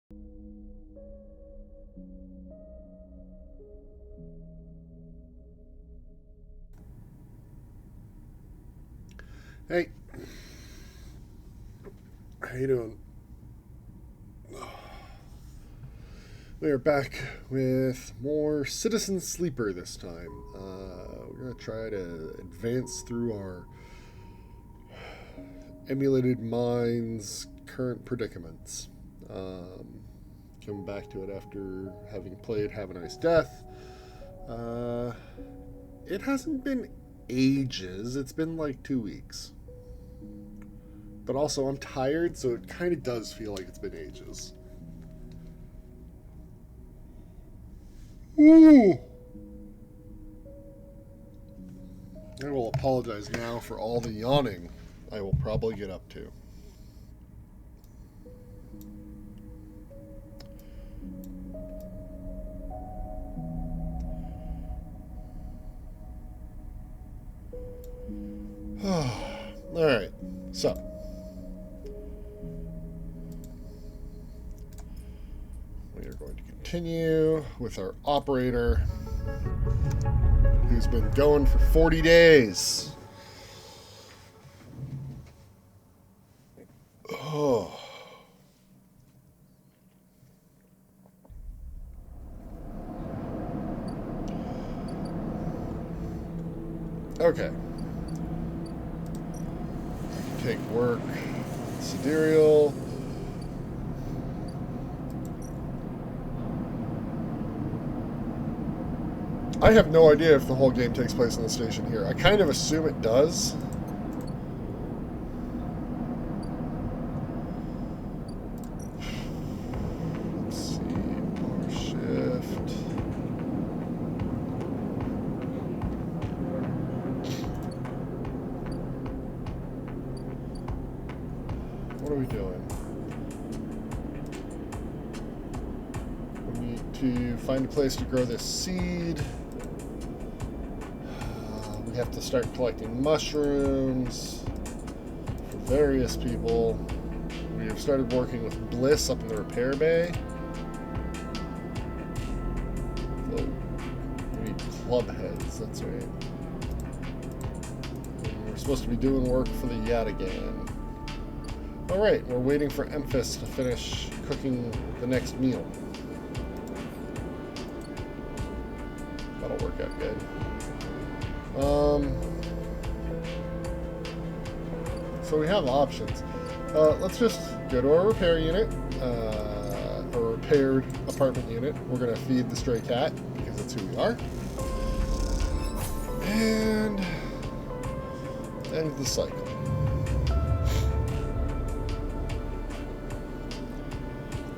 Hey, how you doing? We are back with more Citizen Sleeper this time. We're going to try to advance through our emulated minds' current predicaments. Coming back to it after having played Have a Nice Death. Uh, it hasn't been ages, it's been like 2 weeks. But also, I'm tired, so it kind of does feel like it's been ages. Ooh. I will apologize now for all the yawning I will probably get up to. Alright, so. We are going to continue with our operator, who's been going for 40 days. Oh. Okay. Take work. Sidereal. I have no idea if the whole game takes place in the station here. I kind of assume it does. Let's see. Power shift. What are we doing? We need to find a place to grow this seed. We have to start collecting mushrooms for various people. We have started working with Bliss up in the repair bay. Oh, we need club heads, that's right. And we're supposed to be doing work for the Yataghan. Alright, we're waiting for Emphas to finish cooking the next meal. That'll work out good. So we have options. Let's just go to our repair unit, a repaired apartment unit. We're going to feed the stray cat, because that's who we are. And end the cycle.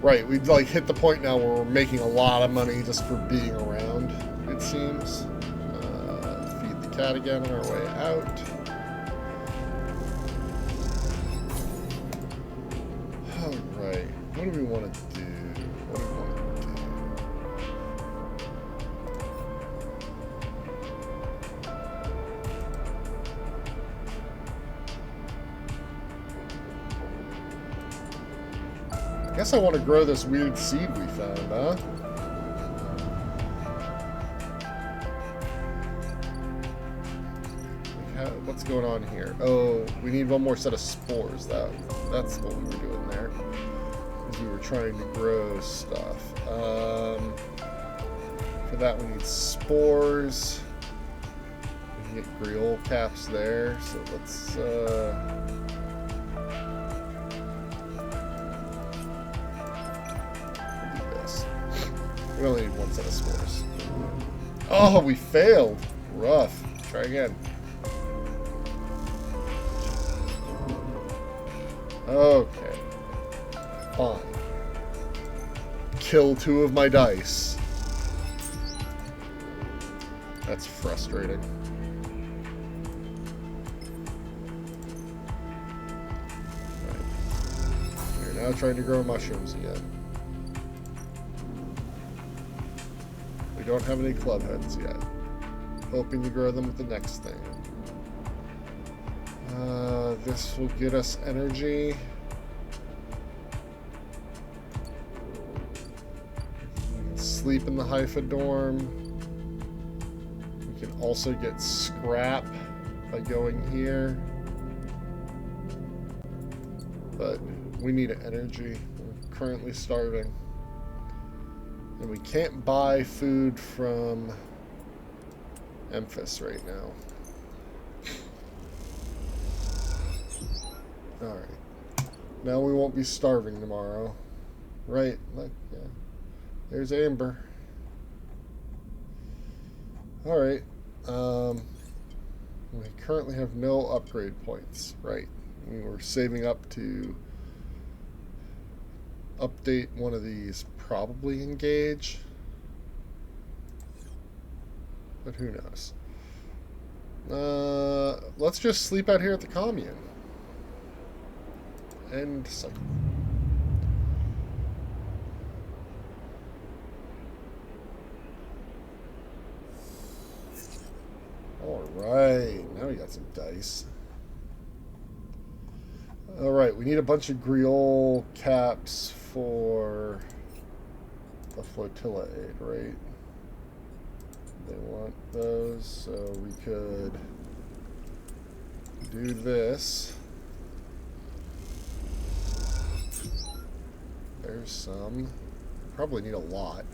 Right, we've like hit the point now where we're making a lot of money just for being around, it seems. Feed the cat again on our way out. Alright, what do we want to do? What do we want to do? I guess I want to grow this weird seed we found, huh? What's going on here? Oh, we need one more set of spores. That's what we were doing there. Because we were trying to grow stuff. For that we need spores. We can get griol caps there. So let's we only need one set of spores. Oh, we failed. Rough. Try again. Okay. Fine. Kill 2 of my dice. That's frustrating. Right. We're now trying to grow mushrooms again. We don't have any club heads yet. Hoping to grow them with the next thing. This will get us energy. sleep in the Haifa dorm. We can also get scrap by going here. But we need energy. We're currently starving. And we can't buy food from Memphis right now. Alright. Now we won't be starving tomorrow. Right. Yeah. There's Amber. Alright. We currently have no upgrade points. Right. We were saving up to update one of these. Probably engage. But who knows? Let's just sleep out here at the commune. End cycle. Alright, now we got some dice. Alright, we need a bunch of Griol caps for the flotilla aid, right? They want those, so we could do this. There's some. Probably need a lot.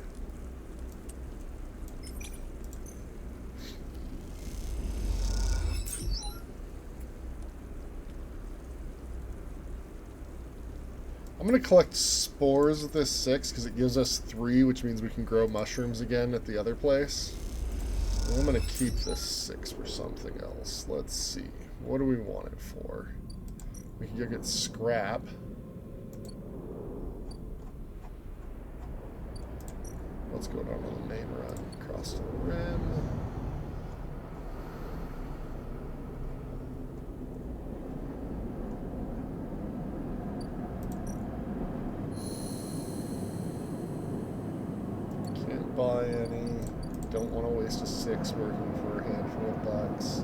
I'm going to collect spores with this 6 because it gives us 3, which means we can grow mushrooms again at the other place. And I'm going to keep this 6 for something else. Let's see. What do we want it for? We can go get scrap. Let's go down on the main run, across to the rim. Can't buy any. Don't want to waste a 6 working for a handful of bucks.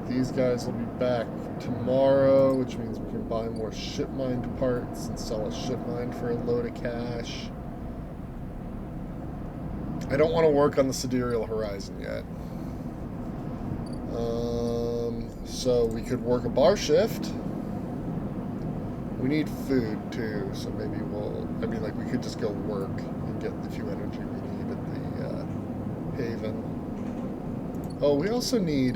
These guys will be back tomorrow, which means we can buy more ship mined parts and sell a ship mine for a load of cash. I don't want to work on the Sidereal Horizon yet. So we could work a bar shift. We need food too, so maybe we'll... I mean, like, we could just go work and get the 2 energy we need at the Haven. Oh, we also need...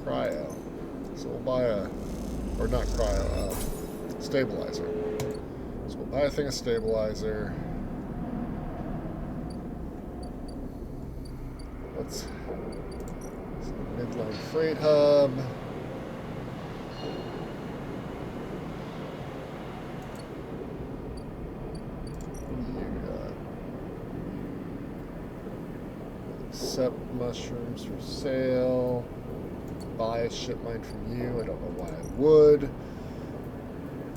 cryo. So we'll buy a... Or not cryo, stabilizer. So we'll buy a thing of stabilizer. Let's... Midline freight hub. Accept mushrooms for sale. Buy a ship mine from you. I don't know why I would.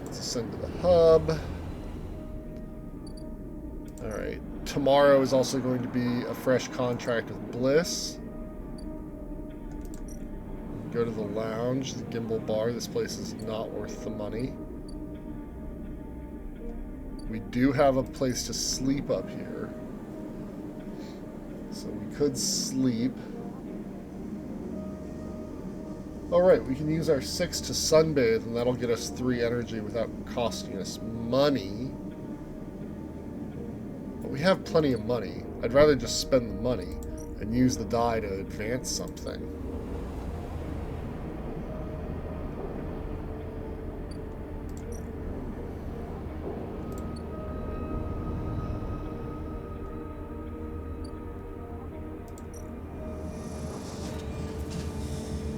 Let's ascend to the hub. Alright. Tomorrow is also going to be a fresh contract with Bliss. Go to the lounge, the Gimbal Bar. This place is not worth the money. We do have a place to sleep up here. So we could sleep. Alright, we can use our 6 to sunbathe, and that'll get us 3 energy without costing us money. But we have plenty of money. I'd rather just spend the money and use the dye to advance something.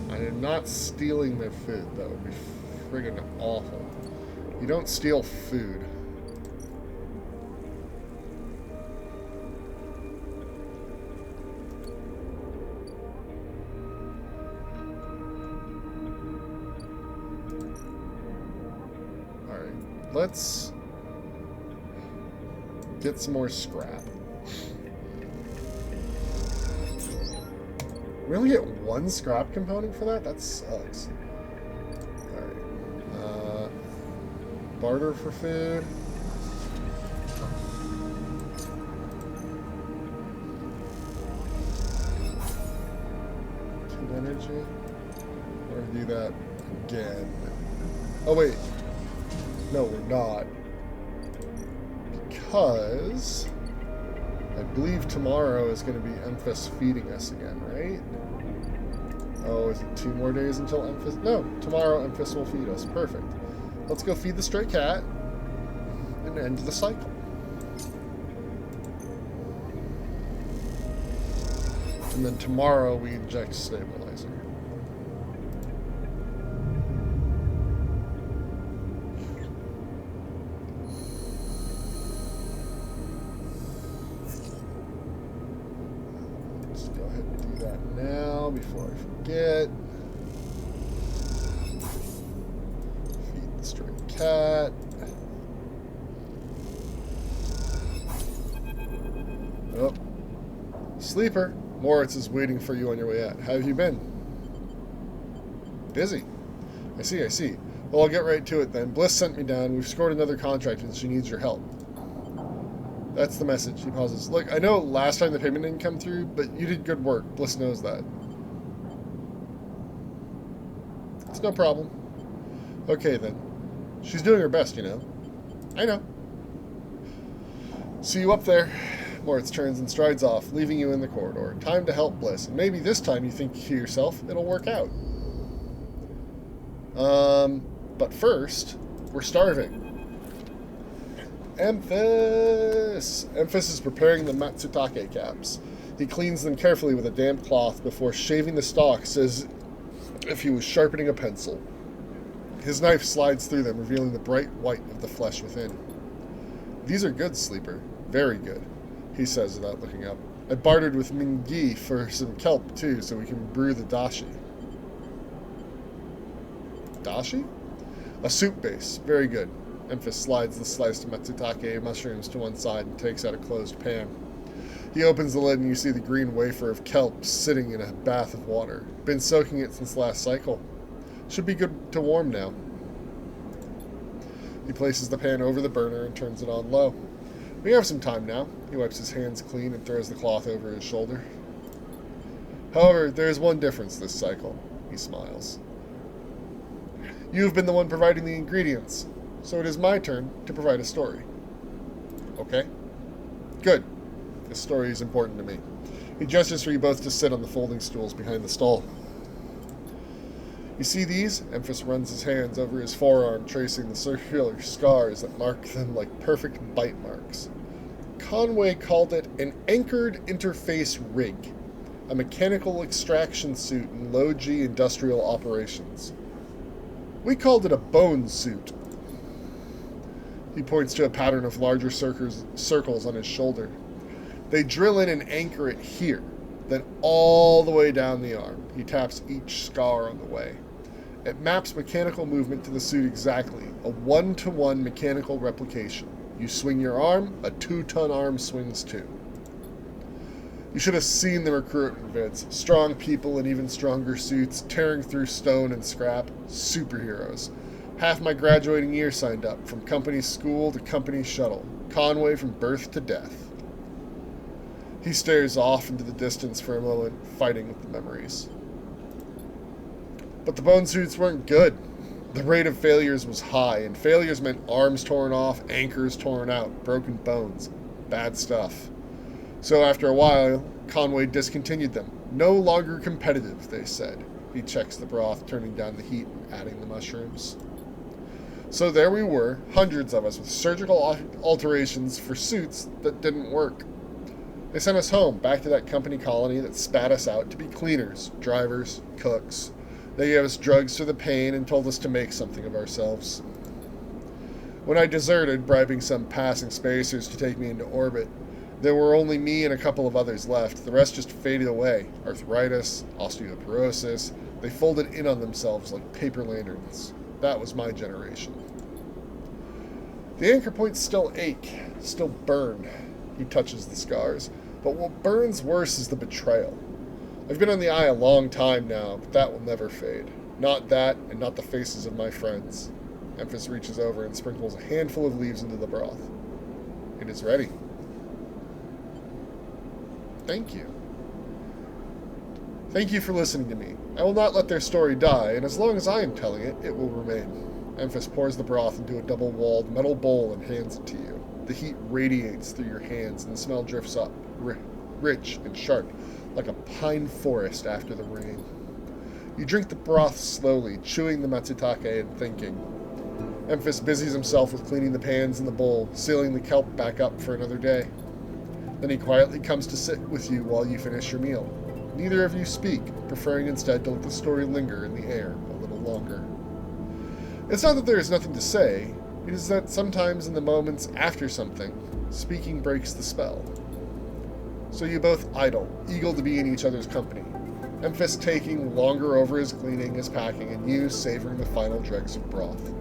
I'm not stealing their food. That would be friggin' awful. You don't steal food. Alright, let's get some more scrap. We only get 1 scrap component for that? That sucks. Alright. Uh, barter for food. 2 energy. We're gonna do that again. Oh wait. No, we're not. Because I believe tomorrow is going to be Emphas feeding us again, right? Oh, is it 2 more days until Emphas? No, tomorrow Emphas will feed us. Perfect. Let's go feed the stray cat and end the cycle. And then tomorrow we inject stabilizer. Let's go ahead and do that now before I forget. Feed the stray cat. Oh. Sleeper. Moritz is waiting for you on your way out. How have you been? Busy. I see. Well, I'll get right to it then. Bliss sent me down. We've scored another contract and she needs your help. That's the message. He pauses. Look, I know last time the payment didn't come through, but you did good work. Bliss knows that. It's no problem. Okay, then. She's doing her best, you know. I know. See you up there. Moritz turns and strides off, leaving you in the corridor. Time to help Bliss, and maybe this time you think to yourself, it'll work out. But first, we're starving. Emphas is preparing the matsutake caps. He cleans them carefully with a damp cloth before shaving the stalks as if he was sharpening a pencil. His knife slides through them, revealing the bright white of the flesh within. These are good, Sleeper. Very good, he says without looking up. I bartered with Mingi for some kelp, too, so we can brew the dashi. Dashi? A soup base. Very good. Emphas slides the sliced matsutake mushrooms to one side and takes out a closed pan. He opens the lid and you see the green wafer of kelp sitting in a bath of water. Been soaking it since last cycle. Should be good to warm now. He places the pan over the burner and turns it on low. We have some time now. He wipes his hands clean and throws the cloth over his shoulder. However, there is one difference this cycle. He smiles. You've been the one providing the ingredients, so it is my turn to provide a story. Okay? Good. This story is important to me. He gestures for you both to sit on the folding stools behind the stall. You see these? Emphas runs his hands over his forearm, tracing the circular scars that mark them like perfect bite marks. Conway called it an anchored interface rig, a mechanical extraction suit in low-G industrial operations. We called it a bone suit. He points to a pattern of larger circles on his shoulder. They drill in and anchor it here, then all the way down the arm. He taps each scar on the way. It maps mechanical movement to the suit exactly, a 1-to-1 mechanical replication. You swing your arm, a 2-ton arm swings too. You should have seen the recruitment vids. Strong people in even stronger suits, tearing through stone and scrap. Superheroes. Half my graduating year signed up, from company school to company shuttle. Conway from birth to death. He stares off into the distance for a moment, fighting with the memories. But the bone suits weren't good. The rate of failures was high, and failures meant arms torn off, anchors torn out, broken bones. Bad stuff. So after a while, Conway discontinued them. No longer competitive, they said. He checks the broth, turning down the heat and adding the mushrooms. So there we were, hundreds of us, with surgical alterations for suits that didn't work. They sent us home, back to that company colony that spat us out to be cleaners, drivers, cooks. They gave us drugs for the pain and told us to make something of ourselves. When I deserted, bribing some passing spacers to take me into orbit, there were only me and a couple of others left. The rest just faded away. Arthritis, osteoporosis. They folded in on themselves like paper lanterns. That was my generation. The anchor points still ache, still burn. He touches the scars. But what burns worse is the betrayal. I've been on the eye a long time now, but that will never fade. Not that, and not the faces of my friends. Emphas reaches over and sprinkles a handful of leaves into the broth. It is ready. Thank you. Thank you for listening to me. I will not let their story die, and as long as I am telling it, it will remain. Emphas pours the broth into a double-walled metal bowl and hands it to you. The heat radiates through your hands, and the smell drifts up, rich and sharp, like a pine forest after the rain. You drink the broth slowly, chewing the matsutake and thinking. Emphas busies himself with cleaning the pans in the bowl, sealing the kelp back up for another day. Then he quietly comes to sit with you while you finish your meal. Neither of you speak, preferring instead to let the story linger in the air a little longer. It's not that there is nothing to say, it is that sometimes in the moments after something, speaking breaks the spell. So you both idle, eager to be in each other's company. Emphas taking longer over his cleaning, his packing, and you savoring the final dregs of broth.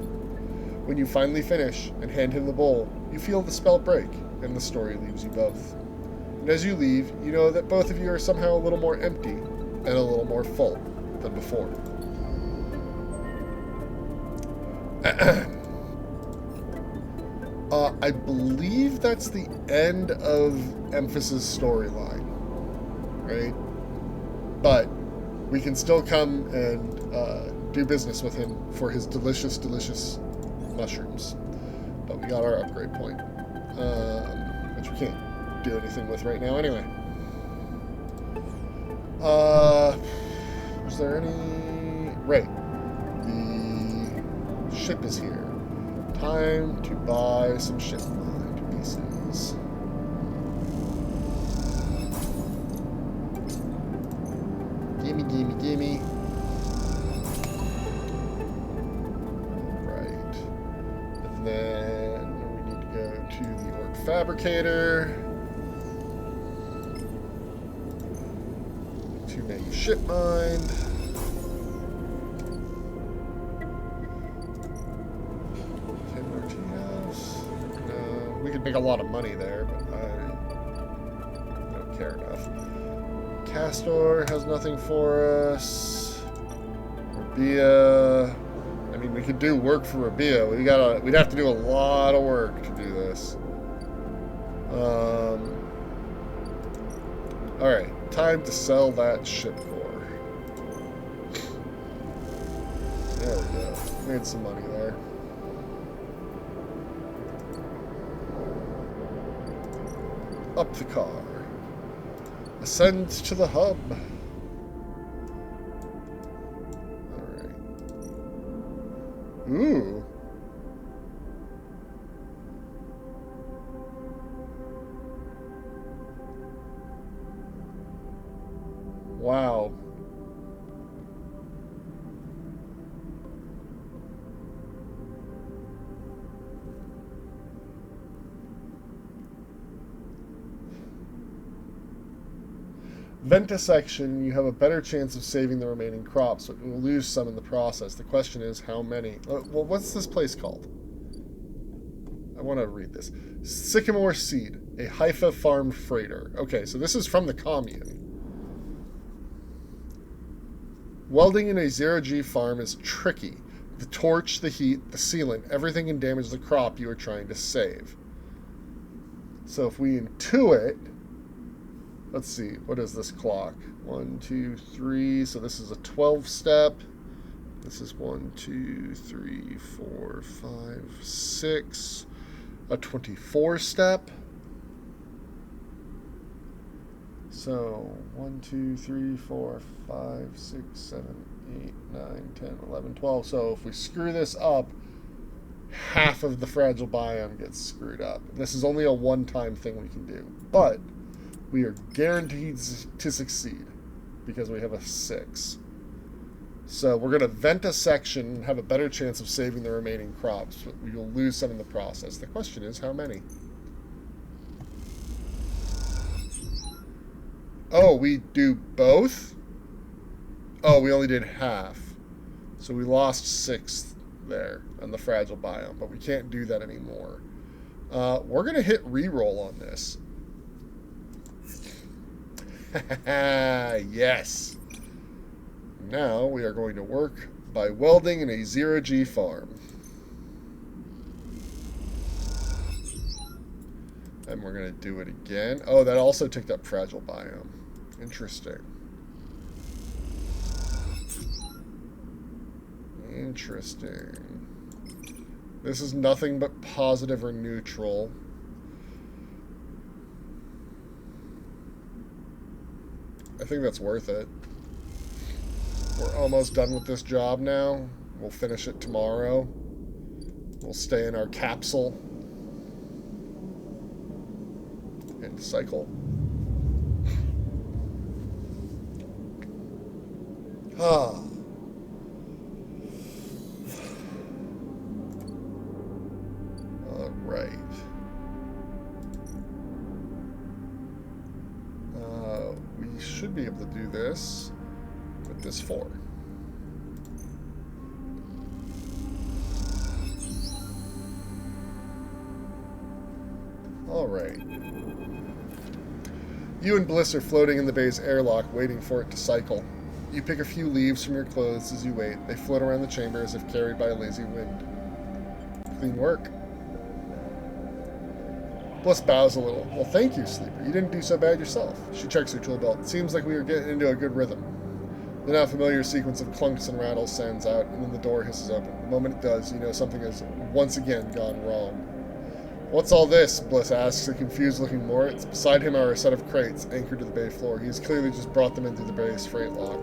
When you finally finish and hand him the bowl, you feel the spell break, and the story leaves you both. And as you leave, you know that both of you are somehow a little more empty and a little more full than before. I believe that's the end of Emphas's storyline, right? But we can still come and do business with him for his delicious, delicious mushrooms. But we got our upgrade point, which we can't do anything with right now anyway. Is there any... Right. The ship is here. Time to buy some ship mind pieces. Gimme, gimme, gimme. Right. And then we need to go to the orc fabricator to make ship mind. We could make a lot of money there, but I don't care enough. Castor has nothing for us. Rabia. I mean, we could do work for Rabia. We'd have to do a lot of work to do this. Alright, time to sell that ship core. There we go. Made some money there. Up the car. Ascend to the hub. Alright. Ooh. Wow. Ventisection, you have a better chance of saving the remaining crops, but you will lose some in the process. The question is, how many? Well, what's this place called? I want to read this. Sycamore Seed, a Haifa farmed freighter. Okay, so this is from the commune. Welding in a zero-G farm is tricky. The torch, the heat, the sealant, everything can damage the crop you are trying to save. So if we intuit... Let's see, what is this clock? 1, 2, 3, so this is a 12-step. This is 1, 2, 3, 4, 5, 6. A 24-step. So 1, 2, 3, 4, 5, 6, 7, 8, 9, 10, 11, 12. So if we screw this up, half of the fragile biome gets screwed up. This is only a one-time thing we can do. But we are guaranteed to succeed because we have a 6. So we're going to vent a section and have a better chance of saving the remaining crops, but we will lose some in the process. The question is, how many? Oh, we do both? Oh, we only did half. So we lost 6 there on the fragile biome, but we can't do that anymore. We're going to hit reroll on this. Yes. Now we are going to work by welding in a zero-G farm. And we're going to do it again. Oh, that also ticked up fragile biome. Interesting. Interesting. This is nothing but positive or neutral. I think that's worth it. We're almost done with this job now. We'll finish it tomorrow. We'll stay in our capsule and cycle. Ah. All right. We should be able to do this with this 4. All right. You and Bliss are floating in the bay's airlock, waiting for it to cycle. You pick a few leaves from your clothes as you wait. They float around the chamber as if carried by a lazy wind. Clean work. Bliss bows a little. Well, thank you, Sleeper. You didn't do so bad yourself. She checks her tool belt. It seems like we are getting into a good rhythm. The now familiar sequence of clunks and rattles sends out, and then the door hisses open. The moment it does, you know something has once again gone wrong. What's all this? Bliss asks, a confused-looking Moritz. Beside him are a set of crates anchored to the bay floor. He has clearly just brought them in through the bay's freight lock.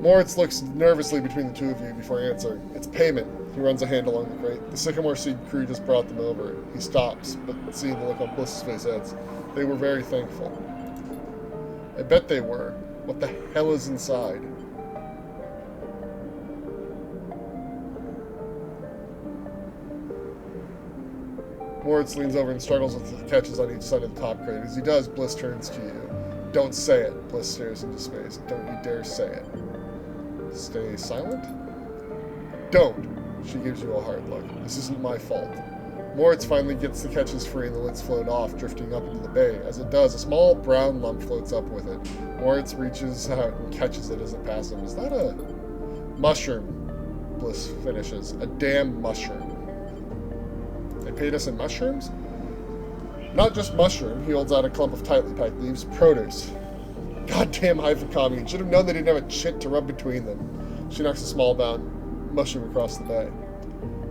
Moritz looks nervously between the two of you before answering. It's payment. He runs a hand along the crate. The Sycamore Seed crew just brought them over. He stops, but seeing the look on Bliss's face adds, they were very thankful. I bet they were. What the hell is inside? Moritz leans over and struggles with the catches on each side of the top crate. As he does, Bliss turns to you. Don't say it. Bliss stares into space. Don't you dare say it. Stay silent? Don't. She gives you a hard look. This isn't my fault. Moritz finally gets the catches free and the lids float off, drifting up into the bay. As it does, a small brown lump floats up with it. Moritz reaches out and catches it as it passes him. Is that a mushroom? Bliss finishes. A damn mushroom. They paid us in mushrooms? Not just mushroom. He holds out a clump of tightly packed leaves. Produce. Goddamn hive of commune. Should have known they didn't have a chit to rub between them. She knocks a small bound mushroom across the bay.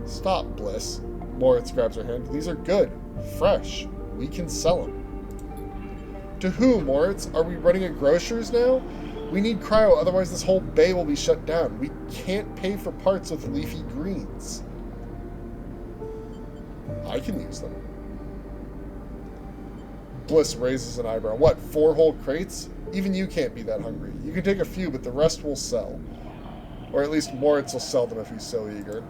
Stop, Bliss. Moritz grabs her hand. These are good. Fresh. We can sell them. To who, Moritz? Are we running a grocer's now? We need cryo, otherwise this whole bay will be shut down. We can't pay for parts with leafy greens. I can use them. Bliss raises an eyebrow. What, 4 whole crates? Even you can't be that hungry. You can take a few, but the rest will sell. Or at least Moritz will sell them if he's so eager.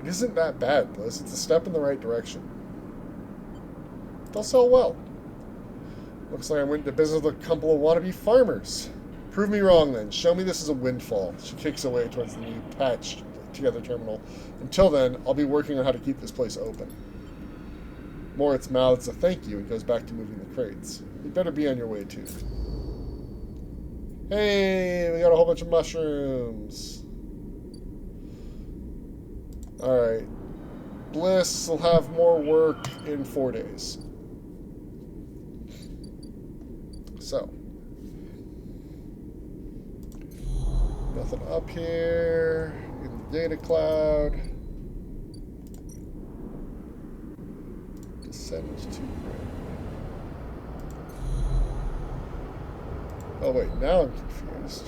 It isn't that bad, Bliss. It's a step in the right direction. They'll sell well. Looks like I went into business with a couple of wannabe farmers. Prove me wrong, then. Show me this is a windfall. She kicks away towards the new patched-together terminal. Until then, I'll be working on how to keep this place open. Moritz mouths a thank you and goes back to moving the crates. You'd better be on your way, too. Hey, we got a whole bunch of mushrooms. Alright. Bliss will have more work in 4 days. So. Nothing up here. In the data cloud. Descend to grid. Oh wait, now I'm confused.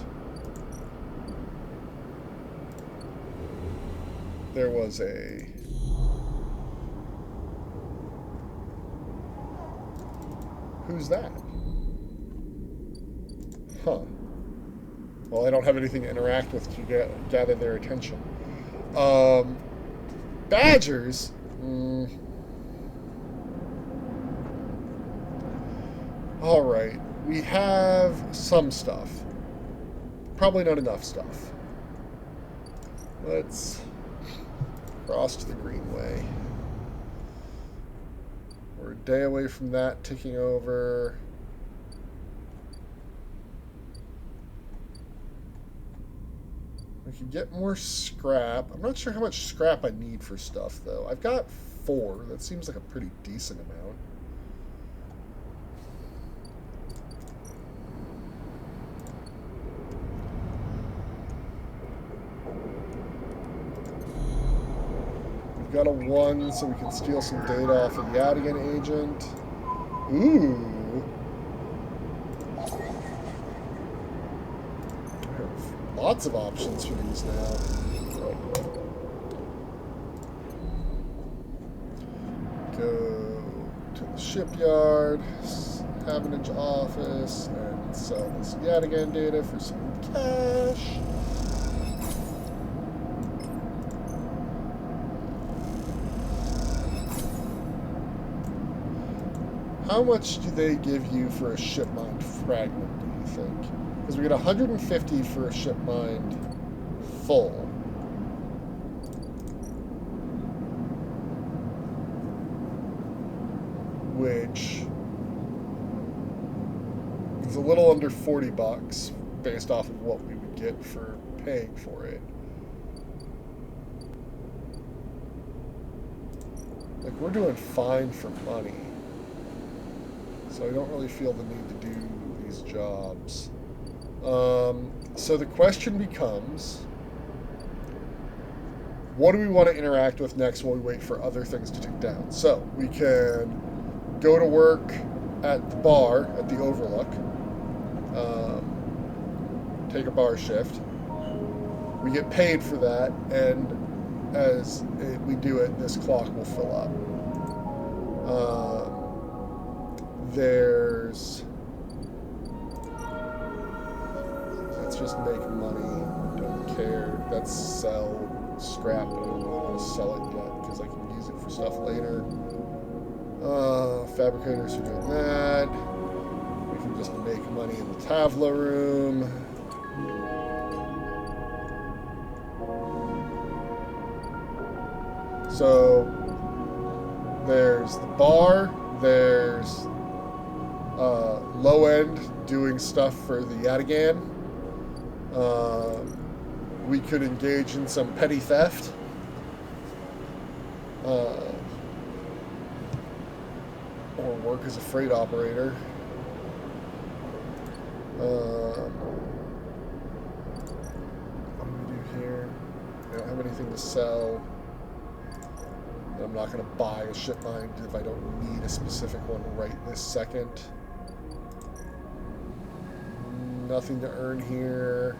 There was a... Who's that? Huh. Well, I don't have anything to interact with to gather their attention. Badgers? Alright. We have some stuff. Probably not enough stuff. Let's cross to the Greenway. We're a day away from that ticking over. can get more scrap. I'm not sure how much scrap I need for stuff, though. I've got 4. That seems like a pretty decent amount. We've got a 1, so we can steal some data off of the Yadigan agent. Ooh. Lots of options for these now. Go to the shipyard, Havenage office, and sell this Yadigan data for some cash. How much do they give you for a ship mind fragment, do you think? Because we get 150 for a ship mind full. Which is a little under 40 bucks based off of what we would get for paying for it. Like, we're doing fine for money. So I don't really feel the need to do these jobs. So the question becomes, what do we want to interact with next while we wait for other things to tick down? So we can go to work at the bar at the Overlook, take a bar shift. We get paid for that, and as we do it, this clock will fill up. Let's just make money. Don't care. That's sell scrap, but I don't want to sell it yet because I can use it for stuff later. Fabricators are doing that. We can just make money in the Tavla room. So there's the bar. There's low end doing stuff for the Yadigan. We could engage in some petty theft. Or work as a freight operator. What do we do here? I don't have anything to sell. I'm not going to buy a ship mind if I don't need a specific one right this second. Nothing to earn here.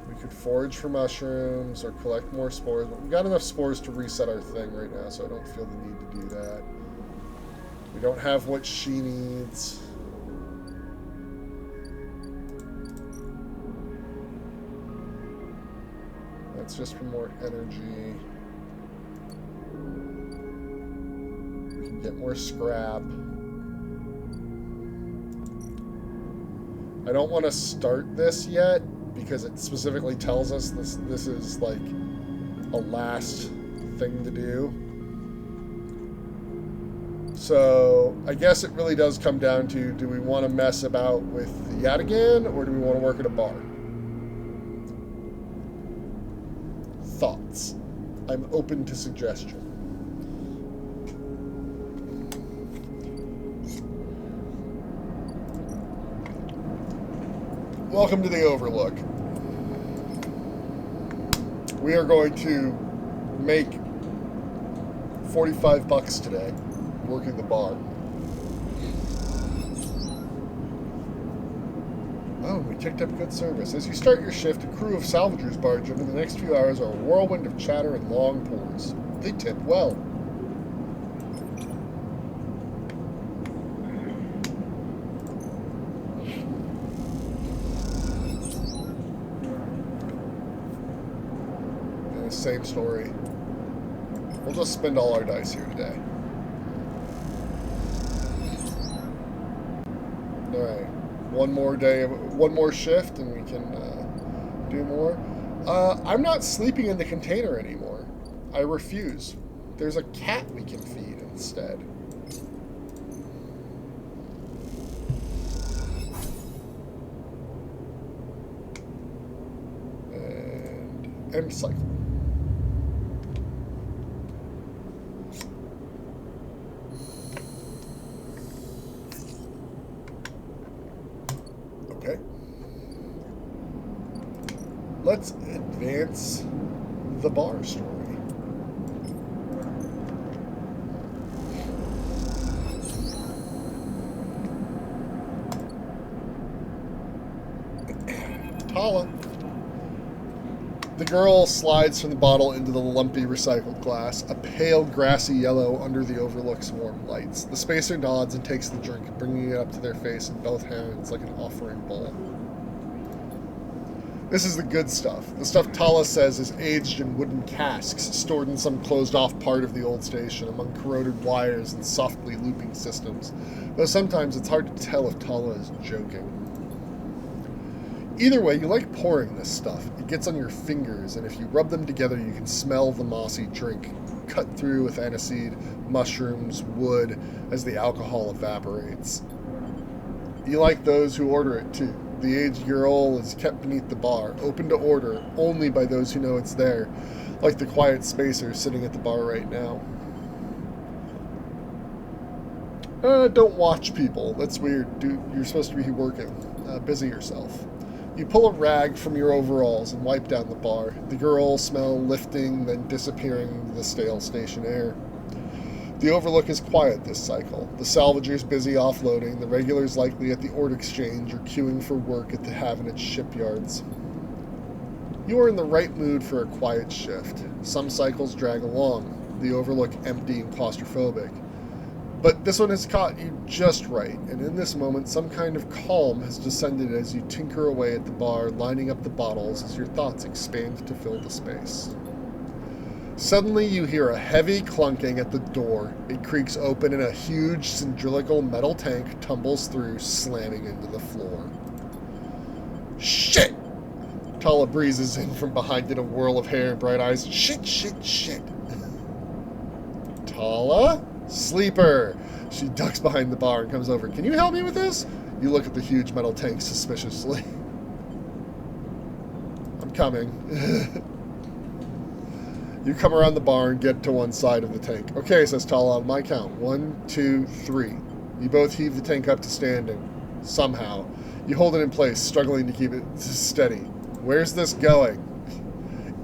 We could forage for mushrooms or collect more spores, but we've got enough spores to reset our thing right now, so I don't feel the need to do that. We don't have what she needs. That's just for more energy. We can get more scrap. I don't want to start this yet because it specifically tells us this is like a last thing to do. So I guess it really does come down to, do we want to mess about with the Yadigan or do we want to work at a bar? Thoughts? I'm open to suggestion. Welcome to the Overlook. We are going to make 45 bucks today working the bar. Oh, we picked up good service. As you start your shift, a crew of salvagers barge in, and the next few hours are a whirlwind of chatter and long pours. They tip well. Same story. We'll just spend all our dice here today. Alright. One more day, one more shift, and we can do more. I'm not sleeping in the container anymore. I refuse. There's a cat we can feed instead. and cycle. Okay. Let's advance the bar story. Tala. The girl slides from the bottle into the lumpy recycled glass, a pale grassy yellow under the Overlook's warm lights. The spacer nods and takes the drink, bringing it up to their face in both hands like an offering bowl. This is the good stuff. The stuff Tala says is aged in wooden casks, stored in some closed-off part of the old station, among corroded wires and softly looping systems, though sometimes it's hard to tell if Tala is joking. Either way, you like pouring this stuff. It gets on your fingers, and if you rub them together, you can smell the mossy drink, cut through with aniseed, mushrooms, wood, as the alcohol evaporates. You like those who order it, too. The aged girl is kept beneath the bar, open to order only by those who know it's there, like the quiet spacer sitting at the bar right now. Don't watch people. That's weird. Dude, you're supposed to be working. Busy yourself. You pull a rag from your overalls and wipe down the bar, the girl smell lifting, then disappearing into the stale station air. The Overlook is quiet this cycle. The salvagers busy offloading, the regulars likely at the ore exchange or queuing for work at the Havenage shipyards. You are in the right mood for a quiet shift. Some cycles drag along, the Overlook empty and claustrophobic. But this one has caught you just right, and in this moment some kind of calm has descended as you tinker away at the bar, lining up the bottles as your thoughts expand to fill the space. Suddenly you hear a heavy clunking at the door. It creaks open and a huge cylindrical metal tank tumbles through, slamming into the floor. Shit! Tala breezes in from behind in a whirl of hair and bright eyes. Shit, shit, shit. Tala? Sleeper! She ducks behind the bar and comes over. Can you help me with this? You look at the huge metal tank suspiciously. I'm coming. You come around the bar and get to one side of the tank. Okay, says Tala, on my count. 1, 2, 3. You both heave the tank up to standing. Somehow. You hold it in place, struggling to keep it steady. Where's this going?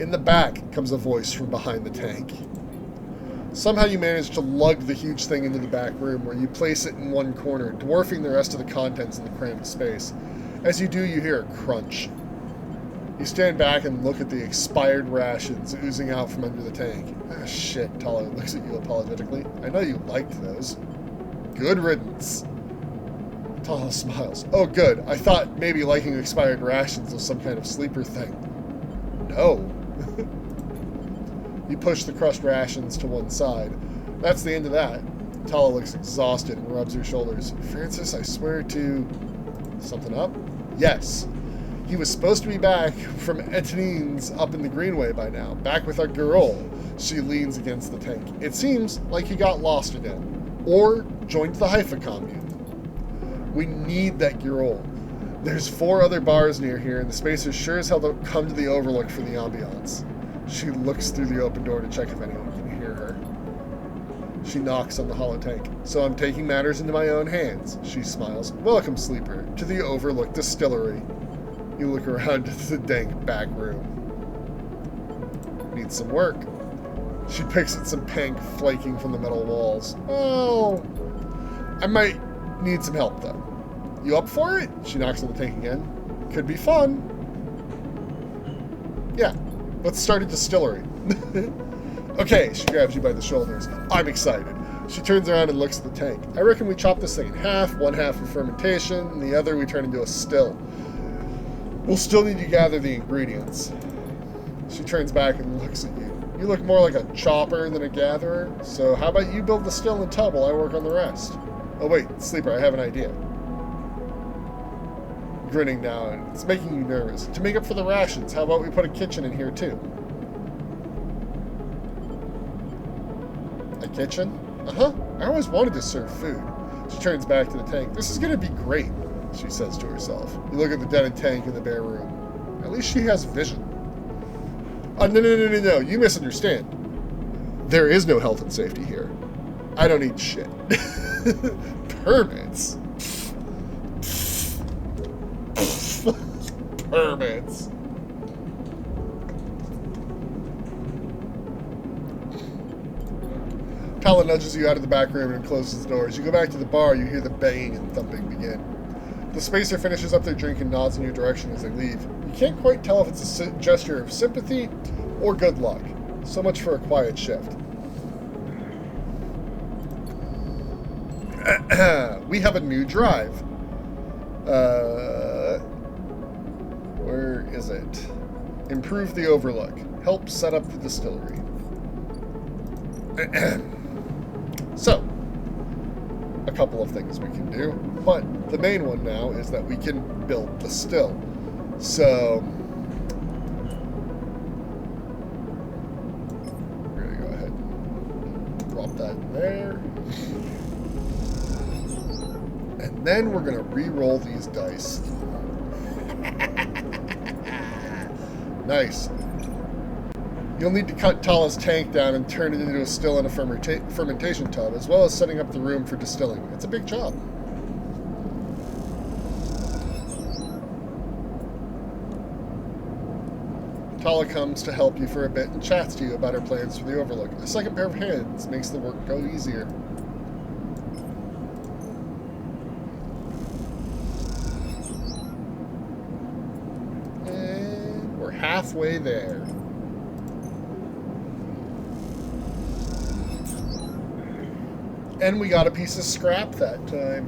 In the back, comes a voice from behind the tank. Somehow you manage to lug the huge thing into the back room, where you place it in one corner, dwarfing the rest of the contents in the cramped space. As you do, you hear a crunch. You stand back and look at the expired rations oozing out from under the tank. Ah, shit, Tala looks at you apologetically. I know you liked those. Good riddance. Tala smiles. Oh, good. I thought maybe liking expired rations was some kind of sleeper thing. No. You push the crushed rations to one side. That's the end of that. Tala looks exhausted and rubs her shoulders. Francis, I swear to... Something up? Yes. He was supposed to be back from Etienne's up in the Greenway by now, back with our girl. She leans against the tank. It seems like he got lost again, or joined the Haifa commune. We need that girl. There's 4 other bars near here, and the spacers sure as hell don't come to the Overlook for the ambiance. She looks through the open door to check if anyone can hear her. She knocks on the hollow tank. So I'm taking matters into my own hands, she smiles. Welcome, sleeper, to the Overlook Distillery. You look around at the dank back room. Needs some work. She picks at some paint flaking from the metal walls. Oh, I might need some help, though. You up for it? She knocks on the tank again. Could be fun. Yeah, let's start a distillery. Okay, she grabs you by the shoulders. I'm excited. She turns around and looks at the tank. I reckon we chop this thing in half, one half for fermentation, and the other we turn into a still. We'll still need to gather the ingredients. She turns back and looks at you. You look more like a chopper than a gatherer, so how about you build the still and tub while I work on the rest? Oh wait, sleeper, I have an idea. Grinning now, and it's making you nervous. To make up for the rations, how about we put a kitchen in here too? A kitchen? Uh-huh. I always wanted to serve food. She turns back to the tank. This is gonna be great, she says to herself. You look at the dead tank in the bare room. At least she has vision. No. You misunderstand. There is no health and safety here. I don't need shit. Permits. Permits. Tala nudges you out of the back room and closes the doors. You go back to the bar, you hear the banging and thumping begin. The spacer finishes up their drink and nods in your direction as they leave. You can't quite tell if it's a gesture of sympathy or good luck. So much for a quiet shift. We have a new drive. Where is it? Improve the overlook. Help set up the distillery. So, a couple of things we can do, but the main one now is that we can build the still. So, we're going to go ahead and drop that in there. And then we're going to re-roll these dice. Nice. You'll need to cut Tala's tank down and turn it into a still in a fermentation tub, as well as setting up the room for distilling. It's a big job. Tala comes to help you for a bit and chats to you about her plans for the Overlook. A second pair of hands makes the work go easier. And we're halfway there. And we got a piece of scrap that time.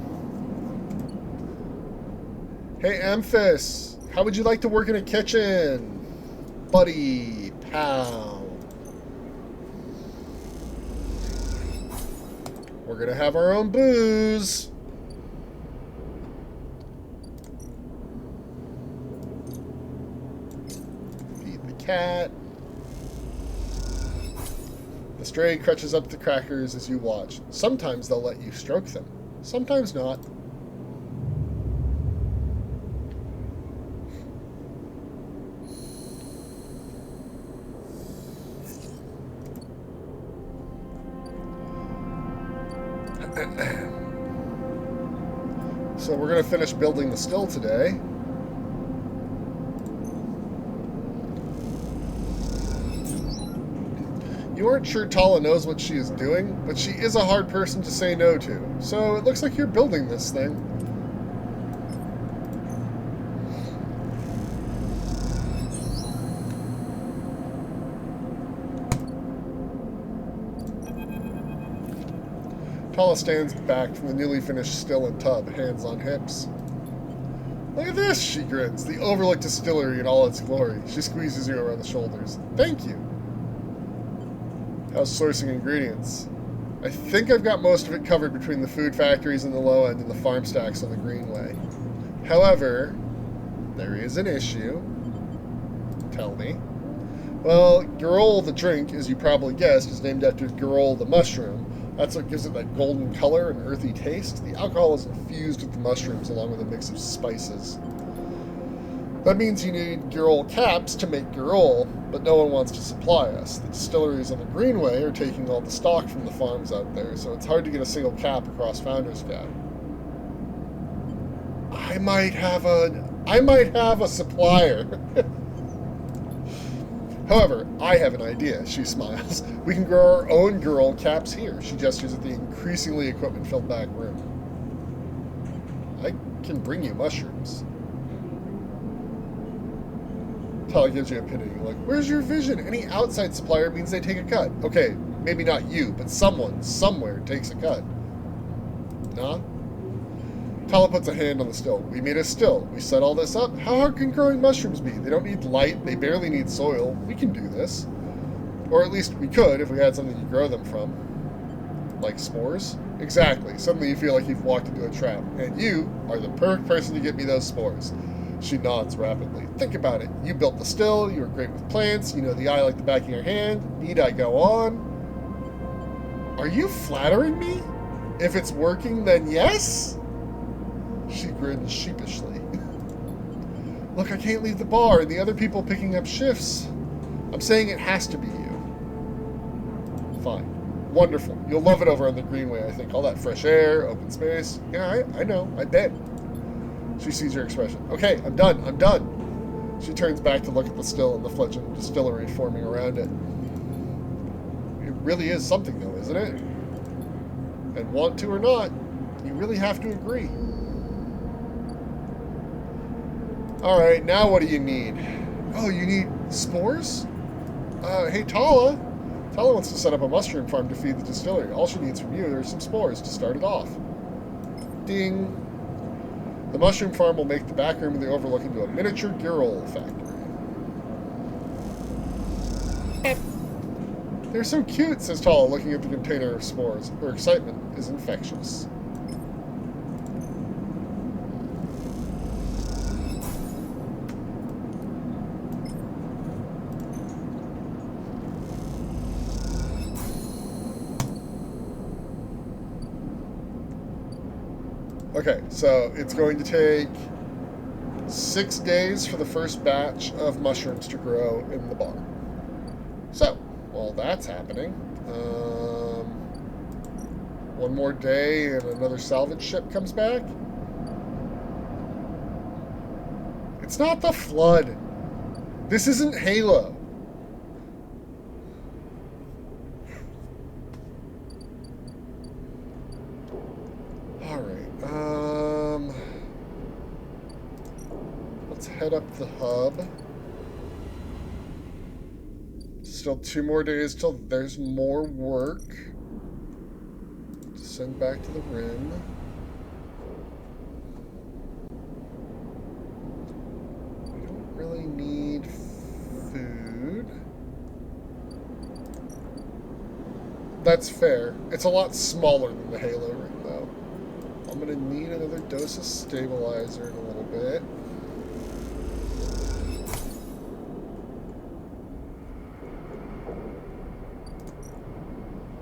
Hey, Amphis, how would you like to work in a kitchen? Buddy, pal. We're gonna have our own booze. Feed the cat. The stray crutches up the crackers as you watch. Sometimes they'll let you stroke them. Sometimes not. So we're going to finish building the still today. You aren't sure Tala knows what she is doing, but she is a hard person to say no to. So it looks like you're building this thing. Tala stands back from the newly finished still and tub, hands on hips. Look at this, she grins. The Overlook Distillery in all its glory. She squeezes you around the shoulders. Thank you. How's sourcing ingredients? I think I've got most of it covered between the food factories in the low end and the farm stacks on the Greenway. However, there is an issue. Tell me. Well, Girol the drink, as you probably guessed, is named after Girol the mushroom. That's what gives it that golden color and earthy taste. The alcohol is infused with the mushrooms along with a mix of spices. That means you need Girol caps to make Girol, but no one wants to supply us. The distilleries on the Greenway are taking all the stock from the farms out there, so it's hard to get a single cap across Founder's Gap. I might have a supplier. However, I have an idea, she smiles. We can grow our own Girol caps here. She gestures at the increasingly equipment-filled back room. I can bring you mushrooms. Tala gives you a pity. Like, where's your vision? Any outside supplier means they take a cut. Okay, maybe not you, but someone, somewhere, takes a cut. Nah? Tala puts a hand on the still. We made a still. We set all this up. How hard can growing mushrooms be? They don't need light. They barely need soil. We can do this. Or at least we could if we had something to grow them from. Like spores? Exactly. Suddenly you feel like you've walked into a trap. And you are the perfect person to get me those spores. She nods rapidly. Think about it. You built the still. You were great with plants. You know the eye like the back of your hand. Need I go on? Are you flattering me? If it's working, then yes? She grins sheepishly. Look, I can't leave the bar and the other people picking up shifts. I'm saying it has to be you. Fine. Wonderful. You'll love it over on the Greenway, I think. All that fresh air, open space. Yeah, I know. I've been. She sees your expression. Okay, I'm done. I'm done. She turns back to look at the still and the fledgling distillery forming around it. It really is something, though, isn't it? And want to or not, you really have to agree. Alright, now what do you need? Oh, you need spores? Hey, Tala. Tala wants to set up a mushroom farm to feed the distillery. All she needs from you are some spores to start it off. Ding. The mushroom farm will make the back room of the overlook into a miniature Girol factory. They're so cute, says Tala, looking at the container of spores. Her excitement is infectious. Okay, so it's going to take 6 days for the first batch of mushrooms to grow in the barn. So, while that's happening, one more day and another salvage ship comes back. It's not the flood. This isn't Halo. Let's head up the hub. Still 2 more days till there's more work. Send back to the rim. We don't really need food. That's fair. It's a lot smaller than the Halo ring, though. I'm gonna need another dose of stabilizer in a little bit.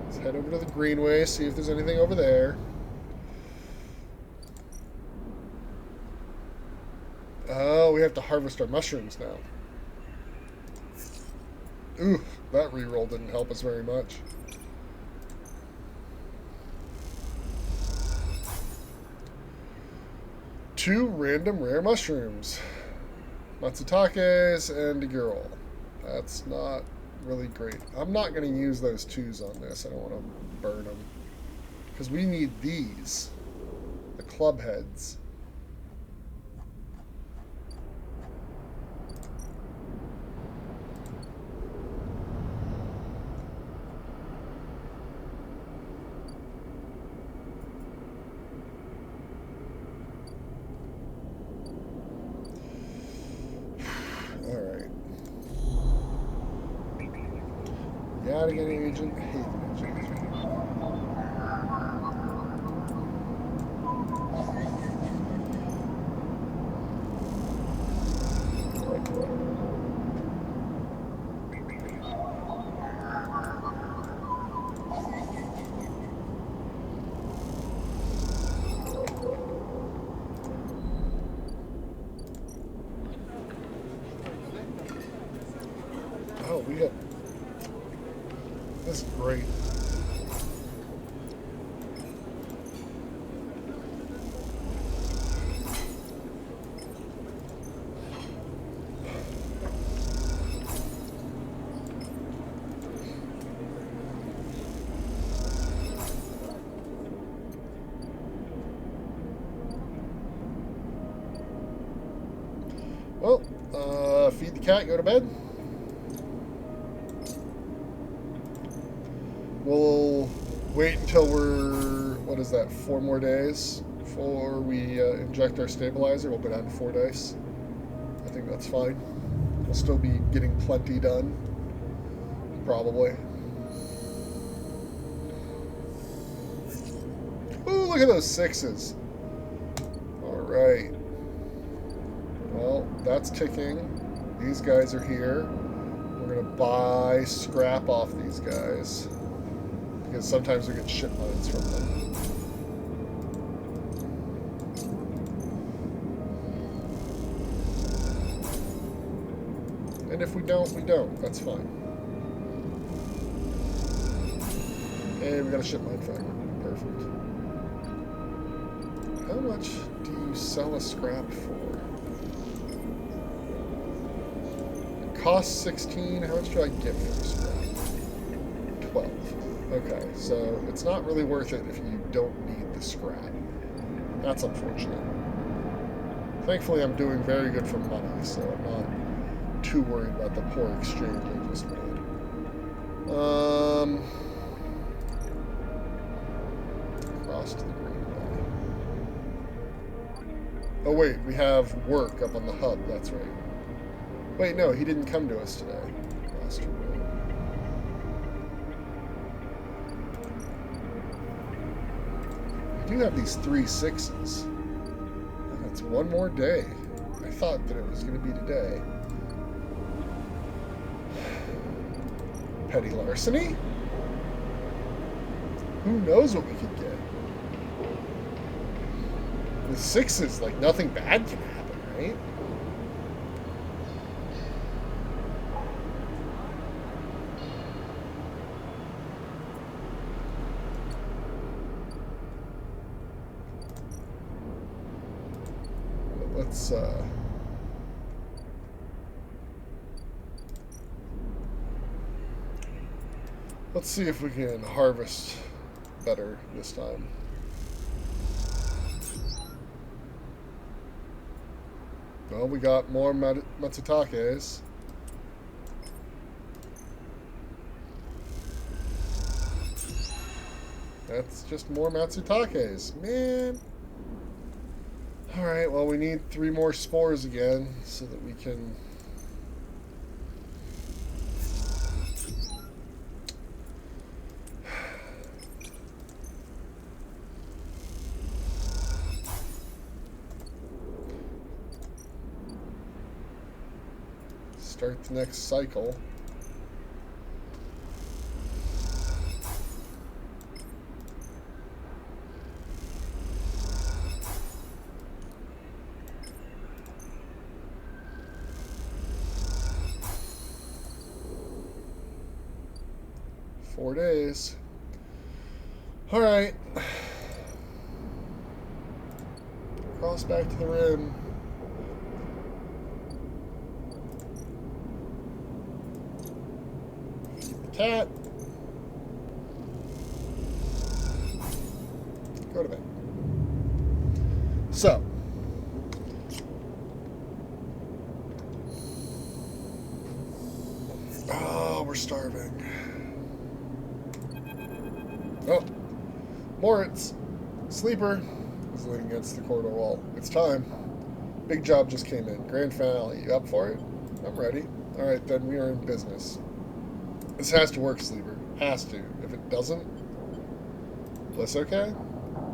Let's head over to the Greenway, see if there's anything over there. Oh, we have to harvest our mushrooms now. Ooh, that reroll didn't help us very much. Two random rare mushrooms. Matsutakes and a Girol. That's not really great. I'm not going to use those 2s on this. I don't want to burn them. Because we need these. The club heads. Gotta get an agent. Hate an agent. Oh, we have. This is great. Well, feed the cat, go to bed. We'll wait until we're, what is that, 4 more days before we inject our stabilizer. We'll go down to 4 dice. I think that's fine. We'll still be getting plenty done. Probably. Ooh, look at those 6s. Alright. Well, that's ticking. These guys are here. We're going to buy scrap off these guys. Because sometimes we get shiploads from them. And if we don't, we don't. That's fine. And we got a ship mine fragment. Perfect. How much do you sell a scrap for? It costs 16. How much do I get for a scrap? 12. Okay, so it's not really worth it if you don't need the scrap. That's unfortunate. Thankfully, I'm doing very good for money, so I'm not too worried about the poor exchange I just made. Cross to the Green Bay. Oh wait, we have work up on the hub, that's right. Wait, no, he didn't come to us today. Last week. We do have these 3 6s. That's one more day. I thought that it was going to be today. Petty larceny? Who knows what we could get? With 6s, like, nothing bad can happen, right? Let's see if we can harvest better this time. Well, we got more Matsutakes. That's just more Matsutakes, man. Alright, well, we need 3 more spores again so that we can... start the next cycle. Four days. All right. Cross back to the rim. Cat. Go to bed. So. Oh, we're starving. Oh. Moritz. Sleeper is leaning against the corridor wall. It's time. Big job just came in. Grand finale. You up for it? I'm ready. Alright, then we are in business. This has to work, Sleeper. Has to. If it doesn't... Bliss okay?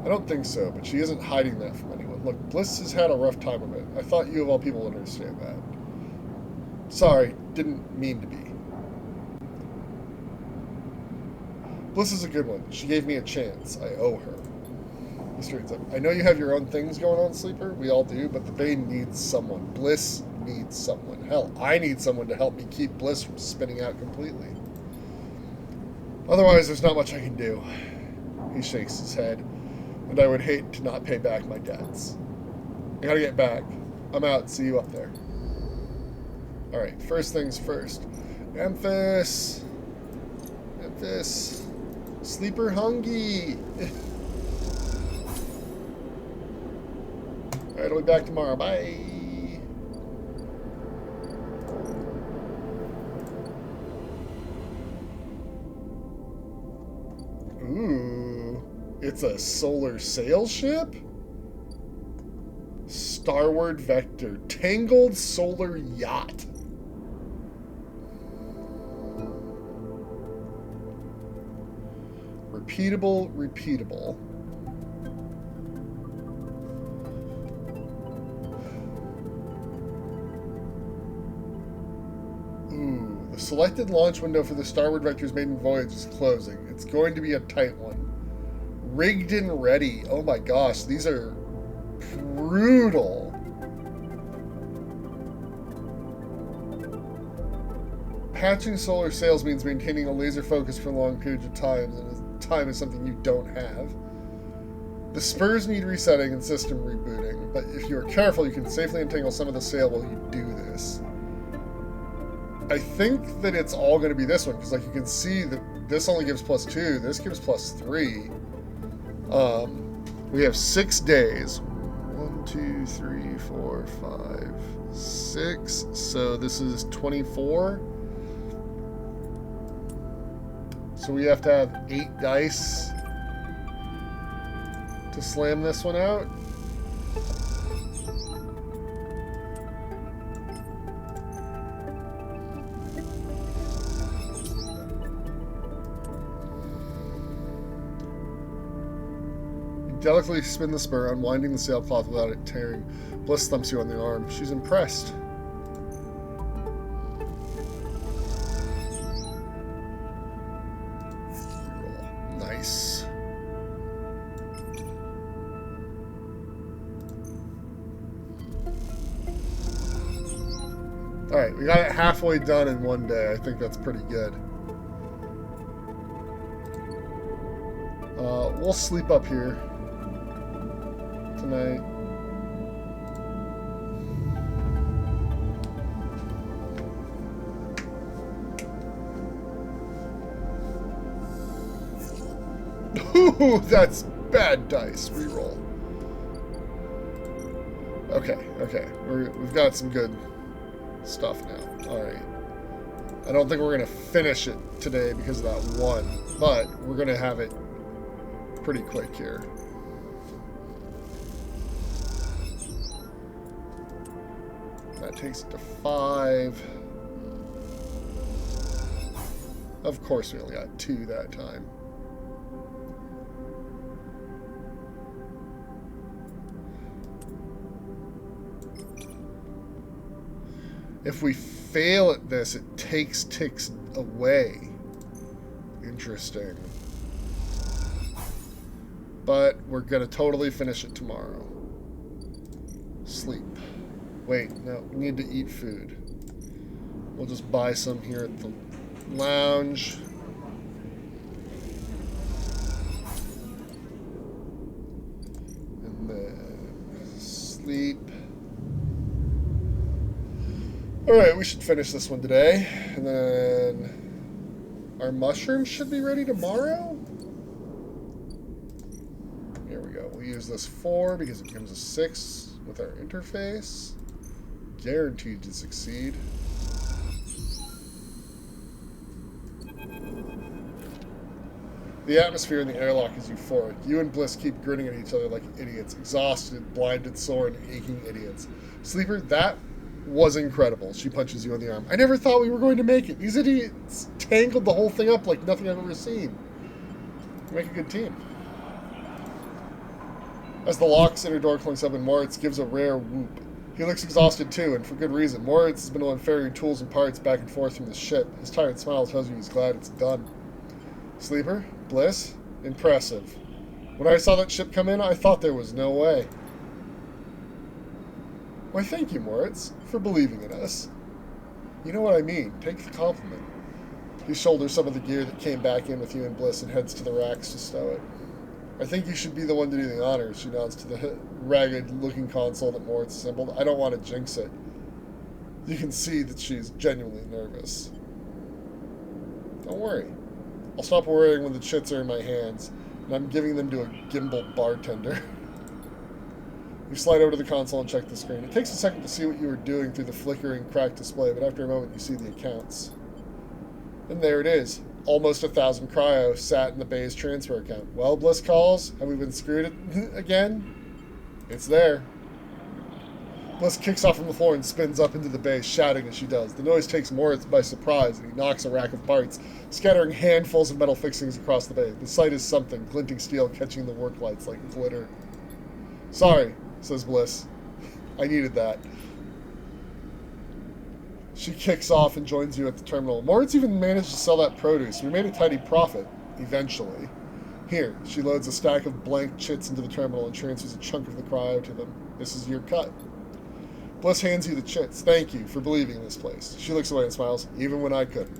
I don't think so, but she isn't hiding that from anyone. Look, Bliss has had a rough time of it. I thought you of all people would understand that. Sorry, didn't mean to be. Bliss is a good one. She gave me a chance. I owe her. He straightens up. I know you have your own things going on, Sleeper. We all do, but the Bane needs someone. Bliss needs someone. Hell, I need someone to help me keep Bliss from spinning out completely. Otherwise, there's not much I can do. He shakes his head, and I would hate to not pay back my debts. I gotta get back. I'm out. See you up there. Alright, first things first. Memphis! Memphis! Sleeper hungry! Alright, I'll be back tomorrow. Bye! Ooh, it's a solar sail ship? Starward Vector. Tangled Solar Yacht. Repeatable. Ooh, the selected launch window for the Starward Vector's maiden voyage is closing. It's going to be a tight one. Rigged and ready. Oh my gosh, these are brutal. Hatching solar sails means maintaining a laser focus for long periods of time, and time is something you don't have. The spurs need resetting and system rebooting, but if you are careful, you can safely untangle some of the sail while you do this. I think that it's all going to be this one, because like you can see that this only gives +2, this gives +3. We have 6 days. 1, 2, 3, 4, 5, 6. So this is 24. So we have to have 8 dice to slam this one out. You delicately spin the spur, unwinding the sailcloth without it tearing. Bliss thumps you on the arm. She's impressed. Nice. Alright, we got it halfway done in one day. I think that's pretty good. We'll sleep up here tonight. Ooh, that's bad dice. Reroll. Okay. We've got some good stuff now. Alright. I don't think we're going to finish it today because of that one, but we're going to have it pretty quick here. That takes it to 5. Of course we only got 2 that time. If we fail at this, it takes ticks away. Interesting. But we're going to totally finish it tomorrow. Sleep. Wait, no, we need to eat food. We'll just buy some here at the lounge. And then sleep. Alright, we should finish this one today. And then our mushrooms should be ready tomorrow? Here we go. We'll use this 4 because it becomes a 6 with our interface. Guaranteed to succeed. The atmosphere in the airlock is euphoric. You and Bliss keep grinning at each other like idiots. Exhausted, blinded, sore, and aching idiots. Sleeper, that was incredible. She punches you on the arm. I never thought we were going to make it. These idiots tangled the whole thing up like nothing I've ever seen. Make a good team. As the lock's inner door clinks up and Moritz gives a rare whoop. He looks exhausted too, and for good reason. Moritz has been on ferrying tools and parts back and forth from the ship. His tired smile tells you he's glad it's done. Sleeper? Bliss? Impressive. When I saw that ship come in, I thought there was no way. Why, thank you, Moritz, for believing in us. You know what I mean. Take the compliment. He shoulders some of the gear that came back in with you and Bliss and heads to the racks to stow it. I think you should be the one to do the honors, she nods to the ragged-looking console that Moritz assembled. I don't want to jinx it. You can see that she's genuinely nervous. Don't worry. I'll stop worrying when the chits are in my hands, and I'm giving them to a gimbal bartender. You slide over to the console and check the screen. It takes a second to see what you were doing through the flickering, cracked display, but after a moment you see the accounts. And there it is. Almost 1,000 cryo sat in the bay's transfer account. Well, Bliss calls. Have we been screwed again? It's there. Bliss kicks off from the floor and spins up into the bay, shouting as she does. The noise takes Moritz by surprise, and he knocks a rack of parts, scattering handfuls of metal fixings across the bay. The sight is something, glinting steel catching the work lights like glitter. Sorry, says Bliss. I needed that. She kicks off and joins you at the terminal. Moritz even managed to sell that produce. We made a tidy profit, eventually. Here, she loads a stack of blank chits into the terminal and transfers a chunk of the cryo to them. This is your cut. Bliss hands you the chits. Thank you for believing in this place. She looks away and smiles, even when I couldn't.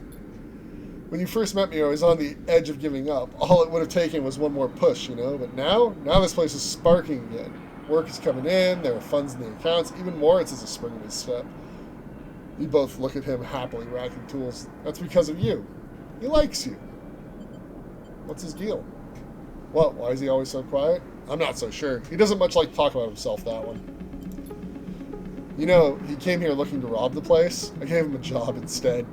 When you first met me, I was on the edge of giving up. All it would have taken was one more push, you know? But now this place is sparking again. Work is coming in, there are funds in the accounts. Even Moritz is a spring in his step. You both look at him happily racking tools. That's because of you. He likes you. What's his deal? What? Why is he always so quiet? I'm not so sure. He doesn't much like to talk about himself, that one. You know, he came here looking to rob the place. I gave him a job instead.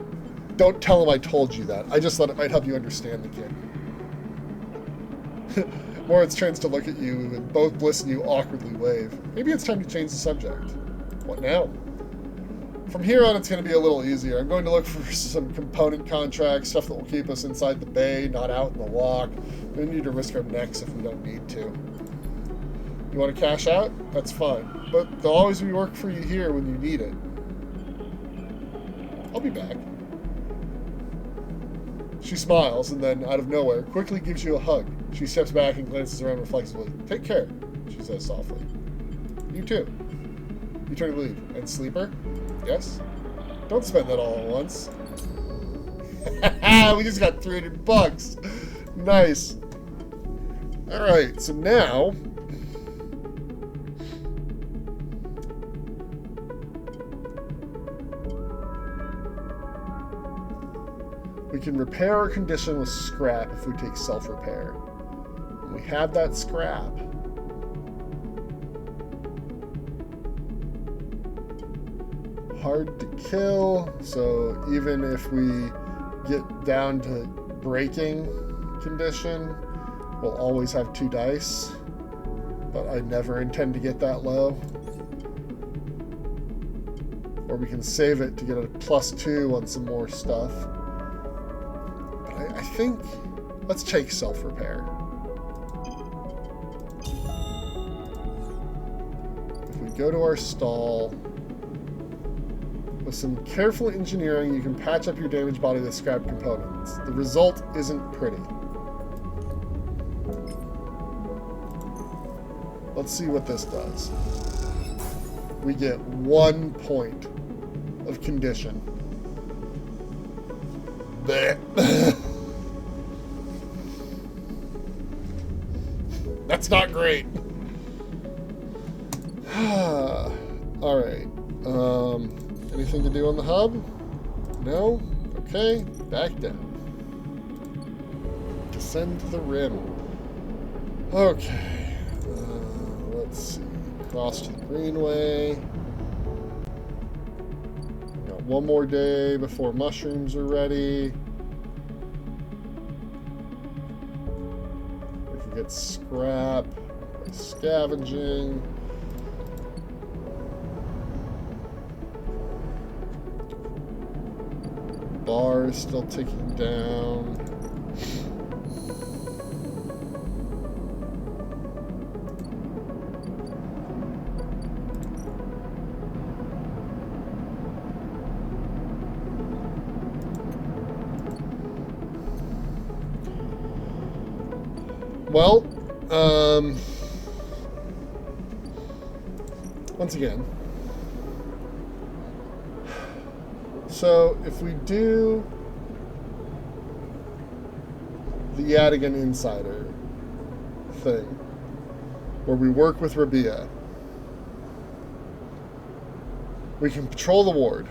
Don't tell him I told you that. I just thought it might help you understand the kid. Moritz turns to look at you, and both Bliss and you awkwardly wave. Maybe it's time to change the subject. What now? From here on, it's going to be a little easier. I'm going to look for some component contracts, stuff that will keep us inside the bay, not out in the lock. We don't need to risk our necks if we don't need to. You want to cash out? That's fine. But there'll always be work for you here when you need it. I'll be back. She smiles and then, out of nowhere, quickly gives you a hug. She steps back and glances around reflexively. Take care, she says softly. You too. You turn to leave. And Sleeper? Yes? Don't spend that all at once. We just got $300. Nice. Alright, so now... we can repair our condition with scrap if we take self-repair. We have that scrap. Hard to kill, so even if we get down to breaking condition, we'll always have 2 dice. But I never intend to get that low. Or we can save it to get a +2 on some more stuff. I think, let's take self-repair. If we go to our stall, with some careful engineering, you can patch up your damaged body with scrap components. The result isn't pretty. Let's see what this does. We get 1 point of condition. Blech. That's not great. Alright. Anything to do on the hub? No? Okay. Back down. Descend to the rim. Okay. Let's see. Cross to the Greenway. Got 1 more day before mushrooms are ready. Get scrap by scavenging. Bar is still ticking down. Well, once again, so if we do the Yadigan Insider thing, where we work with Rabia, we can patrol the ward.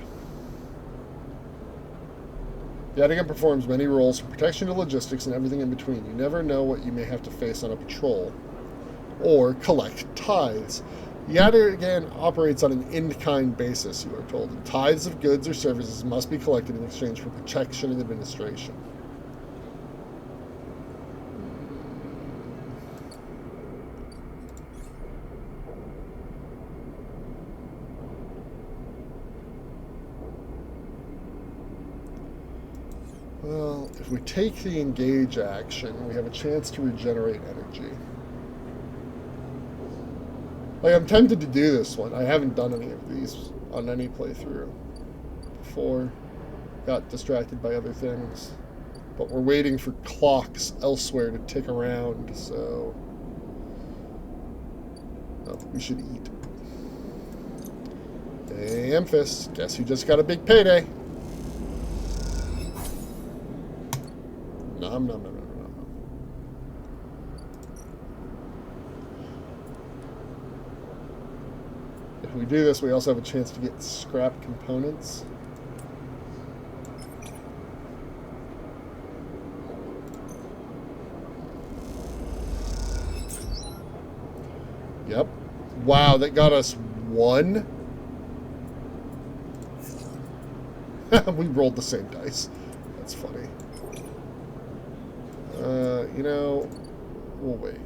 Yadigan performs many roles from protection to logistics and everything in between. You never know what you may have to face on a patrol. Or collect tithes. Yadigan operates on an in-kind basis, you are told. And tithes of goods or services must be collected in exchange for protection and administration. Well, if we take the engage action, we have a chance to regenerate energy. Like, I'm tempted to do this one. I haven't done any of these on any playthrough before. Got distracted by other things. But we're waiting for clocks elsewhere to tick around, so... oh, we should eat. Hey, Emphis, guess who just got a big payday? Nom nom nom nom nom. If we do this, we also have a chance to get scrap components. Yep. Wow, that got us 1. We rolled the same dice. That's funny. You know, we'll wait.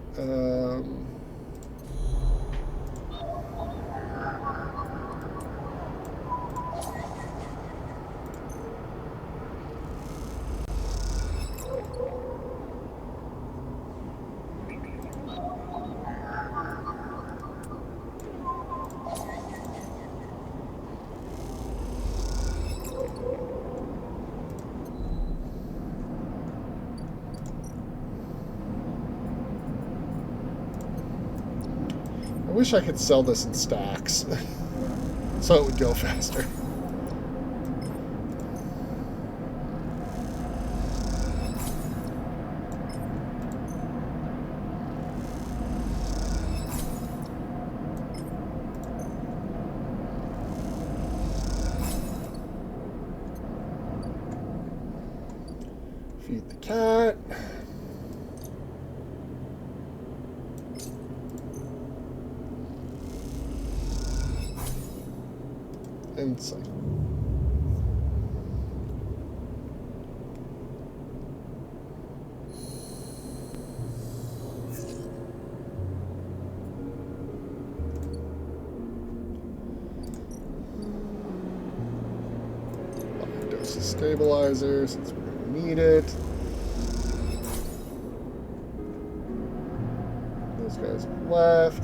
I wish I could sell this in stacks so it would go faster. Feed the cat. And so. Dose of stabilizer since we're going to need it. Those guys have left.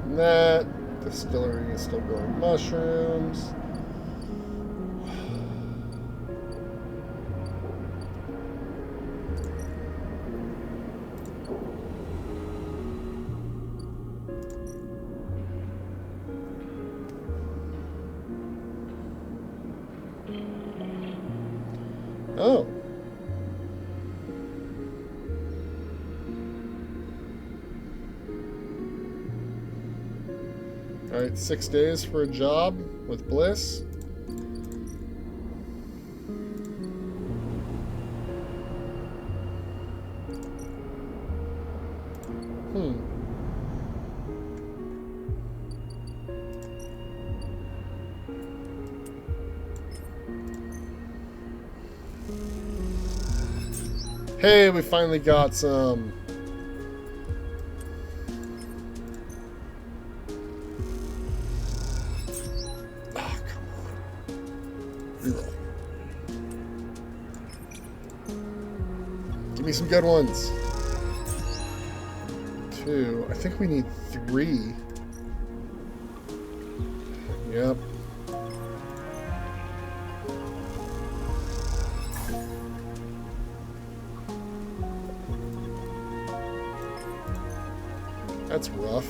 And that. Distillery is still growing mushrooms. Oh. Alright, 6 days for a job with Bliss. Hey, we finally got some. Oh, come on. Reroll. Give me some good ones. 2. I think we need 3. Yep. That's rough.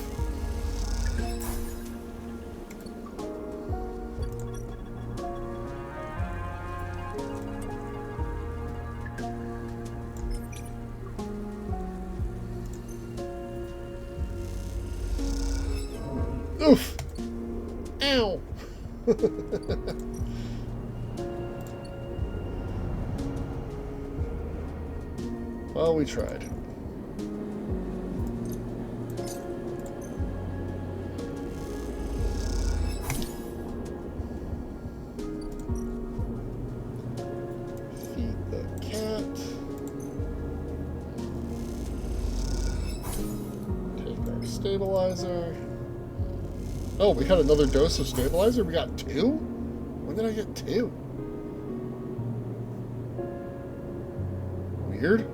Oof! Ow! Well, we tried. Stabilizer. Oh, we got another dose of stabilizer? We got 2? When did I get 2? Weird.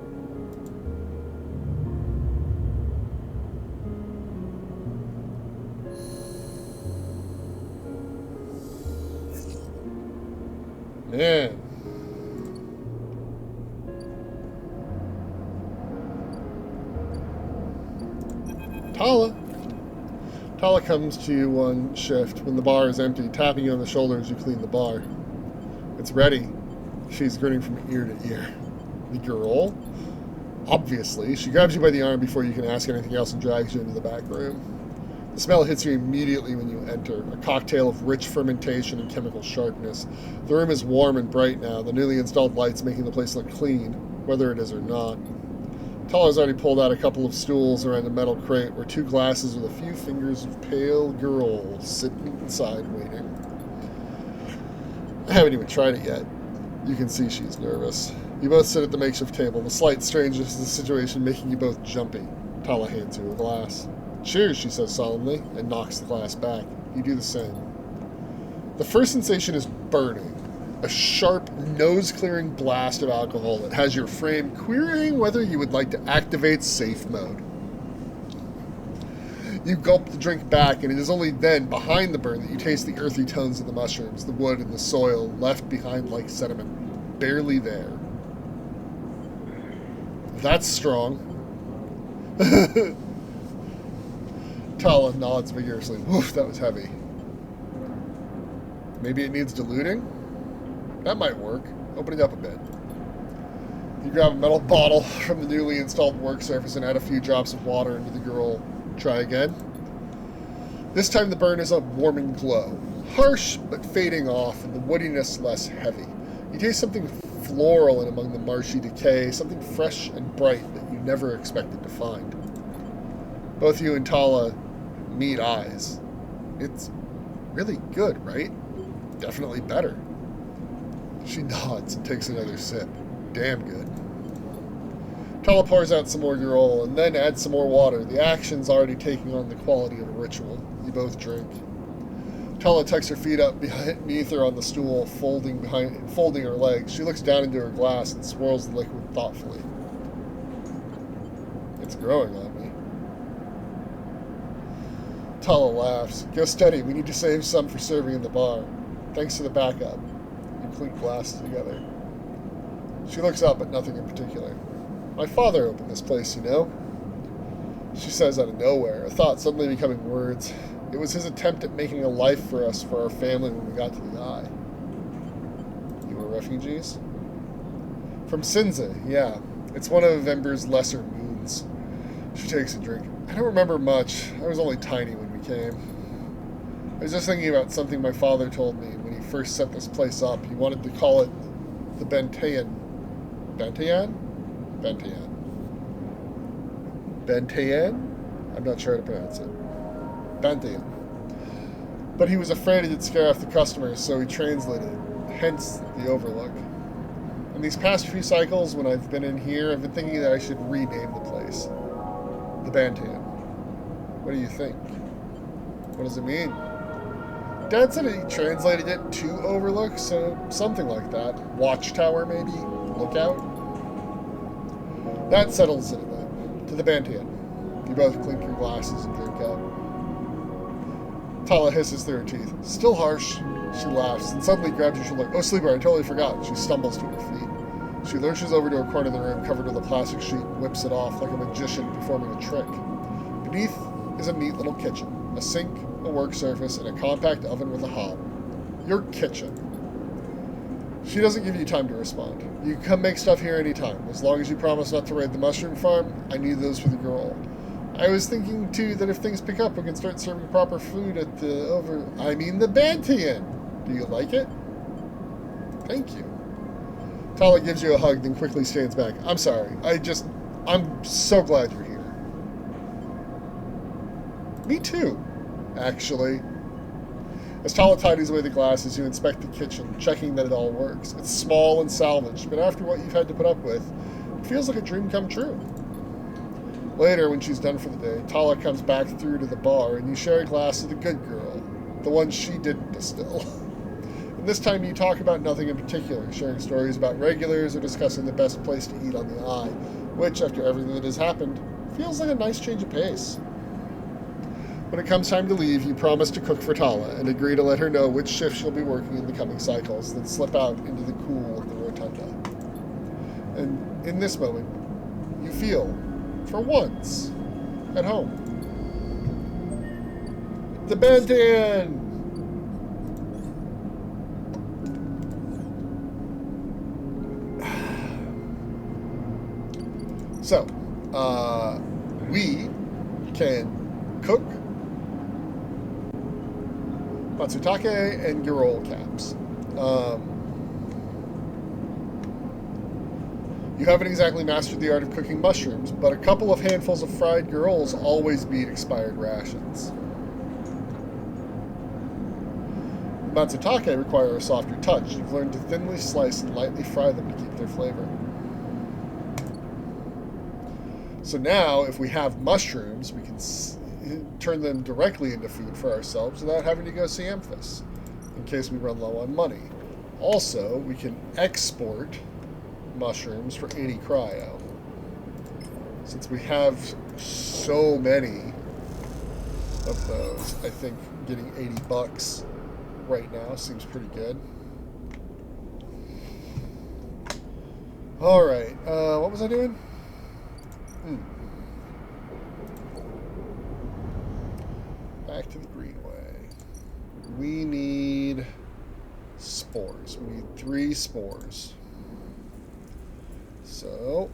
Man. Tala comes to you one shift when the bar is empty, tapping you on the shoulder as you clean the bar. It's ready. She's grinning from ear to ear. The girl? Obviously. She grabs you by the arm before you can ask anything else and drags you into the back room. The smell hits you immediately when you enter, a cocktail of rich fermentation and chemical sharpness. The room is warm and bright now, the newly installed lights making the place look clean, whether it is or not. Tala's already pulled out a couple of stools around a metal crate where 2 glasses with a few fingers of pale girl sitting inside waiting. I haven't even tried it yet. You can see she's nervous. You both sit at the makeshift table, the slight strangeness of the situation making you both jumpy. Tala hands you a glass. Cheers, she says solemnly, and knocks the glass back. You do the same. The first sensation is burning. A sharp, nose-clearing blast of alcohol that has your frame querying whether you would like to activate safe mode. You gulp the drink back, and it is only then, behind the burn, that you taste the earthy tones of the mushrooms, the wood, and the soil, left behind like sediment. Barely there. That's strong. Tala nods vigorously. Woof, that was heavy. Maybe it needs diluting? That might work. Open it up a bit. You grab a metal bottle from the newly installed work surface and add a few drops of water into the girl. Try again. This time the burn is a warming glow. Harsh, but fading off, and the woodiness less heavy. You taste something floral in among the marshy decay, something fresh and bright that you never expected to find. Both you and Tala meet eyes. It's really good, right? Definitely better. She nods and takes another sip. Damn good. Tala pours out some more Girol and then adds some more water. The action's already taking on the quality of a ritual. You both drink. Tala tucks her feet up beneath her on the stool, folding her legs. She looks down into her glass and swirls the liquid thoughtfully. It's growing on me. Tala laughs. Go steady. We need to save some for serving in the bar. Thanks to the backup. You clink glasses together. She looks up at nothing in particular. My father opened this place, you know? She says out of nowhere, a thought suddenly becoming words. It was his attempt at making a life for us, for our family, when we got to the eye. You were refugees? From Sinza, yeah. It's one of Ember's lesser moons. She takes a drink. I don't remember much. I was only tiny when we came. I was just thinking about something my father told me when he first set this place up. He wanted to call it the Bentayan. Bentayan? Bentayan. Bentayan? I'm not sure how to pronounce it. Bentayan. But he was afraid it'd scare off the customers, so he translated it. Hence the overlook. In these past few cycles, when I've been in here, I've been thinking that I should rename the place. The Bentayan. What do you think? What does it mean? Dad said he translated it to overlook, so something like that. Watchtower, maybe? Lookout? That settles it then. To the Bentayan. You both clink your glasses and drink up. Tala hisses through her teeth. Still harsh. She laughs and suddenly grabs your shoulder. Oh, sleeper, I totally forgot. She stumbles to her feet. She lurches over to a corner of the room covered with a plastic sheet and whips it off like a magician performing a trick. Beneath is a neat little kitchen. A sink, a work surface, and a compact oven with a hob. Your kitchen. She doesn't give you time to respond. You can come make stuff here anytime. As long as you promise not to raid the mushroom farm, I need those for the girl. I was thinking, too, that if things pick up, we can start serving proper food at the the Bentayan. Do you like it? Thank you. Tala gives you a hug, then quickly stands back. I'm sorry. I'm so glad you're here. Me too, actually. As Tala tidies away the glasses, you inspect the kitchen, checking that it all works. It's small and salvaged, but after what you've had to put up with, it feels like a dream come true. Later, when she's done for the day, Tala comes back through to the bar, and you share a glass with the good girl, the one she didn't distill. And this time you talk about nothing in particular, sharing stories about regulars or discussing the best place to eat on the eye, which, after everything that has happened, feels like a nice change of pace. When it comes time to leave, you promise to cook for Tala and agree to let her know which shift she'll be working in the coming cycles, then slip out into the cool of the rotunda. And in this moment, you feel, for once, at home. The Bantan! So, we can cook Matsutake and Girol caps. You haven't exactly mastered the art of cooking mushrooms, but a couple of handfuls of fried Girols always beat expired rations. Matsutake require a softer touch. You've learned to thinly slice and lightly fry them to keep their flavor. So now, if we have mushrooms, we can turn them directly into food for ourselves without having to go see Amphis, in case we run low on money. Also, we can export mushrooms for 80 cryo. Since we have so many of those, I think getting 80 bucks right now seems pretty good. Alright, what was I doing? Back to the Greenway. We need spores. We need 3 spores. So,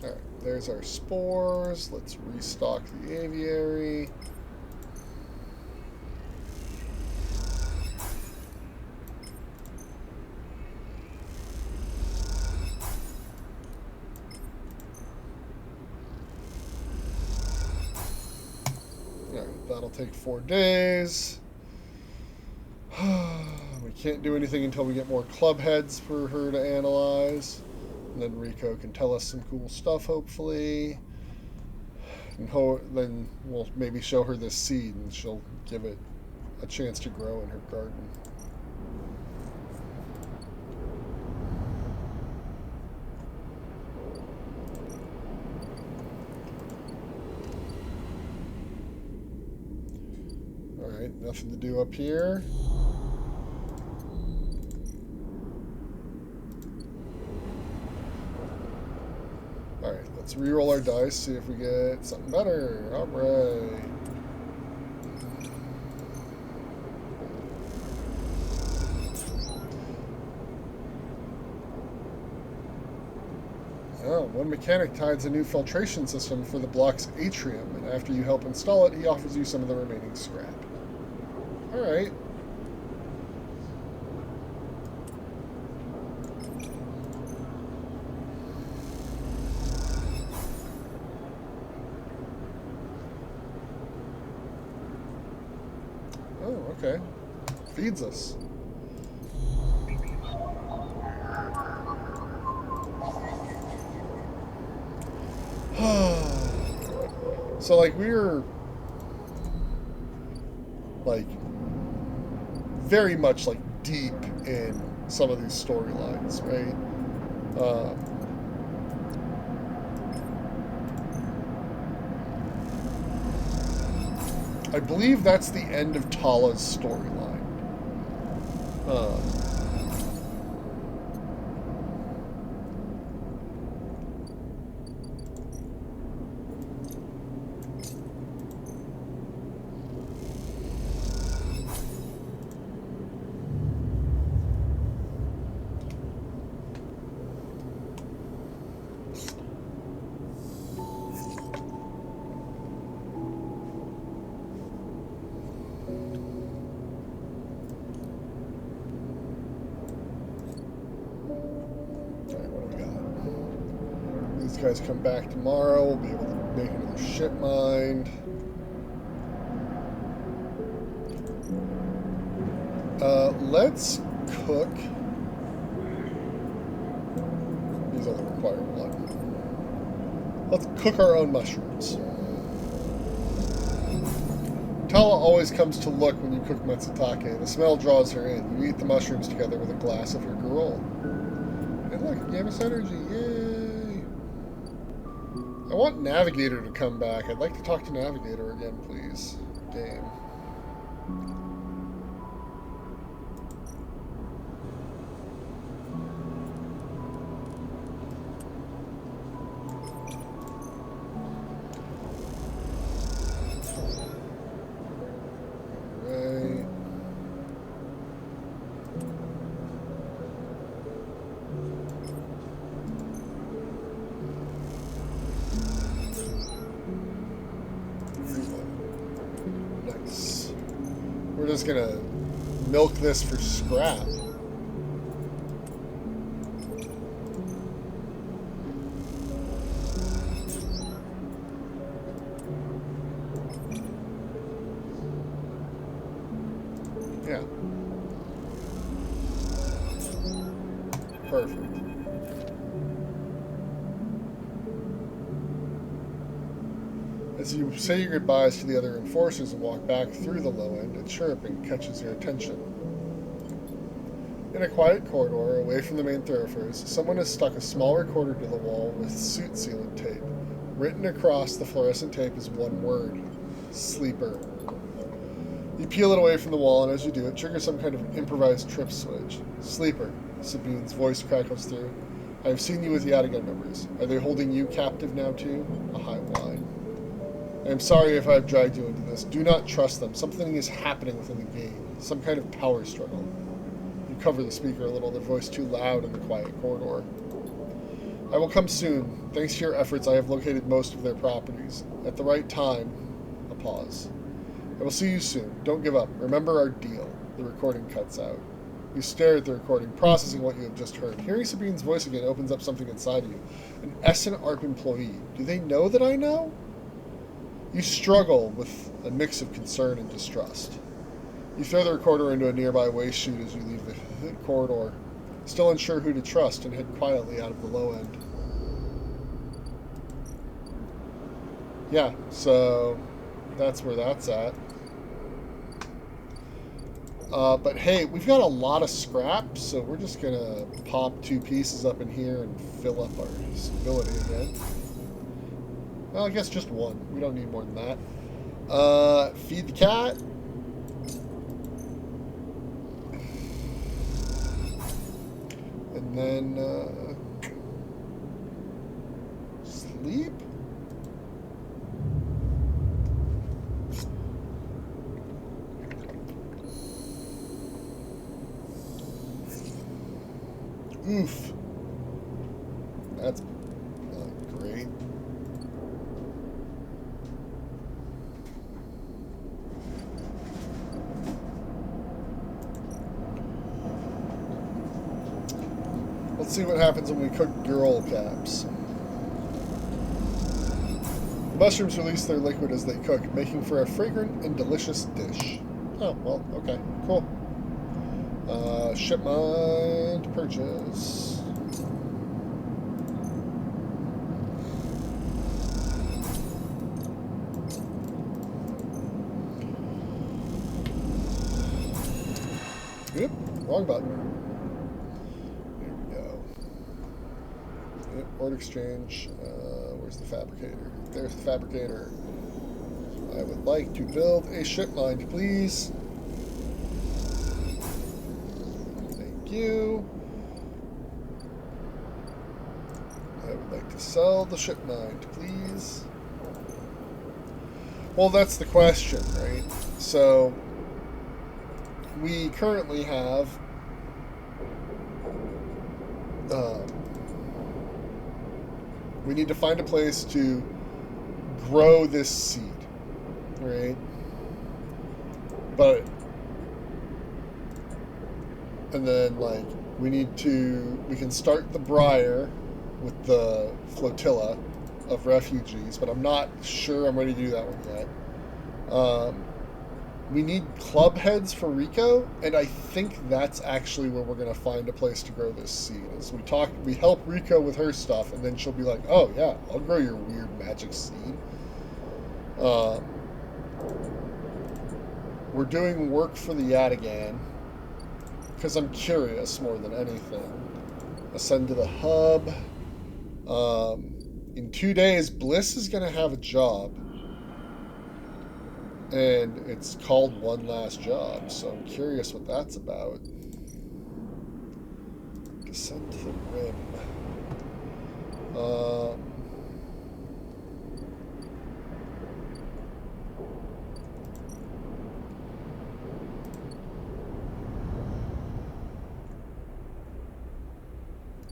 alright, there's our spores. Let's restock the aviary. Alright, that'll take 4 days. We can't do anything until we get more club heads for her to analyze. And then Rico can tell us some cool stuff, hopefully. And then we'll maybe show her this seed and she'll give it a chance to grow in her garden. Alright, nothing to do up here. Alright, let's re-roll our dice, see if we get something better. Alright. Oh, one mechanic tides a new filtration system for the block's atrium, and after you help install it, he offers you some of the remaining scrap. Alright. Oh, okay. Feeds us. So, like, we're, like, very much, like, deep in some of these storylines, right? I believe that's the end of Tala's storyline. Guys come back tomorrow, we'll be able to make another ship mind. Let's cook. These are the required one. Let's cook our own mushrooms. Tala always comes to look when you cook matsutake. The smell draws her in. You eat the mushrooms together with a glass of your gruel. And look, it gave us energy. Yay! I want Navigator to come back. I'd like to talk to Navigator again, please. Game. We're just gonna milk this for scrap. Yeah. Perfect. As you say your goodbyes to the other enforcers and walk back through the low end, a chirruping catches your attention. In a quiet corridor, away from the main thoroughfares, someone has stuck a small recorder to the wall with suit sealant tape. Written across the fluorescent tape is one word: sleeper. You peel it away from the wall, and as you do, it triggers some kind of improvised trip switch. Sleeper, Sabine's voice crackles through. I have seen you with the Yadigan members. Are they holding you captive now, too? A high whine. I am sorry if I have dragged you into this. Do not trust them. Something is happening within the game. Some kind of power struggle. You cover the speaker a little, their voice too loud in the quiet corridor. I will come soon. Thanks to your efforts, I have located most of their properties. At the right time, a pause. I will see you soon. Don't give up. Remember our deal. The recording cuts out. You stare at the recording, processing what you have just heard. Hearing Sabine's voice again opens up something inside you. An Essen ARP employee. Do they know that I know? You struggle with a mix of concern and distrust. You throw the recorder into a nearby waste chute as you leave the corridor, still unsure who to trust, and head quietly out of the low end. Yeah, so that's where that's at. But hey, we've got a lot of scrap, so we're just going to pop 2 pieces up in here and fill up our stability again. Well, I guess just 1. We don't need more than that. Feed the cat. And then, sleep? Oof. That's not great. Let's see what happens when we cook girl caps. The mushrooms release their liquid as they cook, making for a fragrant and delicious dish. Oh, well, okay, cool. Shipment purchase. Yep, wrong button. Here we go. Yep, order exchange. Where's the fabricator? There's the fabricator. I would like to build a ship mine, please. You. I would like to sell the ship mine, please. Well, that's the question, right? So, we currently have we need to find a place to grow this seed, right? But and then, like, we can start the Briar with the flotilla of refugees, but I'm not sure I'm ready to do that one yet. We need club heads for Rico, and I think that's actually where we're going to find a place to grow this seed. As we help Rico with her stuff, and then she'll be like, oh yeah, I'll grow your weird magic seed. we're doing work for the Yataghan because I'm curious more than anything. Ascend to the hub. In 2 days, Bliss is going to have a job. And it's called One Last Job, so I'm curious what that's about. Descend to the rim.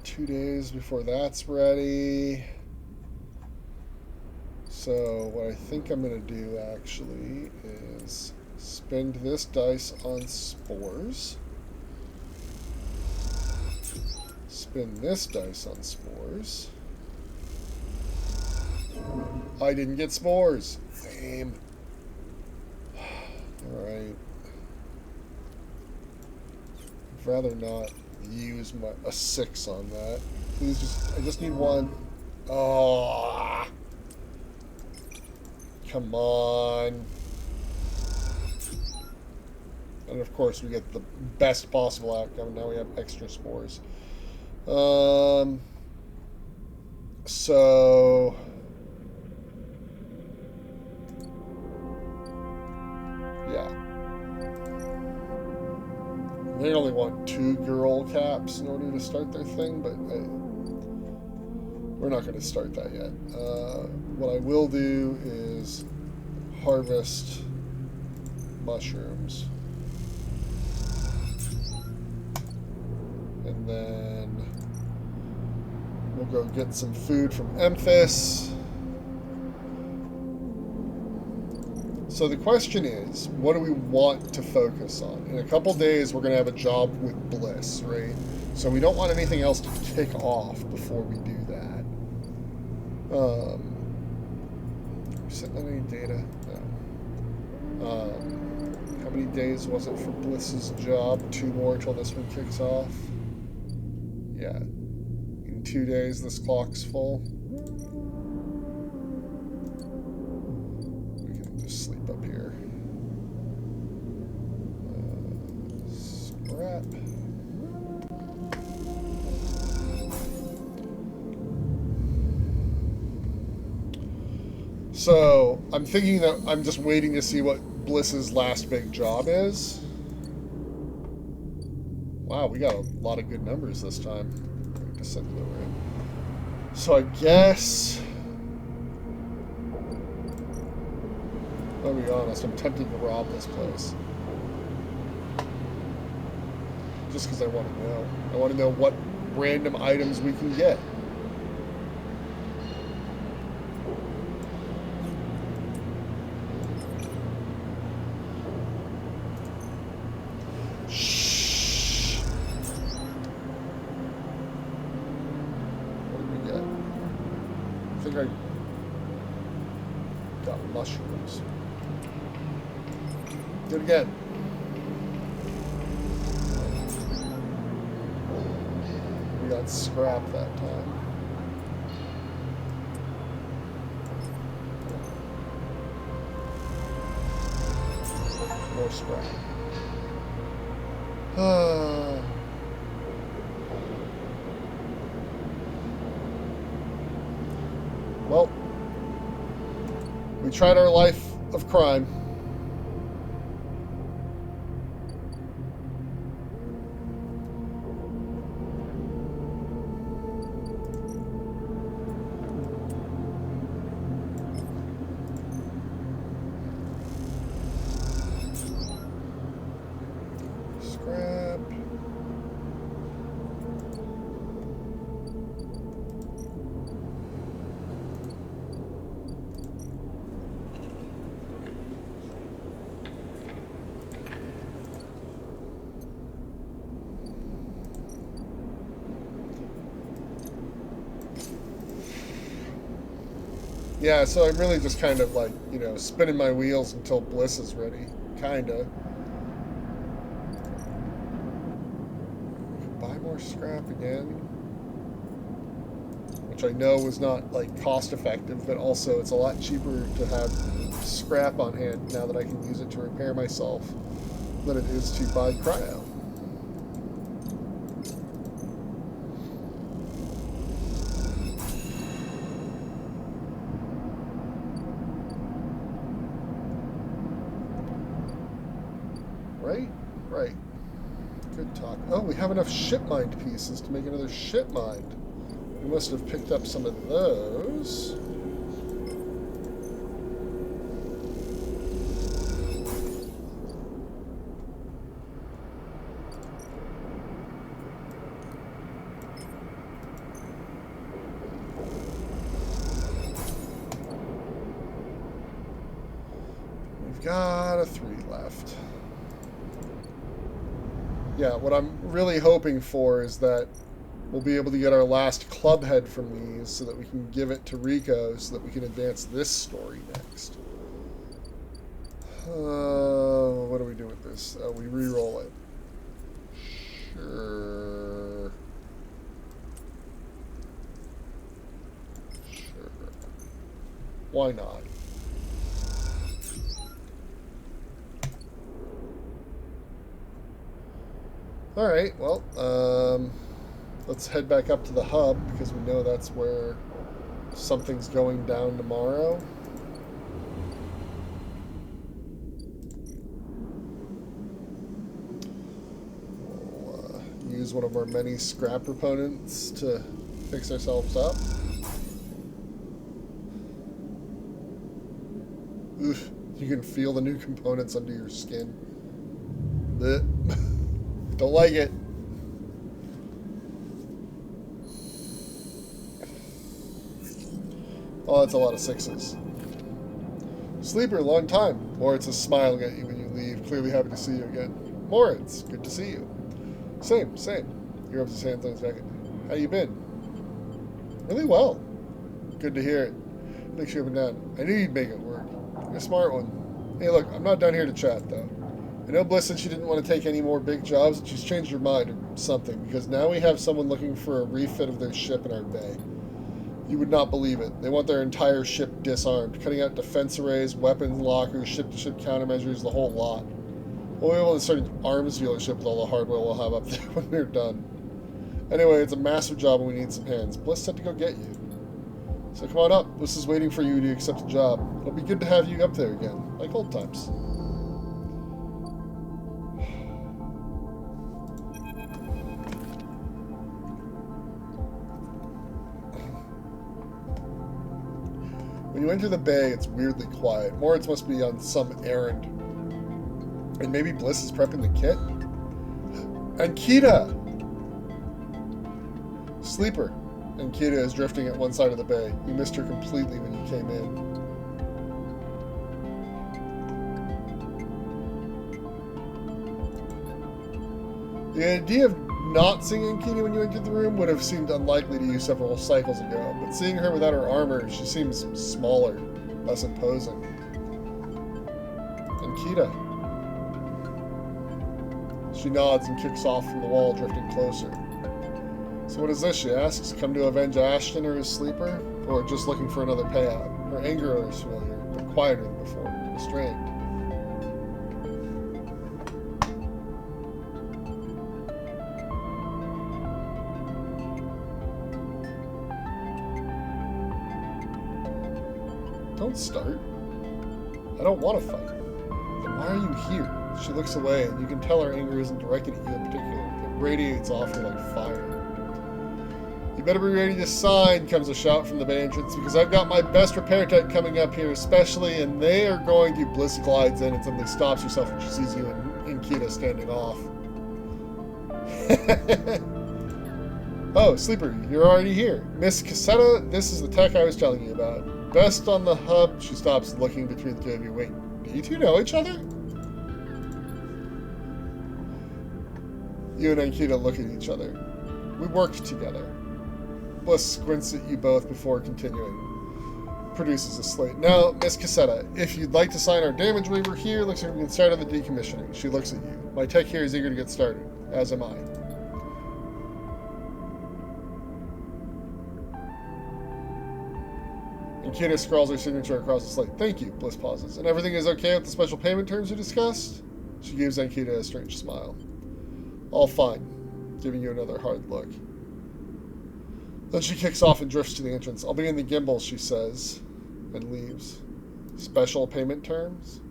2 days before that's ready. So what I think I'm going to do actually is spend this dice on spores. Spin this dice on spores. I didn't get spores. Lame. Alright. I'd rather not use a 6 on that. Please I just need 1. Oh. Come on. And of course we get the best possible outcome. Now we have extra spores. So yeah. They only want 2 girl caps in order to start their thing, but we're not going to start that yet. What I will do is harvest mushrooms. And then we'll go get some food from Emphis. So the question is, what do we want to focus on? In a couple days, we're going to have a job with Bliss, right? So we don't want anything else to kick off before we do that. Sitting on any data? No. How many days was it for Bliss's job? 2 more till this one kicks off? Yeah. In 2 days, this clock's full. We can just sleep up here. Scrap. So, I'm thinking that I'm just waiting to see what Bliss's last big job is. Wow, we got a lot of good numbers this time. Descend to the rim. So I guess, I'll be honest, I'm tempted to rob this place. Just because I want to know. I want to know what random items we can get. I got mushrooms. Do it again. We got scrap that time. More scrap. Well, we tried our life of crime. Scrap. Yeah, so I'm really just kind of like, you know, spinning my wheels until Bliss is ready. Kinda. Buy more scrap again. which I know was not like cost effective, but also it's a lot cheaper to have scrap on hand now that I can use it to repair myself than it is to buy cryo. Right. Good talk. Oh, we have enough ship mind pieces to make another ship mind. We must have picked up some of those. We've got a 3 left. Yeah, what I'm really hoping for is that we'll be able to get our last club head from these so that we can give it to Rico so that we can advance this story next. What do we do with this? We re-roll it. Sure. Why not? Alright, well, let's head back up to the hub because we know that's where something's going down tomorrow. We'll use one of our many scrap proponents to fix ourselves up. Oof, you can feel the new components under your skin. Blech. Don't like it. Oh, that's a lot of 6s. Sleeper, long time. Moritz is smiling at you when you leave, clearly happy to see you again. Moritz, good to see you. Same. He rubs his hands on his jacket. How you been? Really well. Good to hear it. Looks you up and down. I knew you'd make it work. You're a smart one. Hey, look, I'm not down here to chat, though. I know Bliss said she didn't want to take any more big jobs, and she's changed her mind or something, because now we have someone looking for a refit of their ship in our bay. You would not believe it. They want their entire ship disarmed, cutting out defense arrays, weapons lockers, ship-to-ship countermeasures, the whole lot. We'll be able to start an arms dealership with all the hardware we'll have up there when we're done. Anyway, it's a massive job and we need some hands. Bliss said to go get you. So come on up. Bliss is waiting for you to accept the job. It'll be good to have you up there again, like old times. When you enter the bay, it's weirdly quiet. Moritz must be on some errand. And maybe Bliss is prepping the kit? And Kita! Sleeper. And Kita is drifting at one side of the bay. You missed her completely when you came in. The idea of not seeing Ankita when you entered the room would have seemed unlikely to you several cycles ago, but seeing her without her armor, she seems smaller, less imposing. Ankita. She nods and kicks off from the wall, drifting closer. So what is this, she asks? Come to avenge Ashton or his sleeper? Or just looking for another payout? Her anger is familiar, but quieter than before, restrained. Don't start. I don't want to fight. Then why are you here? She looks away, and you can tell her anger isn't directed at you in particular. It radiates off her like fire. You better be ready to sign, comes a shout from the bay entrance, because I've got my best repair tech coming up here, especially, and they are going to. Bliss glides in and suddenly stops herself when she sees you and Kita standing off. Oh, Sleeper, you're already here. Miss Cassetta, this is the tech I was telling you about. Best on the hub. She stops looking between the two of you. Wait, do you two know each other? You and Ankita look at each other. We worked together. Bliss squints at you both before continuing. Produces a slate. Now, Miss Cassetta, if you'd like to sign our damage waiver here, looks like we can start on the decommissioning. She looks at you. My tech here is eager to get started, as am I. Nikita scrawls her signature across the slate. Thank you, Bliss pauses. And everything is okay with the special payment terms we discussed? She gives Nikita a strange smile. All fine, giving you another hard look. Then she kicks off and drifts to the entrance. I'll be in the gimbal, she says, and leaves. Special payment terms?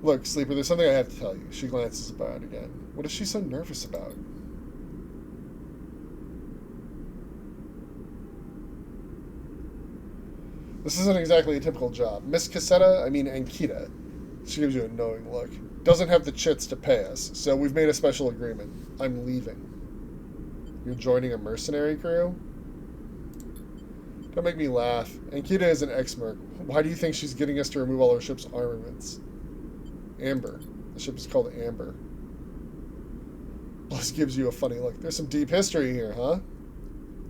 Look, Sleeper, there's something I have to tell you. She glances about again. What is she so nervous about? This isn't exactly a typical job. Miss Ankita, she gives you a knowing look, doesn't have the chits to pay us, so we've made a special agreement. I'm leaving. You're joining a mercenary crew? Don't make me laugh. Ankita is an ex-merc. Why do you think she's getting us to remove all our ship's armaments? Amber. The ship is called Amber. Bliss gives you a funny look. There's some deep history here, huh?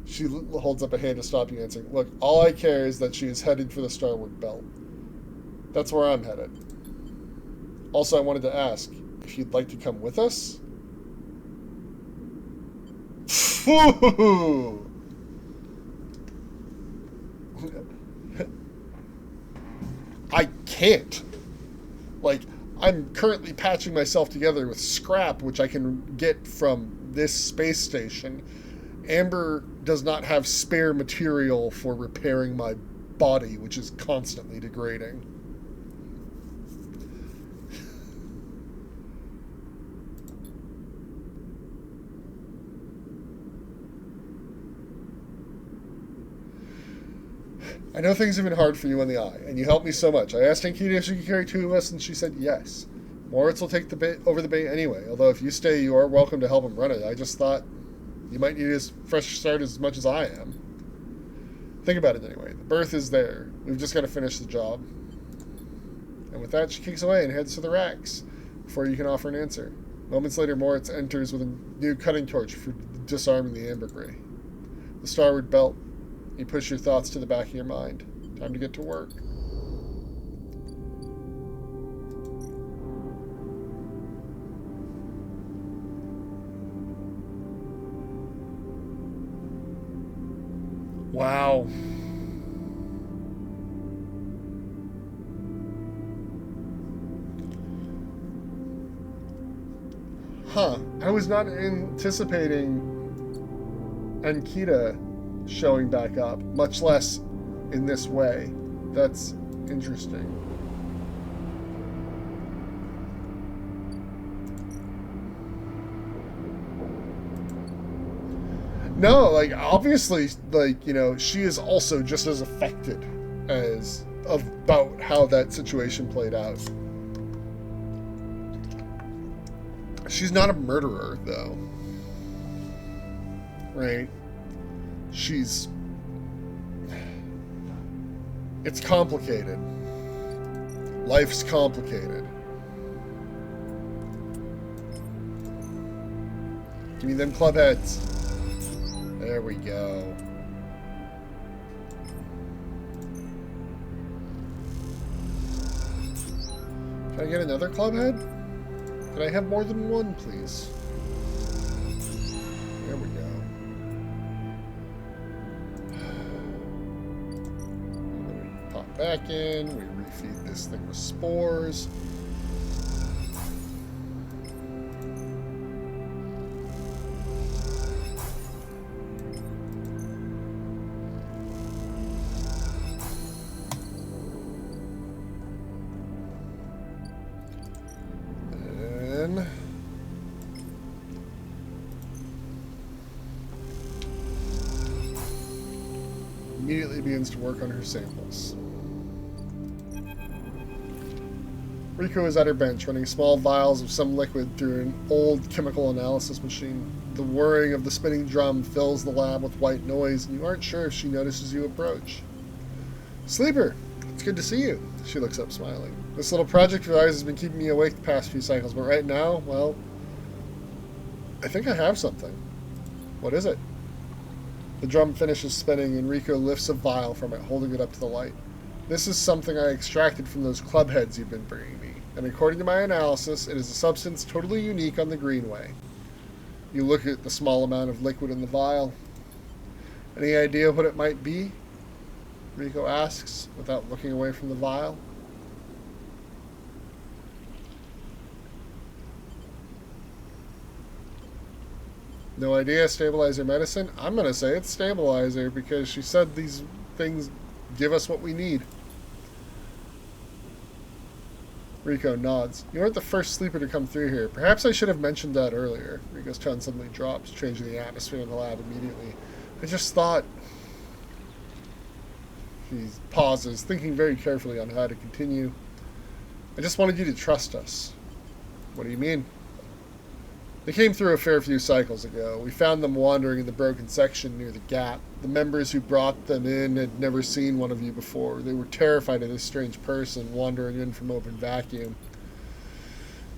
She holds up a hand to stop you answering. Look, all I care is that she is headed for the Starward Belt. That's where I'm headed. Also, I wanted to ask if you'd like to come with us? I can't. Like, I'm currently patching myself together with scrap, which I can get from this space station. Amber does not have spare material for repairing my body, which is constantly degrading. I know things have been hard for you on the eye, and you helped me so much. I asked Ankita if she could carry two of us, and she said yes. Moritz will take the bait over the bait anyway, although if you stay, you are welcome to help him run it. I just thought you might need a fresh start as much as I am. Think about it anyway. The berth is there. We've just got to finish the job. And with that, she kicks away and heads to the racks before you can offer an answer. Moments later, Moritz enters with a new cutting torch for disarming the ambergris. The Starward Belt. You push your thoughts to the back of your mind. Time to get to work. Wow. Huh. I was not anticipating Ankita showing back up, much less in this way. That's interesting. No, like, obviously, like, you know, she is also just as affected as about how that situation played out. She's not a murderer, though. Right? It's complicated. Life's complicated. Give me them club heads. There we go. Can I get another club head? Can I have more than one, please? There we go. Pop back in. We refeed this thing with spores. Immediately begins to work on her samples. Rico is at her bench, running small vials of some liquid through an old chemical analysis machine. The whirring of the spinning drum fills the lab with white noise, and you aren't sure if she notices you approach. Sleeper, it's good to see you. She looks up, smiling. This little project of ours has been keeping me awake the past few cycles, but right now, well, I think I have something. What is it? The drum finishes spinning, and Rico lifts a vial from it, holding it up to the light. This is something I extracted from those club heads you've been bringing me, and according to my analysis, it is a substance totally unique on the Greenway. You look at the small amount of liquid in the vial, Any idea what it might be? Rico asks, without looking away from the vial. No idea. Stabilizer medicine? I'm going to say it's stabilizer because she said these things give us what we need. Rico nods. You weren't the first sleeper to come through here. Perhaps I should have mentioned that earlier. Rico's tone suddenly drops, changing the atmosphere in the lab immediately. I just thought... He pauses, thinking very carefully on how to continue. I just wanted you to trust us. What do you mean? They came through a fair few cycles ago. We found them wandering in the broken section near the gap. The members who brought them in had never seen one of you before. They were terrified of this strange person wandering in from open vacuum.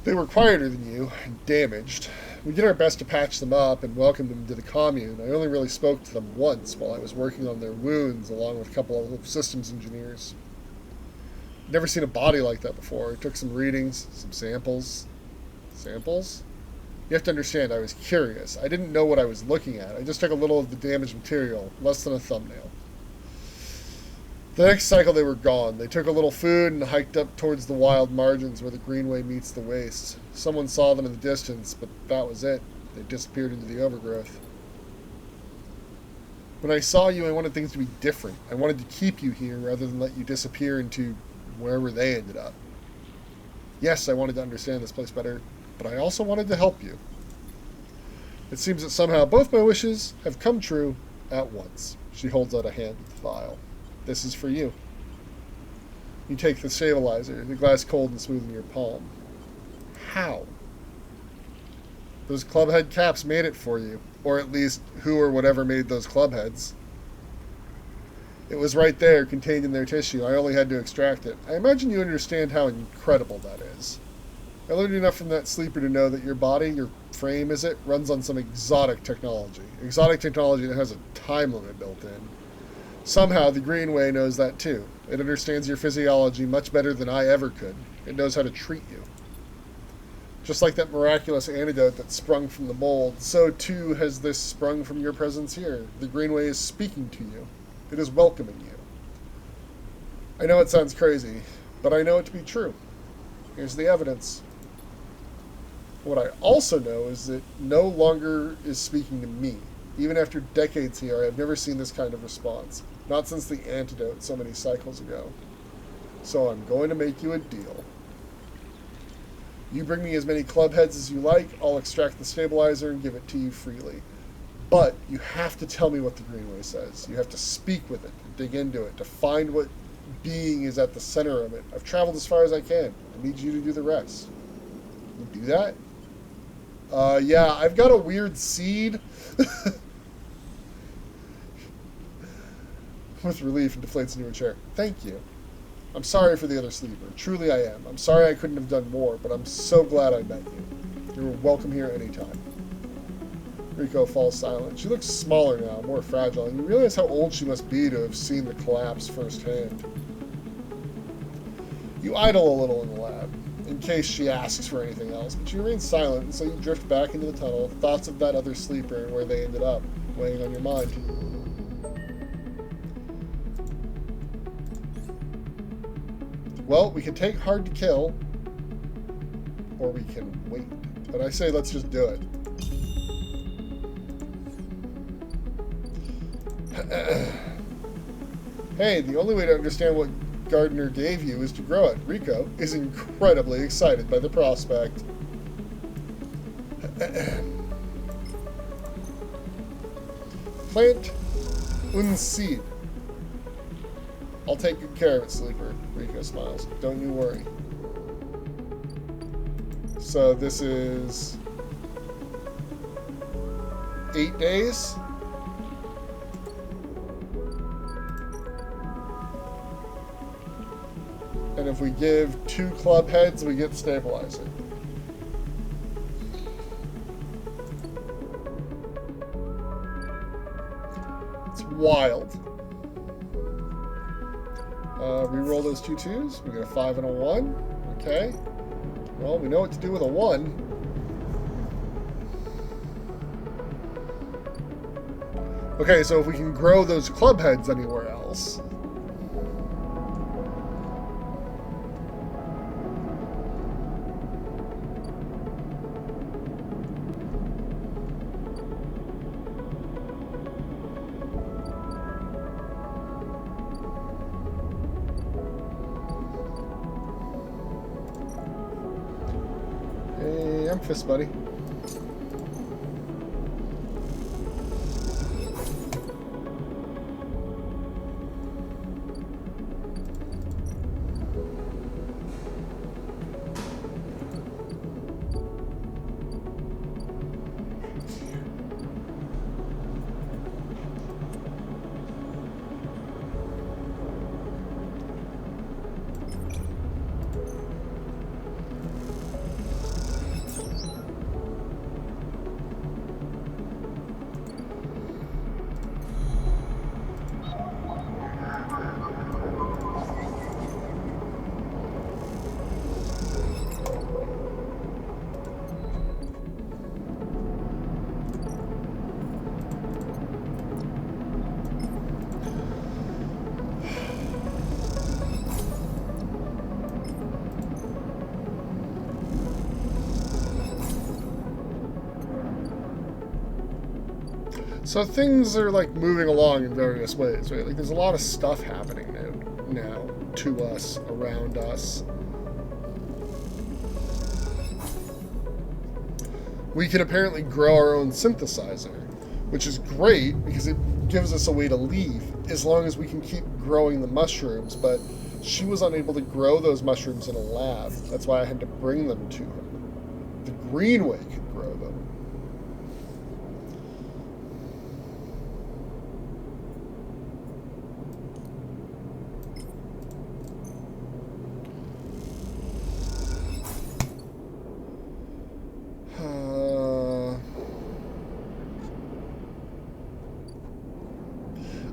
They were quieter than you, and damaged. We did our best to patch them up and welcome them to the commune. I only really spoke to them once while I was working on their wounds, along with a couple of systems engineers. Never seen a body like that before. I took some readings, some samples. Samples? You have to understand, I was curious. I didn't know what I was looking at. I just took a little of the damaged material, less than a thumbnail. The next cycle they were gone. They took a little food and hiked up towards the wild margins where the greenway meets the waste. Someone saw them in the distance, but that was it. They disappeared into the overgrowth. When I saw you, I wanted things to be different. I wanted to keep you here rather than let you disappear into wherever they ended up. Yes, I wanted to understand this place better, but I also wanted to help you. It seems that somehow both my wishes have come true at once. She holds out a hand with the vial. This is for you. You take the stabilizer, the glass cold and smooth in your palm. How? Those clubhead caps made it for you. Or at least, who or whatever made those clubheads. It was right there, contained in their tissue. I only had to extract it. I imagine you understand how incredible that is. I learned enough from that sleeper to know that your body, your frame, runs on some exotic technology. Exotic technology that has a time limit built in. Somehow, the Greenway knows that too. It understands your physiology much better than I ever could. It knows how to treat you. Just like that miraculous antidote that sprung from the mold, so too has this sprung from your presence here. The Greenway is speaking to you. It is welcoming you. I know it sounds crazy, but I know it to be true. Here's the evidence. What I also know is that no longer is speaking to me. Even after decades here, I have never seen this kind of response. Not since the antidote so many cycles ago. So I'm going to make you a deal. You bring me as many clubheads as you like, I'll extract the stabilizer and give it to you freely. But you have to tell me what the Greenway says. You have to speak with it, dig into it, to find what being is at the center of it. I've traveled as far as I can. I need you to do the rest. You do that? Yeah, I've got a weird seed. With relief, and deflates into a chair. Thank you. I'm sorry for the other sleeper. Truly I am. I'm sorry I couldn't have done more, but I'm so glad I met you. You're welcome here anytime. Rico falls silent. She looks smaller now, more fragile, and you realize how old she must be to have seen the collapse firsthand. You idle a little in the lab, in case she asks for anything else, but you remain silent, and so you drift back into the tunnel, thoughts of that other sleeper and where they ended up, weighing on your mind. Well, we can take hard to kill, or we can wait. But I say let's just do it. Hey, the only way to understand what Gardner gave you is to grow it. Rico is incredibly excited by the prospect. Plant und seed. I'll take good care of it, sleeper. Rico smiles. Don't you worry. So this is 8 days. And if we give 2 club heads, we get stabilizer. It's wild. Reroll those 2 2s. We get a 5 and a 1. Okay. Well, we know what to do with a 1. Okay, so if we can grow those club heads anywhere else. Hey, I'm Fist Buddy. So things are like moving along in various ways, right? Like there's a lot of stuff happening now to us, around us. We can apparently grow our own synthesizer, which is great because it gives us a way to leave as long as we can keep growing the mushrooms, but she was unable to grow those mushrooms in a lab. That's why I had to bring them to her. The Greenway could grow them.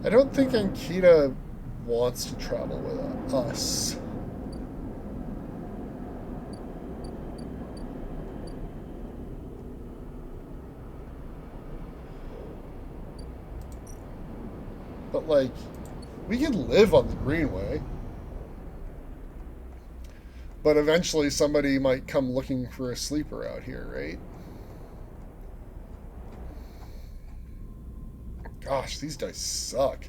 I don't think Ankita wants to travel with us. But, like, we could live on the Greenway. But eventually somebody might come looking for a sleeper out here, right? Gosh, these dice suck.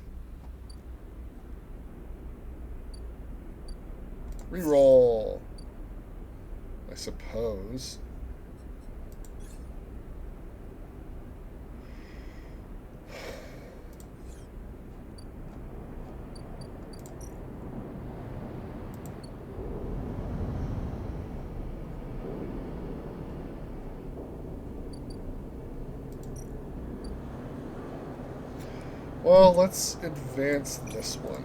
Reroll, I suppose. Well, let's advance this one.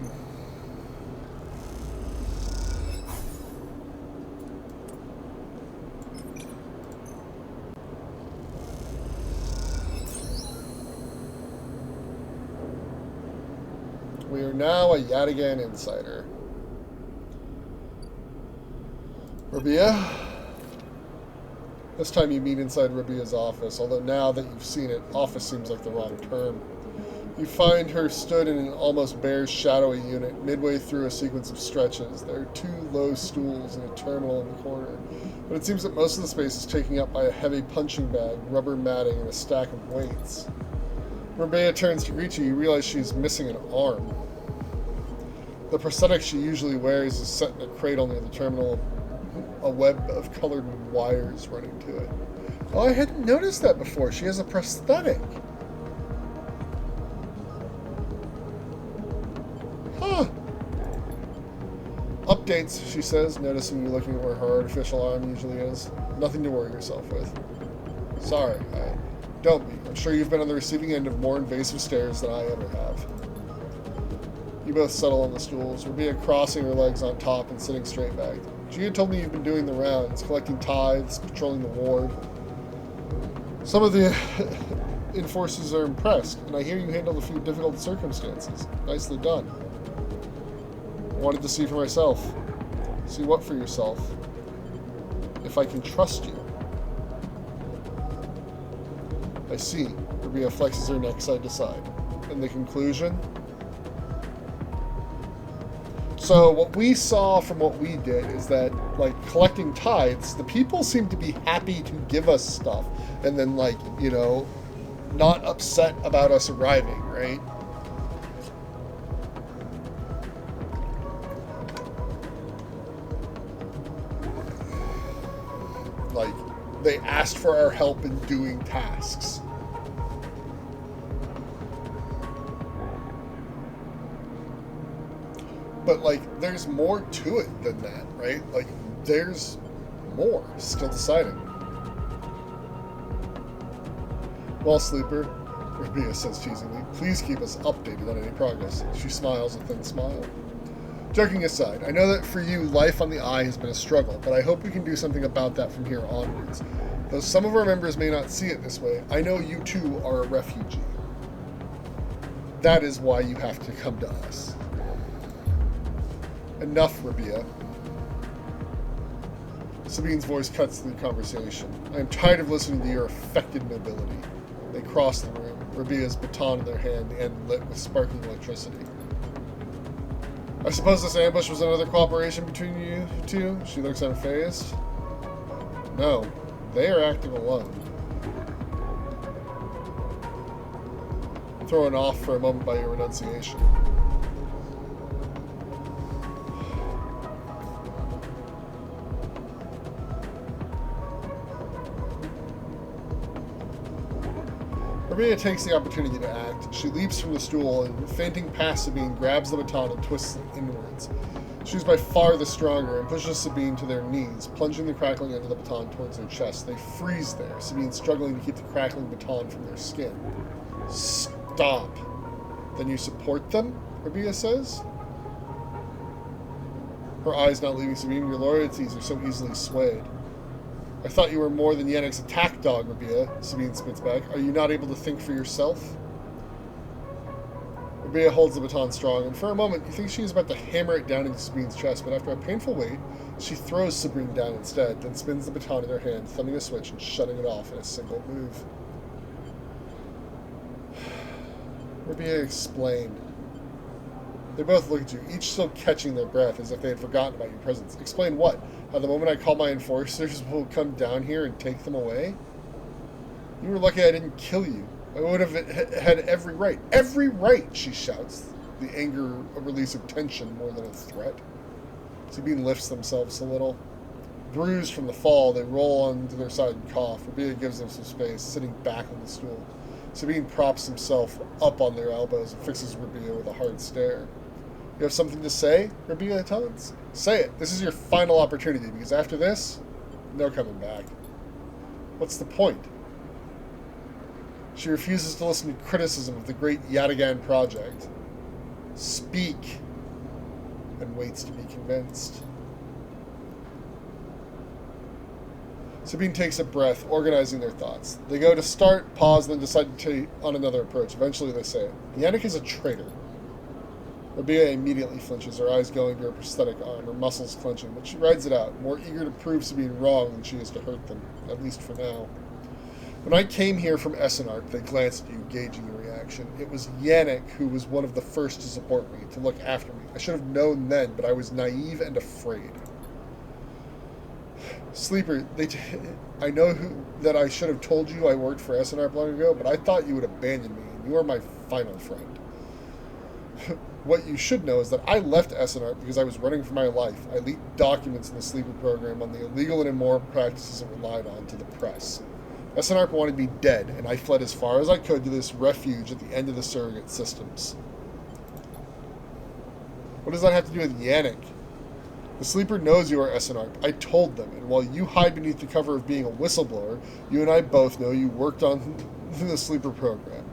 We are now a Yadigan insider. Rabia? This time you meet inside Rabia's office, although now that you've seen it, office seems like the wrong term. You find her stood in an almost bare, shadowy unit, midway through a sequence of stretches. There are 2 low stools and a terminal in the corner, but it seems that most of the space is taken up by a heavy punching bag, rubber matting, and a stack of weights. When Rabea turns to greet you, you realize she's missing an arm. The prosthetic she usually wears is set in a cradle near the terminal, a web of colored wires running to it. Oh, I hadn't noticed that before. She has a prosthetic. Huh. Updates, she says, noticing you looking at where her artificial arm usually is. Nothing to worry yourself with. Sorry, don't be. I'm sure you've been on the receiving end of more invasive stares than I ever have. You both settle on the stools, Rabia crossing her legs on top and sitting straight back. Gia told me you've been doing the rounds, collecting tithes, patrolling the ward. Some of the enforcers are impressed, and I hear you handled a few difficult circumstances. Nicely done. I wanted to see for myself. See what for yourself? If I can trust you. I see. Rabia flexes her neck side to side. in the conclusion. So what we saw from what we did is that, like, collecting tithes, the people seem to be happy to give us stuff, and then, like, you know, not upset about us arriving, right? Like, they asked for our help in doing tasks. But, like, there's more to it than that, right? Like, there's more. Still deciding. Well, Sleeper, Rabia says teasingly, please keep us updated on any progress. She smiles a thin smile. Joking aside, I know that for you, life on the Eye has been a struggle, but I hope we can do something about that from here onwards. Though some of our members may not see it this way, I know you too are a refugee. That is why you have to come to us. Enough, Rabia. Sabine's voice cuts through the conversation. I am tired of listening to your affected nobility. They cross the room, Rabia's baton in their hand, the end lit with sparkling electricity. I suppose this ambush was another cooperation between you two? She looks unfazed. No, they are acting alone. Thrown off for a moment by your renunciation. Rabia takes the opportunity to act. She leaps from the stool and, fainting past Sabine, grabs the baton and twists it inwards. She is by far the stronger and pushes Sabine to their knees, plunging the crackling end of the baton towards their chest. They freeze there, Sabine struggling to keep the crackling baton from their skin. Stop. Then you support them? Rabia says. Her eyes not leaving Sabine. Your loyalties are so easily swayed. I thought you were more than Yannick's attack dog, Rabia, Sabine spits back. Are you not able to think for yourself? Rabia holds the baton strong, and for a moment you think she is about to hammer it down into Sabine's chest, but after a painful wait, she throws Sabine down instead, then spins the baton in her hand, thumbing a switch and shutting it off in a single move. Rabia explained. They both look at you, each still catching their breath as if they had forgotten about your presence. Explain what? How the moment I call my enforcers will come down here and take them away? You were lucky I didn't kill you. I would have had every right. Every right, she shouts, the anger a release of tension more than a threat. Sabine lifts themselves a little. Bruised from the fall, they roll onto their side and cough. Rabia gives them some space, sitting back on the stool. Sabine props himself up on their elbows and fixes Rabia with a hard stare. You have something to say? Rabia taunts. Say it. This is your final opportunity, because after this, no coming back. What's the point? She refuses to listen to criticism of the great Yatagan project. Speak. And waits to be convinced. Sabine takes a breath, organizing their thoughts. They go to start, pause, then decide to take on another approach. Eventually they say, Yannick is a traitor. Rabia immediately flinches, her eyes going to her prosthetic arm, her muscles clenching, but she rides it out, more eager to prove Sabine wrong than she is to hurt them, at least for now. When I came here from Essenarp, they glanced at you, gauging your reaction. It was Yannick who was one of the first to support me, to look after me. I should have known then, but I was naive and afraid. Sleeper, I know that I should have told you I worked for Essenarp long ago, but I thought you would abandon me, and you are my final friend. What you should know is that I left Essenarp because I was running for my life. I leaked documents in the Sleeper program on the illegal and immoral practices it relied on to the press. Essenarp wanted me dead, and I fled as far as I could to this refuge at the end of the surrogate systems. What does that have to do with Yannick? The Sleeper knows you are Essenarp. I told them, and while you hide beneath the cover of being a whistleblower, you and I both know you worked on the Sleeper program.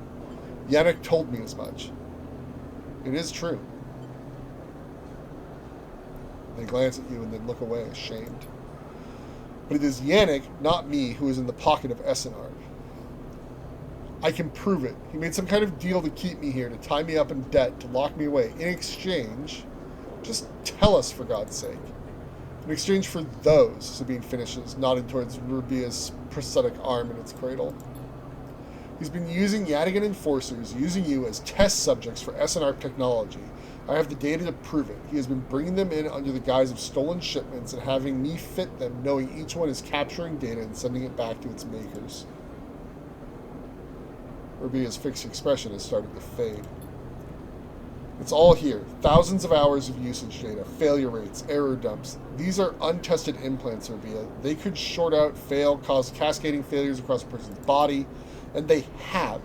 Yannick told me as much. It is true. They glance at you and then look away, ashamed. But it is Yannick, not me, who is in the pocket of Essenarp. I can prove it. He made some kind of deal to keep me here, to tie me up in debt, to lock me away. In exchange, just tell us, for God's sake. In exchange for those, Sabine finishes, nodding towards Rubia's prosthetic arm in its cradle. He's been using Yadigan enforcers, using you as test subjects for SNR technology. I have the data to prove it. He has been bringing them in under the guise of stolen shipments and having me fit them, knowing each one is capturing data and sending it back to its makers. Rubia's fixed expression has started to fade. It's all here. Thousands of hours of usage data, failure rates, error dumps. These are untested implants, Rubia. They could short out, fail, cause cascading failures across a person's body, and they have.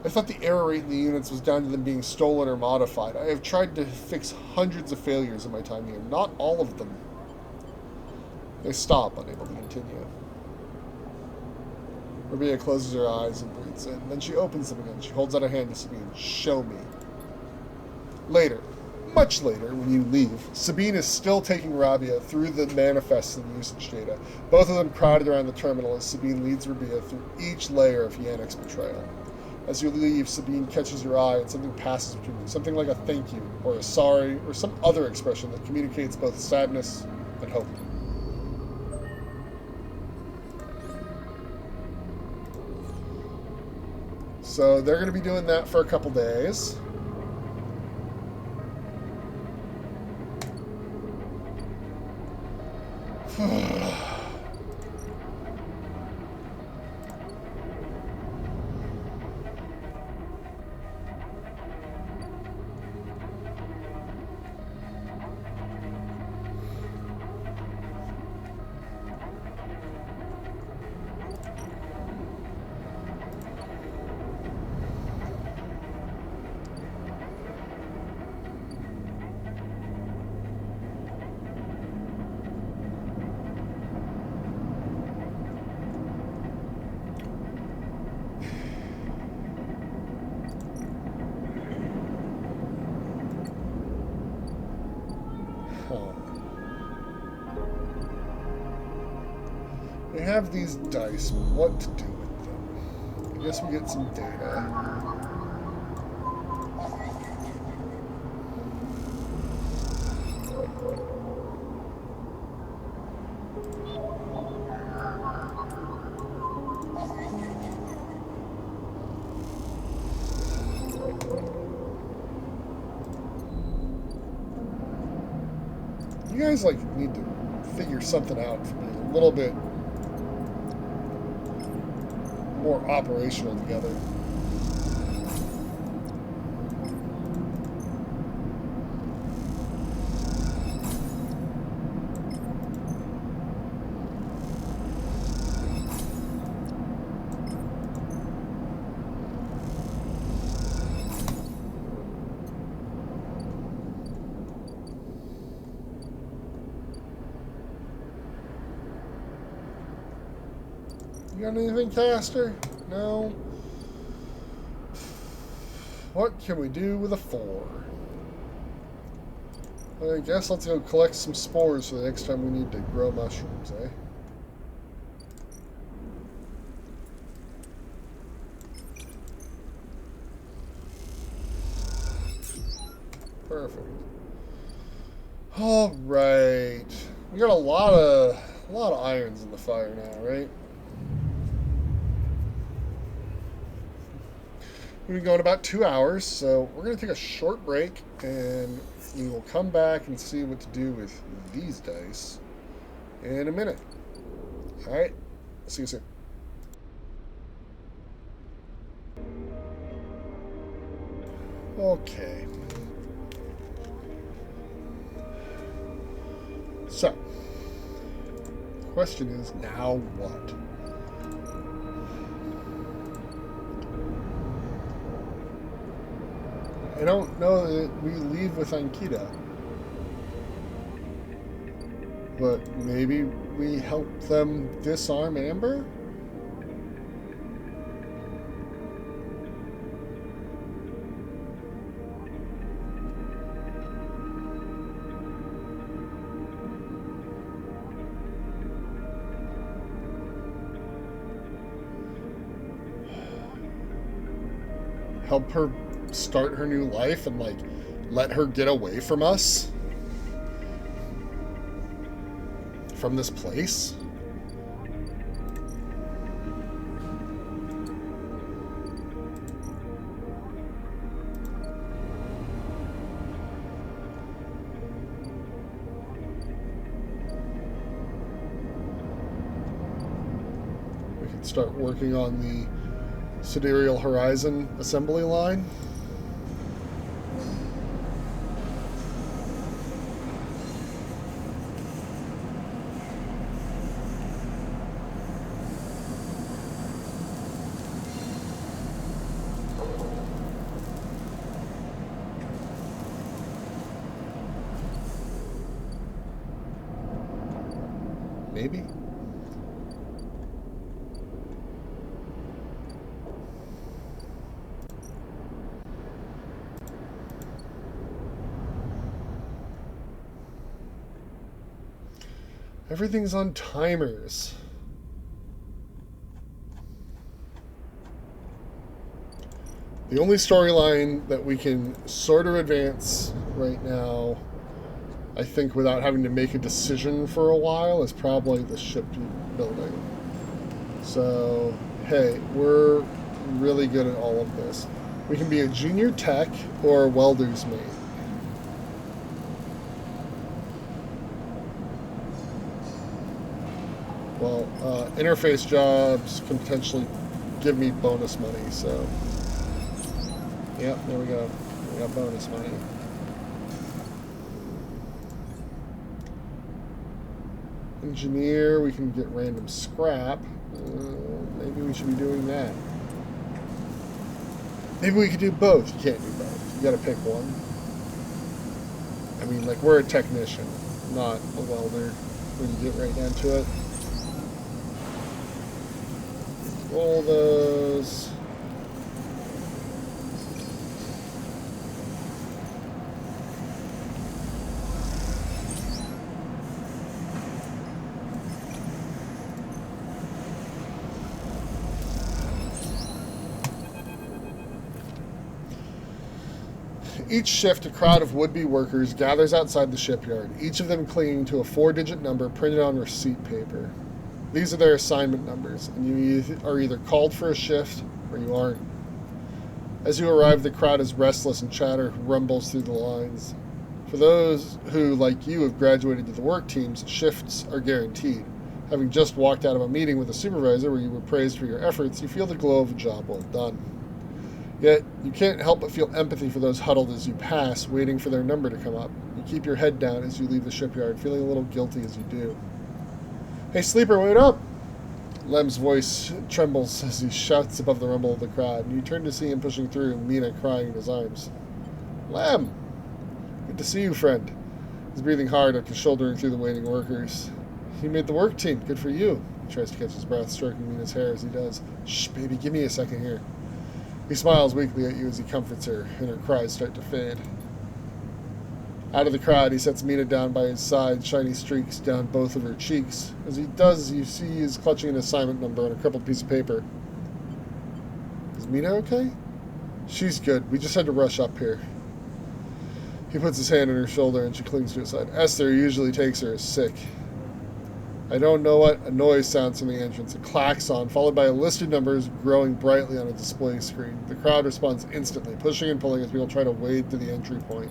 I thought the error rate in the units was down to them being stolen or modified. I have tried to fix hundreds of failures in my time here. Not all of them. They stop, unable to continue. Rubia closes her eyes and breathes in. Then she opens them again. She holds out a hand to Sabine. Show me. Later, much later, when you leave, Sabine is still taking Rabia through the manifests and usage data. Both of them crowded around the terminal as Sabine leads Rabia through each layer of Yannick's betrayal. As you leave, Sabine catches your eye and something passes between you. Something like a thank you, or a sorry, or some other expression that communicates both sadness and hope. So they're going to be doing that for a couple days. They have these dice, but what to do with them? I guess we get some data. You guys need to figure something out for being a little bit more operational together. You got anything, Caster? No? What can we do with a 4? I guess let's go collect some spores for the next time we need to grow mushrooms, eh? Perfect. All right. We got a lot of irons in the fire now, right? We've been going about 2 hours, so we're going to take a short break, and we will come back and see what to do with these dice in a minute. All right, see you soon. Okay. So, the question is, now what? I don't know that we leave with Ankita. But maybe we help them disarm Amber? Help her start her new life and let her get away from us, from this place. start working on the Sidereal Horizon assembly line. Maybe. Everything's on timers. The only storyline that we can sort of advance right now, I think, without having to make a decision for a while, is probably the ship building. So, hey, we're really good at all of this. We can be a junior tech or a welder's mate. Well, interface jobs can potentially give me bonus money, so... Yep, there we go. We got bonus money. Engineer, we can get random scrap. Maybe we should be doing that. Maybe we could do both. You can't do both. You gotta pick one. I mean, like, we're a technician, not a welder, when you get right down to it. Roll those. Each shift, a crowd of would-be workers gathers outside the shipyard, each of them clinging to a 4-digit number printed on receipt paper. These are their assignment numbers, and you are either called for a shift or you aren't. As you arrive, the crowd is restless and chatter rumbles through the lines. For those who, like you, have graduated to the work teams, shifts are guaranteed. Having just walked out of a meeting with a supervisor where you were praised for your efforts, you feel the glow of a job well done. Yet, you can't help but feel empathy for those huddled as you pass, waiting for their number to come up. You keep your head down as you leave the shipyard, feeling a little guilty as you do. "Hey, sleeper, wait up!" Lem's voice trembles as he shouts above the rumble of the crowd, and you turn to see him pushing through, and Mina crying in his arms. "Lem! Good to see you, friend." He's breathing hard after shouldering through the waiting workers. "You made the work team. Good for you." He tries to catch his breath, stroking Mina's hair as he does. "Shh, baby, give me a second here." He smiles weakly at you as he comforts her, and her cries start to fade. Out of the crowd, he sets Mina down by his side, shiny streaks down both of her cheeks. As he does, you see he is clutching an assignment number on a crumpled piece of paper. "Is Mina okay?" "She's good. We just had to rush up here." He puts his hand on her shoulder, and she clings to his side. "Esther usually takes her as sick." I don't know what. A noise sounds from the entrance. A klaxon, followed by a list of numbers growing brightly on a display screen. The crowd responds instantly, pushing and pulling as people try to wade to the entry point.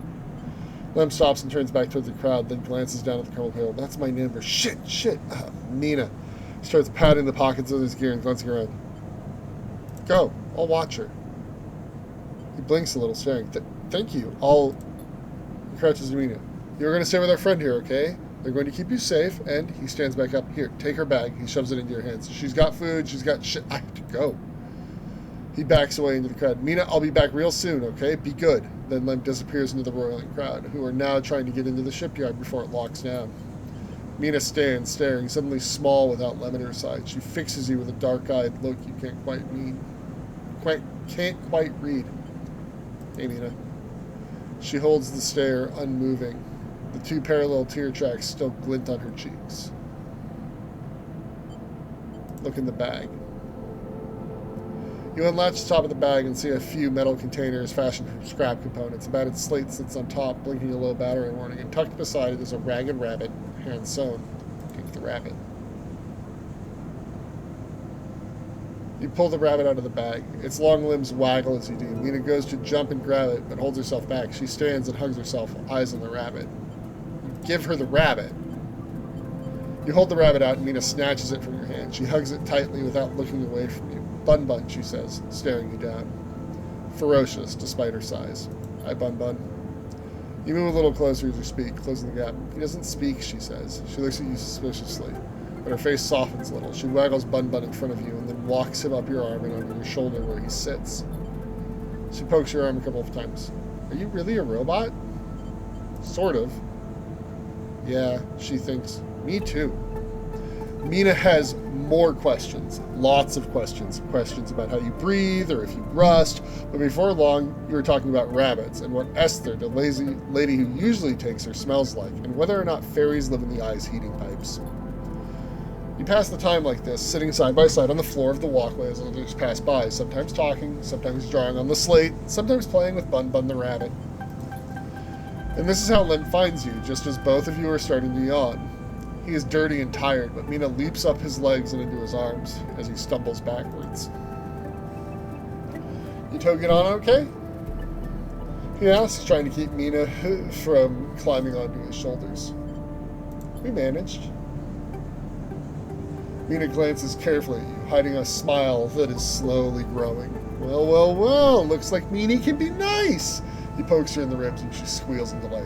Lem stops and turns back towards the crowd, then glances down at the crumpled paper. "That's my number." Shit! Mina. He starts patting the pockets of his gear and glancing around. "Go. I'll watch her." He blinks a little, staring. "Thank you. He crouches to Mina. "You're going to stay with our friend here, okay? They're going to keep you safe," and he stands back up. "Here, take her bag." He shoves it into your hands. "She's got food. She's got shit. I have to go." He backs away into the crowd. "Mina, I'll be back real soon, okay? Be good." Then Lem disappears into the roiling crowd, who are now trying to get into the shipyard before it locks down. Mina stands, staring, suddenly small without Lem at her side. She fixes you with a dark-eyed look you can't quite read. "Hey, Mina." She holds the stare, unmoving. The 2 parallel tear tracks still glint on her cheeks. Look in the bag. You unlatch the top of the bag and see a few metal containers fashioned from scrap components. A battered slate sits on top, blinking a low battery warning, and tucked beside it is a ragged rabbit, hand sewn. Take the rabbit. You pull the rabbit out of the bag. Its long limbs waggle as you do. Mina goes to jump and grab it, but holds herself back. She stands and hugs herself, eyes on the rabbit. You give her the rabbit. You hold the rabbit out and Mina snatches it from your hand. She hugs it tightly without looking away from you. Bun Bun, she says, staring you down. Ferocious, despite her size. Hi, Bun Bun. You move a little closer as you speak, closing the gap. He doesn't speak, she says. She looks at you suspiciously, but her face softens a little. She waggles Bun Bun in front of you and then walks him up your arm and onto your shoulder where he sits. She pokes your arm a couple of times. Are you really a robot? Sort of. Yeah, she thinks. Me too. Mina has more questions. Lots of questions. Questions about how you breathe or if you rust. But before long, you were talking about rabbits and what Esther, the lazy lady who usually takes her, smells like, and whether or not fairies live in the ice heating pipes. You pass the time like this, sitting side by side on the floor of the walkway as others pass by, sometimes talking, sometimes drawing on the slate, sometimes playing with Bun Bun the rabbit. And this is how Lem finds you, just as both of you are starting to yawn. He is dirty and tired, but Mina leaps up his legs and into his arms as he stumbles backwards. You two get on okay? He asks, trying to keep Mina from climbing onto his shoulders. We managed. Mina glances carefully at you, hiding a smile that is slowly growing. Well, well, well, looks like Meanie can be nice. He pokes her in the ribs and she squeals in delight.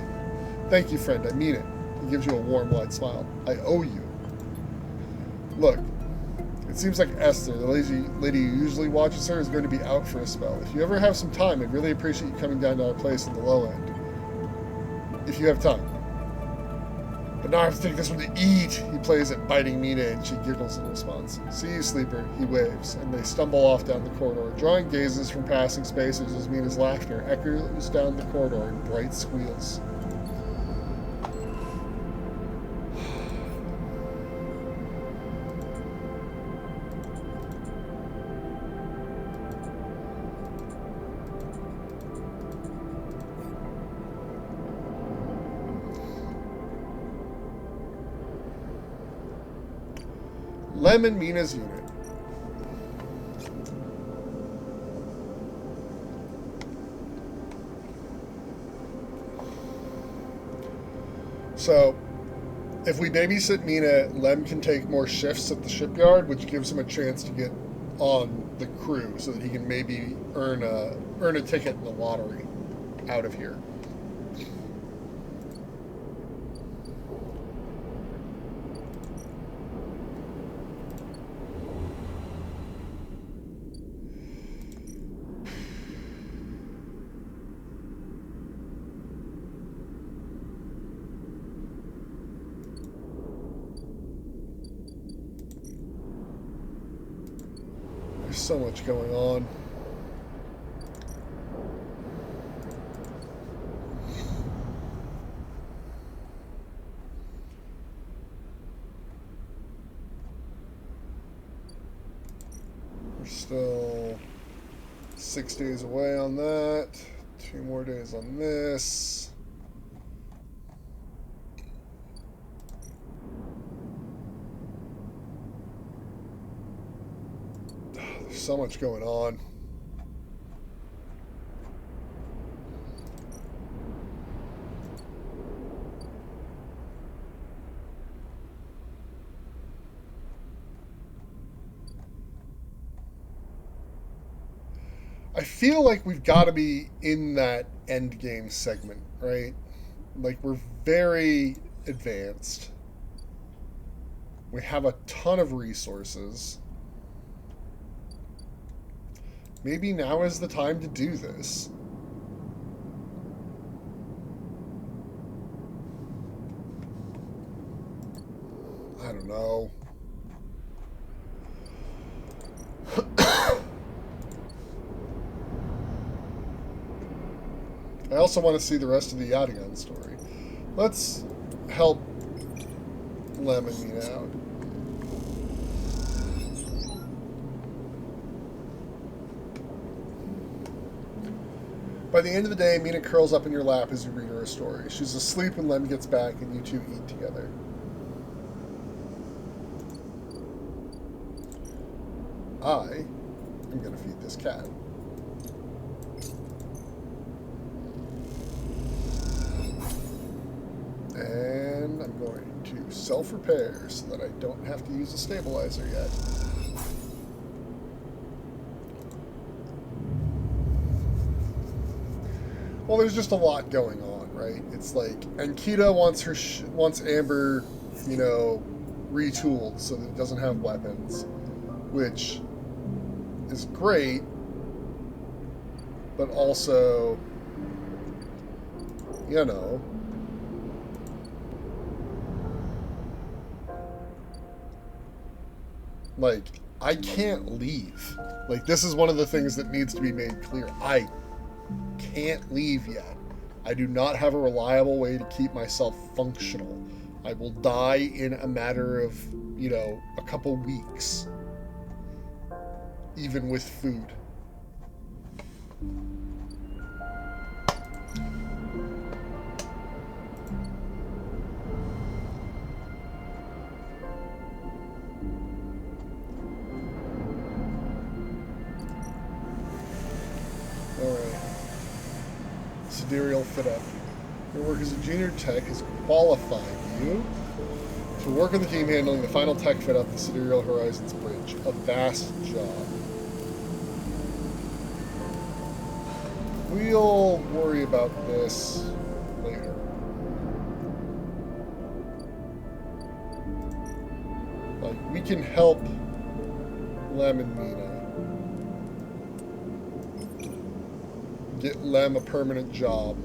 Thank you, friend, I mean it. He gives you a warm, wide smile. I owe you. Look, it seems like Esther, the lazy lady who usually watches her, is going to be out for a spell. If you ever have some time, I'd really appreciate you coming down to our place in the low end. If you have time. But now I have to take this one to eat. He plays at biting Mina and she giggles in response. See you, sleeper, he waves, and they stumble off down the corridor, drawing gazes from passing spaces as Mina's laughter echoes down the corridor in bright squeals. Lem and Mina's unit. So, if we babysit Mina, Lem can take more shifts at the shipyard, which gives him a chance to get on the crew so that he can maybe earn a ticket in the lottery out of here. There's so much going on. We're still 6 days away on that. 2 more days on this. There's so much going on. I feel like we've got to be in that end game segment, right? Like, we're very advanced. We have a ton of resources. Maybe now is the time to do this. I don't know. I also want to see the rest of the Yadigan story. Let's help Lem and Mina out. By the end of the day, Mina curls up in your lap as you read her a story. She's asleep when Lem gets back and you two eat together. I am going to feed this cat. And I'm going to self-repair so that I don't have to use a stabilizer yet. Well, there's just a lot going on, right? It's like Ankita wants Amber, you know, retooled so that it doesn't have weapons, which is great, but also, you know, like, I can't leave. Like, this is one of the things that needs to be made clear. I can't leave yet. I do not have a reliable way to keep myself functional. I will die in a matter of, you know, a couple weeks, even with food. Alright. Sidereal fit up. Your work as a junior tech has qualified you to work on the team handling the final tech fit up the Sidereal Horizons Bridge. A vast job. We'll worry about this later. Like, we can help Lem and Mina. Get Lem a permanent job.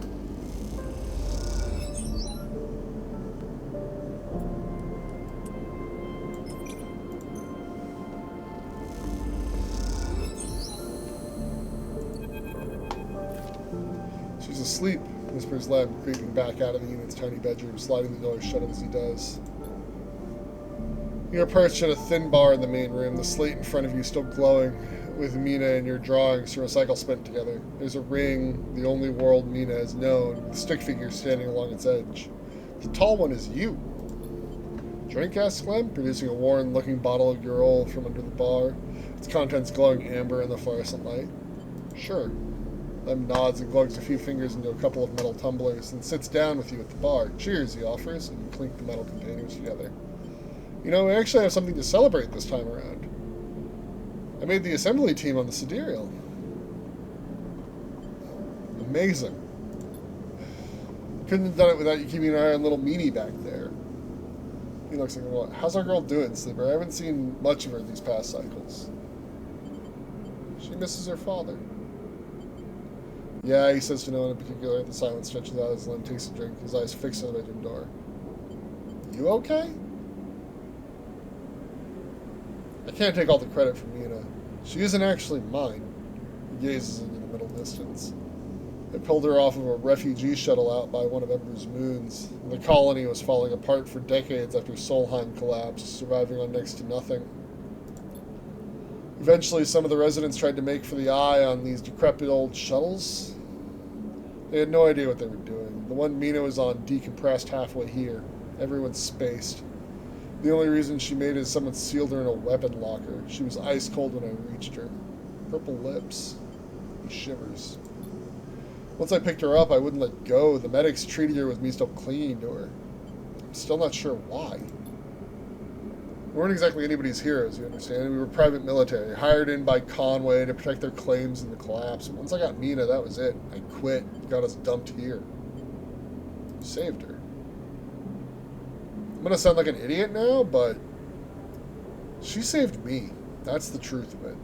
She's asleep, whispers Lem, creeping back out of the unit's tiny bedroom, sliding the door shut as he does. You're perched at a thin bar in the main room, the slate in front of you still glowing with Mina and your drawings from a cycle spent together. There's a ring, the only world Mina has known, with stick figures standing along its edge. The tall one is you. Drink? Asks Lem, producing a worn-looking bottle of Urol from under the bar, its contents glowing amber in the fluorescent light. Sure. Lem nods and glugs a few fingers into a couple of metal tumblers and sits down with you at the bar. Cheers, he offers, and you clink the metal containers together. You know, we actually have something to celebrate this time around. I made the assembly team on the Sidereal. Amazing. Couldn't have done it without you keeping an eye on little Meanie back there. He looks like, well, how's our girl doing, Sleeper? I haven't seen much of her these past cycles. She misses her father. Yeah, he says to no one in particular. The silence stretches out as Lem takes a drink, his eyes fixed on the bedroom door. You okay? I can't take all the credit from Mina. She isn't actually mine. He gazes into the middle distance. I pulled her off of a refugee shuttle out by one of Ember's moons. The colony was falling apart for decades after Solheim collapsed, surviving on next to nothing. Eventually, some of the residents tried to make for the eye on these decrepit old shuttles. They had no idea what they were doing. The one Mina was on decompressed halfway here. Everyone's spaced. The only reason she made it is someone sealed her in a weapon locker. She was ice cold when I reached her. Purple lips. He shivers. Once I picked her up, I wouldn't let go. The medics treated her with me still clinging to her. I'm still not sure why. We weren't exactly anybody's heroes, you understand? We were private military, hired in by Conway to protect their claims in the collapse. Once I got Mina, that was it. I quit, got us dumped here. Saved her. I'm gonna sound like an idiot now, but she saved me. That's the truth of it.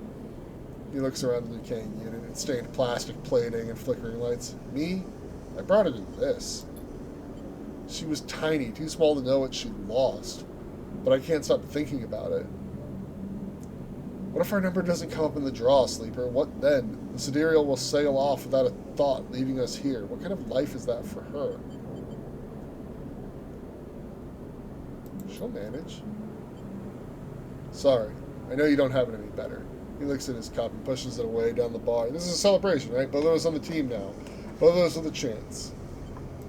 He looks around the decaying unit. It's stained plastic plating and flickering lights. Me? I brought her to this. She was tiny, too small to know what she'd lost. But I can't stop thinking about it. What if our number doesn't come up in the draw, Sleeper? What then? The Sidereal will sail off without a thought, leaving us here. What kind of life is that for her? She'll manage. Sorry. I know you don't have it any better. He looks at his cup and pushes it away down the bar. This is a celebration, right? Both of us on the team now. Both of us with a chance.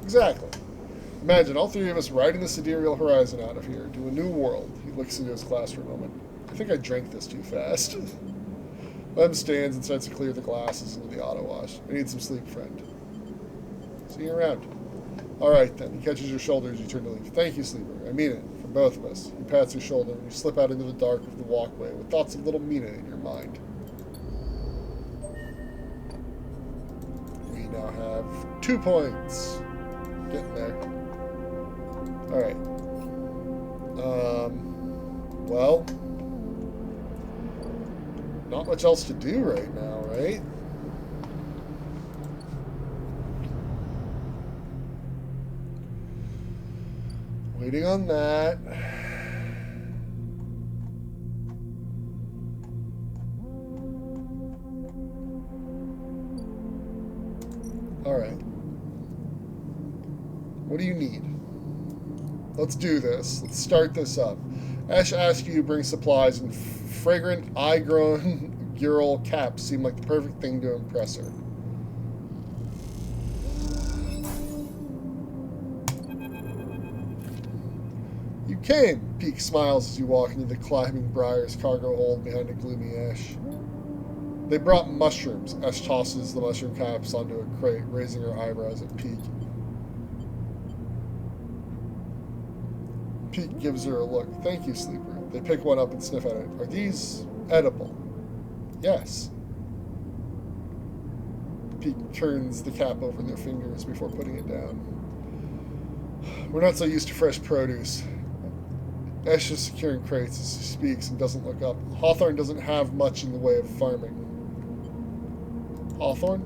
Exactly. Imagine all three of us riding the Sidereal Horizon out of here to a new world. He looks into his glass for a moment. I think I drank this too fast. Lem stands and starts to clear the glasses into the auto wash. I need some sleep, friend. See you around. Alright then. He catches your shoulder as you turn to leave. Thank you, Sleeper. I mean it. For both of us. He pats your shoulder and you slip out into the dark of the walkway with thoughts of little Mina in your mind. We now have 2 points. Getting there. Alright. Well, not much else to do right now, right? Waiting on that. Alright. What do you need? Let's do this. Let's start this up. Ash asks you to bring supplies, and fragrant, eye-grown girl caps seem like the perfect thing to impress her. You came! Peak smiles as you walk into the climbing briars cargo hold behind a gloomy Ash. They brought mushrooms. Ash tosses the mushroom caps onto a crate, raising her eyebrows at Peak. Peak gives her a look. Thank you, Sleeper. They pick one up and sniff at it. Are these edible? Yes. Peak turns the cap over their fingers before putting it down. We're not so used to fresh produce. Ash is securing crates as he speaks and doesn't look up. Hawthorne doesn't have much in the way of farming. Hawthorne?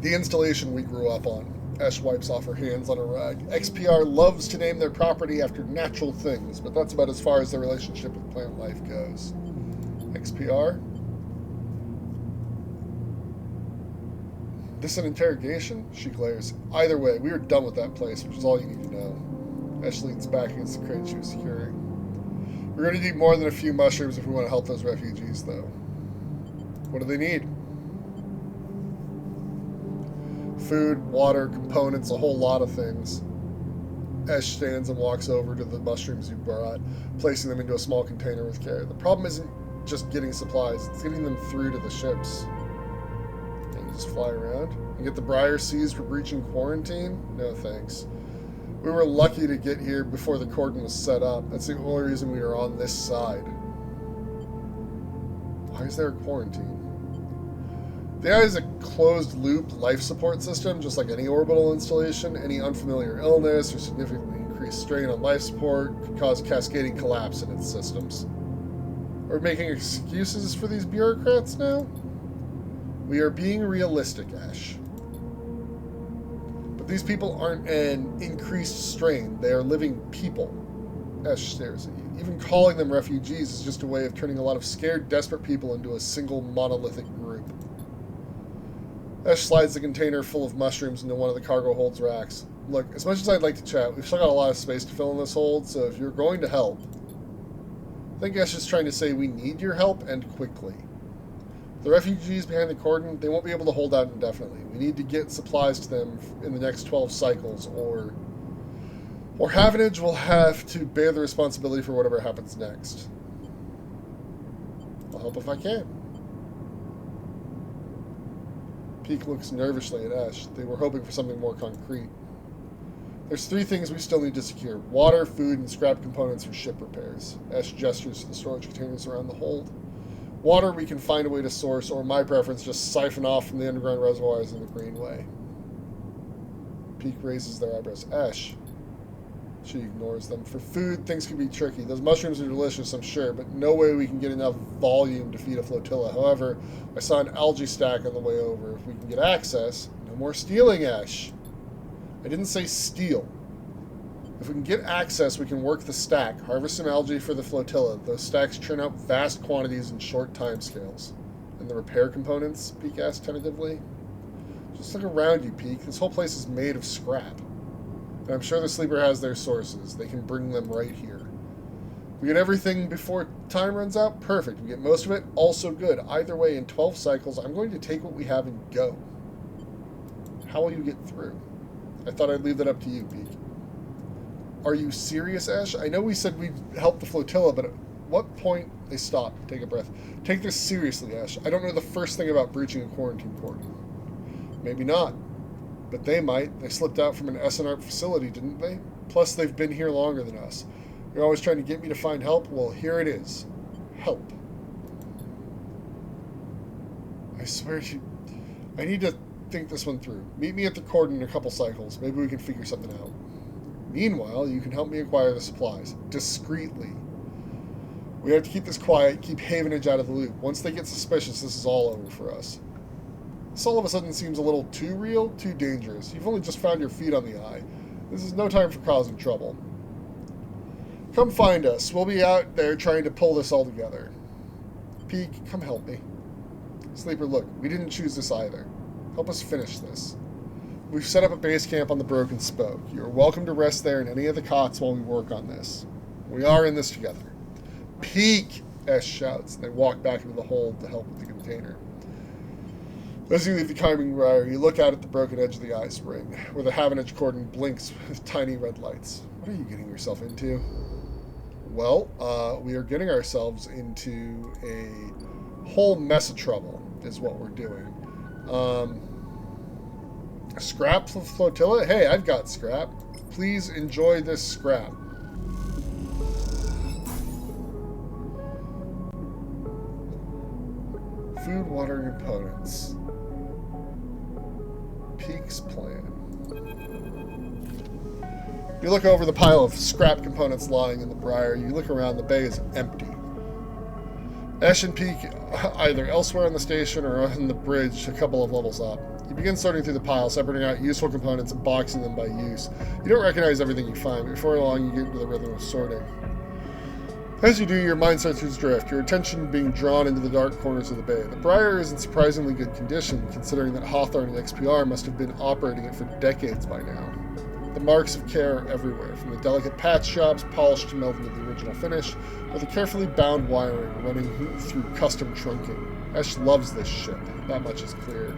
The installation we grew up on. Ash wipes off her hands on a rag. XPR loves to name their property after natural things, but that's about as far as their relationship with plant life goes. XPR? This an interrogation? She glares. Either way, we were done with that place, which is all you need to know. Ash leans back against the crate she was securing. We're going to need more than a few mushrooms if we want to help those refugees, though. What do they need? Food, water, components, a whole lot of things. Ash stands and walks over to the mushrooms you brought, placing them into a small container with care. The problem isn't just getting supplies, it's getting them through to the ships. Can you just fly around? And get the Briar seized for breaching quarantine? No thanks. We were lucky to get here before the cordon was set up. That's the only reason we were on this side. Why is there a quarantine? The AI is a closed-loop life support system, just like any orbital installation. Any unfamiliar illness or significantly increased strain on life support could cause cascading collapse in its systems. Are we making excuses for these bureaucrats now? We are being realistic, Ash. But these people aren't an increased strain. They are living people. Ash stares at you. Even calling them refugees is just a way of turning a lot of scared, desperate people into a single monolithic group. Ash slides the container full of mushrooms into one of the cargo hold's racks. Look, as much as I'd like to chat, we've still got a lot of space to fill in this hold, so if you're going to help... I think Ash is trying to say we need your help, and quickly. The refugees behind the cordon, they won't be able to hold out indefinitely. We need to get supplies to them in the next 12 cycles, or Havenage will have to bear the responsibility for whatever happens next. I'll help if I can. Peak looks nervously at Ash. They were hoping for something more concrete. There's 3 things we still need to secure. Water, food, and scrap components for ship repairs. Ash gestures to the storage containers around the hold. Water we can find a way to source, or my preference, just siphon off from the underground reservoirs in the Greenway. Peak raises their eyebrows. Ash. She ignores them. For food, things can be tricky. Those mushrooms are delicious, I'm sure, but no way we can get enough volume to feed a flotilla. However, I saw an algae stack on the way over. If we can get access... No more stealing, Ash. I didn't say steal. If we can get access, we can work the stack, harvest some algae for the flotilla. Those stacks churn out vast quantities in short timescales. And the repair components? Peak asked tentatively. Just look around you, Peak. This whole place is made of scrap. And I'm sure the Sleeper has their sources. They can bring them right here. We get everything before time runs out? Perfect. We get most of it? Also good. Either way, in 12 cycles, I'm going to take what we have and go. How will you get through? I thought I'd leave that up to you, Peak. Are you serious, Ash? I know we said we'd help the flotilla, but at what point... They stop. Take a breath. Take this seriously, Ash. I don't know the first thing about breaching a quarantine cordon. Maybe not. But they might. They slipped out from an SNR facility, didn't they? Plus, they've been here longer than us. You're always trying to get me to find help? Well, here it is. Help. I swear I need to think this one through. Meet me at the cordon in a couple cycles. Maybe we can figure something out. Meanwhile, you can help me acquire the supplies. Discreetly. We have to keep this quiet, keep Havenage out of the loop. Once they get suspicious, this is all over for us. This all of a sudden seems a little too real, too dangerous. You've only just found your feet on the eye. This is no time for causing trouble. Come find us. We'll be out there trying to pull this all together. Peak, come help me. Sleeper, look, we didn't choose this either. Help us finish this. We've set up a base camp on the Broken Spoke. You are welcome to rest there in any of the cots while we work on this. We are in this together. Peak! Esh shouts, and they walk back into the hold to help with the container. As you leave the climbing wire, you look out at the broken edge of the ice ring, where the Havenage cordon blinks with tiny red lights. What are you getting yourself into? Well, we are getting ourselves into a whole mess of trouble, is what we're doing. Scrap flotilla? Hey, I've got scrap. Please enjoy this scrap. Food, water, and components. Peak's plan. You look over the pile of scrap components lying in the briar. You look around. The bay is empty. Esh and Peak either elsewhere on the station or on the bridge a couple of levels up. You begin sorting through the pile, separating out useful components and boxing them by use. You don't recognize everything you find, but before long you get into the rhythm of sorting. As you do, your mind starts to drift, your attention being drawn into the dark corners of the bay. The briar is in surprisingly good condition, considering that Hawthorne and XPR must have been operating it for decades by now. The marks of care are everywhere, from the delicate patch jobs polished to melt into the original finish, with the carefully bound wiring running through custom trunking. Esh loves this ship, that much is clear.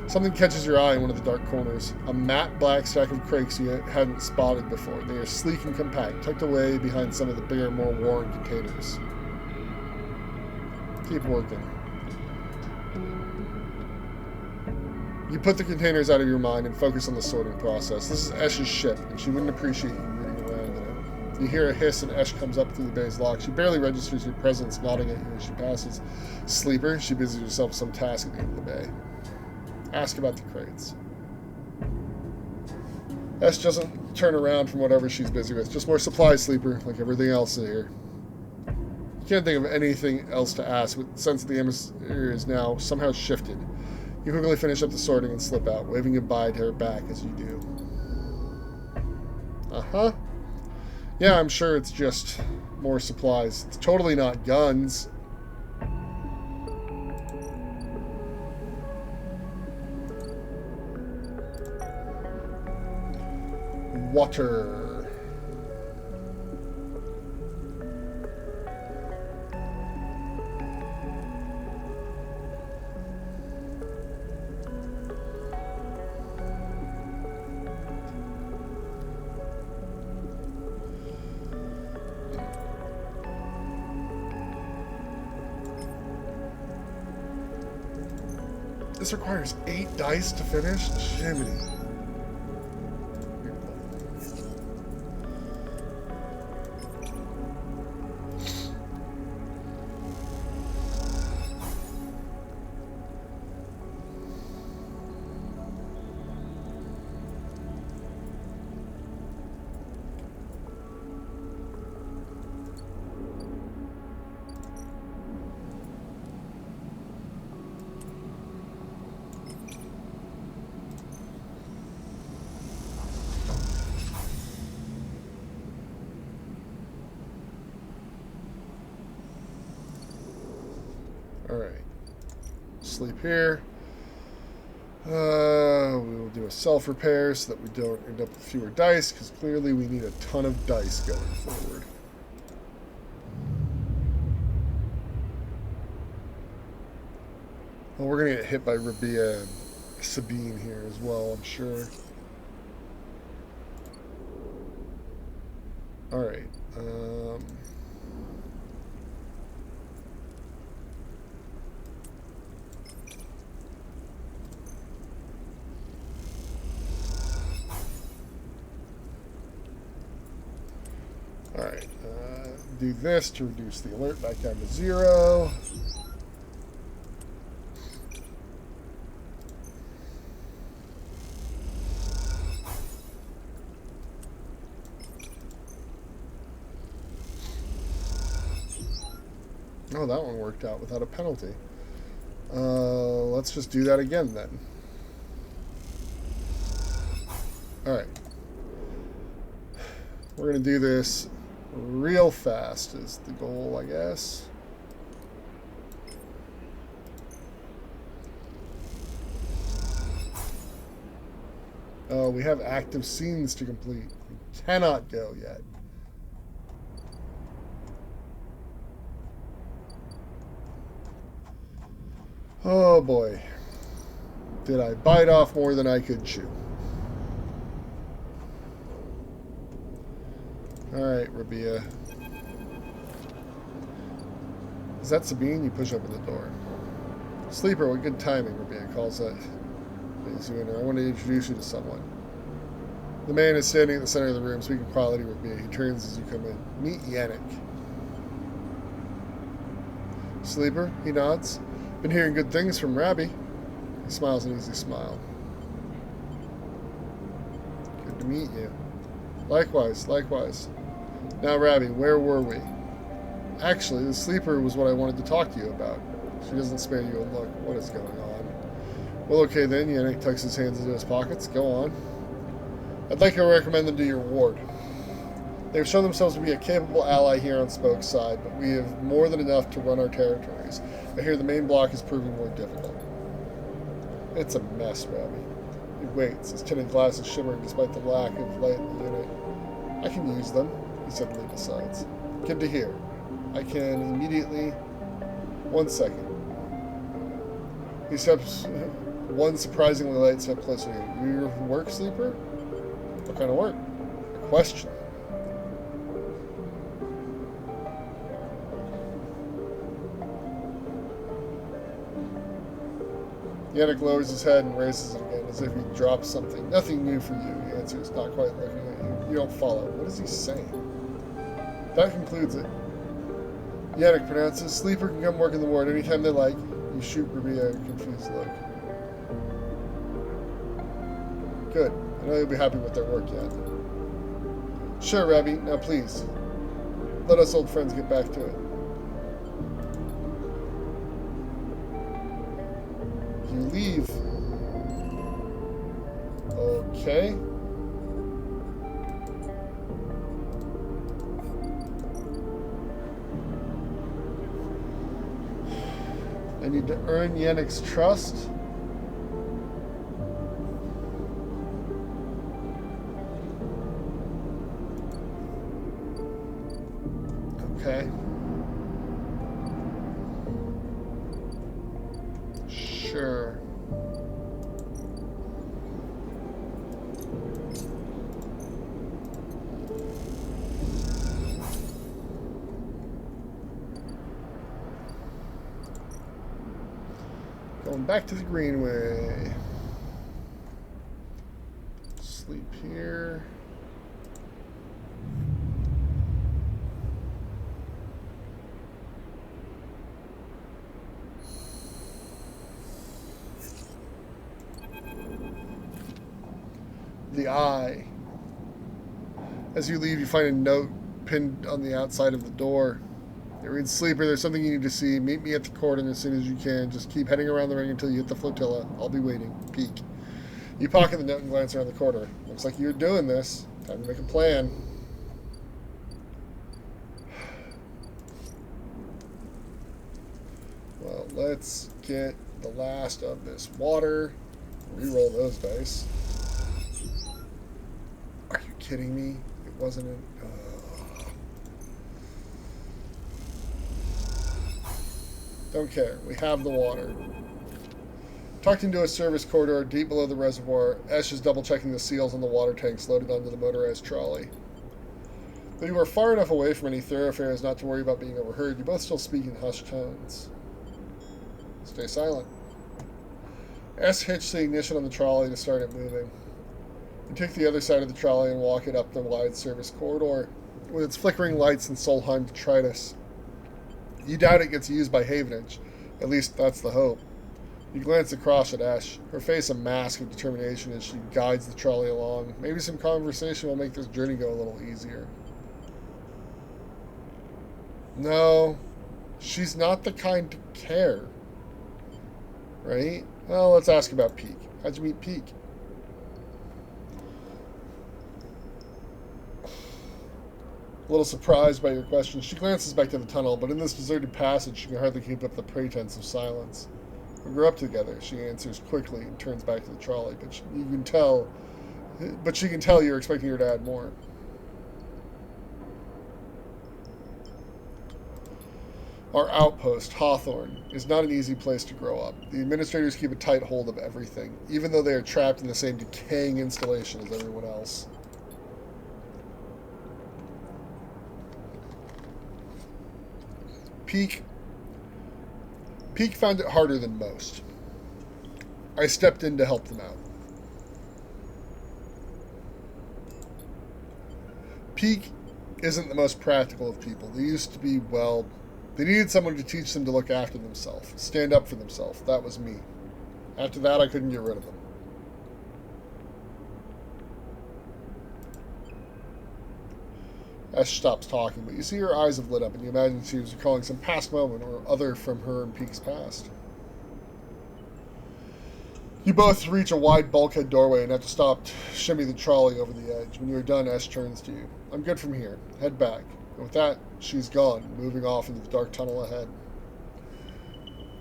Something catches your eye in one of the dark corners. A matte black stack of crates you hadn't spotted before. They are sleek and compact, tucked away behind some of the bigger, more worn containers. Keep working. You put the containers out of your mind and focus on the sorting process. This is Esh's ship, and she wouldn't appreciate you rooting around in it. You hear a hiss, and Esh comes up through the bay's lock. She barely registers your presence, nodding at you as she passes. Sleeper, she busies herself with some task at the end of the bay. Ask about the crates. Esh doesn't turn around from whatever she's busy with. Just more supplies, Sleeper, like everything else in here. You can't think of anything else to ask, but the sense of the emissary is now somehow shifted. You quickly finish up the sorting and slip out, waving goodbye to her back as you do. Uh-huh. Yeah, I'm sure it's just more supplies. It's totally not guns. Water. This requires 8 dice to finish? Jiminy. Alright. Sleep here. We will do a self-repair so that we don't end up with fewer dice, because clearly we need a ton of dice going forward. Well, we're going to get hit by Rabia and Sabine here as well, I'm sure. Alright. Alright, do this to reduce the alert back down to 0. Oh, that one worked out without a penalty. Let's just do that again then. Alright. We're going to do this real fast is the goal, I guess. Oh, we have active scenes to complete. We cannot go yet. Oh boy. Did I bite off more than I could chew? Alright, Rabia. Is that Sabine? You push open the door. Sleeper, what good timing, Rabia calls that. I want to introduce you to someone. The man is standing at the center of the room, speaking quietly to Rabia. He turns as you come in. Meet Yannick. Sleeper, he nods. Been hearing good things from Rabbi. He smiles an easy smile. Good to meet you. Likewise, likewise. Now, Rabbi, where were we? Actually, the sleeper was what I wanted to talk to you about. She doesn't spare you a look. What is going on? Well, okay then. Yannick tucks his hands into his pockets. Go on. I'd like to recommend them to your ward. They've shown themselves to be a capable ally here on Spoke's side, but we have more than enough to run our territories. I hear the main block is proving more difficult. It's a mess, Rabbi. He waits, his tinted glasses shimmering despite the lack of light in the unit. I can use them, he suddenly decides. Good to hear. I can immediately... 1 second. He steps one surprisingly light step closer to you. You your work, Sleeper? What kind of work? A question. Yannick lowers his head and raises it again, as if he dropped something. Nothing new for you, he answers, not quite looking at you. You don't follow. What is he saying? That concludes it. Yannick pronounces, Sleeper can come work in the ward anytime they like. You shoot Rabia a confused look. Good. I know you'll be happy with their work yet. Sure, Rabbi. Now please, let us old friends get back to it. You leave. Okay. I need to earn Yannick's trust. Okay. Sure. Going back to the Greenway. Sleep here. The eye. As you leave, you find a note pinned on the outside of the door. It reads, Sleeper, there's something you need to see. Meet me at the cordon as soon as you can. Just keep heading around the ring until you hit the flotilla. I'll be waiting. Peek. You pocket the note and glance around the corner. Looks like you're doing this. Time to make a plan. Well, let's get the last of this water. Reroll those dice. Are you kidding me? It wasn't an... Don't care. We have the water. Tucked into a service corridor deep below the reservoir, Ash is double-checking the seals on the water tanks loaded onto the motorized trolley. Though you are far enough away from any thoroughfares not to worry about being overheard, you both still speak in hushed tones. Stay silent. Ash hits the ignition on the trolley to start it moving. You take the other side of the trolley and walk it up the wide service corridor. with its flickering lights and Solheim detritus. You doubt it gets used by Havenage. At least that's the hope. You glance across at Esh, her face a mask of determination as she guides the trolley along. Maybe some conversation will make this journey go a little easier. No, she's not the kind to care. Right? Well, let's ask about Peak. How'd you meet Peak? A little surprised by your question, she glances back to the tunnel, but in this deserted passage she can hardly keep up the pretense of silence. We grew up together, she answers quickly and turns back to the trolley, but she can tell you're expecting her to add more. Our outpost, Hawthorne, is not an easy place to grow up. The administrators keep a tight hold of everything, even though they are trapped in the same decaying installation as everyone else. Peak found it harder than most. I stepped in to help them out. Peak isn't the most practical of people. They used to be, well, they needed someone to teach them to look after themselves, stand up for themselves. That was me. After that, I couldn't get rid of them. Ash stops talking, but you see her eyes have lit up, and you imagine she was recalling some past moment or other from her and Peak's past. You both reach a wide bulkhead doorway and have to stop to shimmy the trolley over the edge. When you are done, Ash turns to you. I'm good from here. Head back. And with that, she's gone, moving off into the dark tunnel ahead.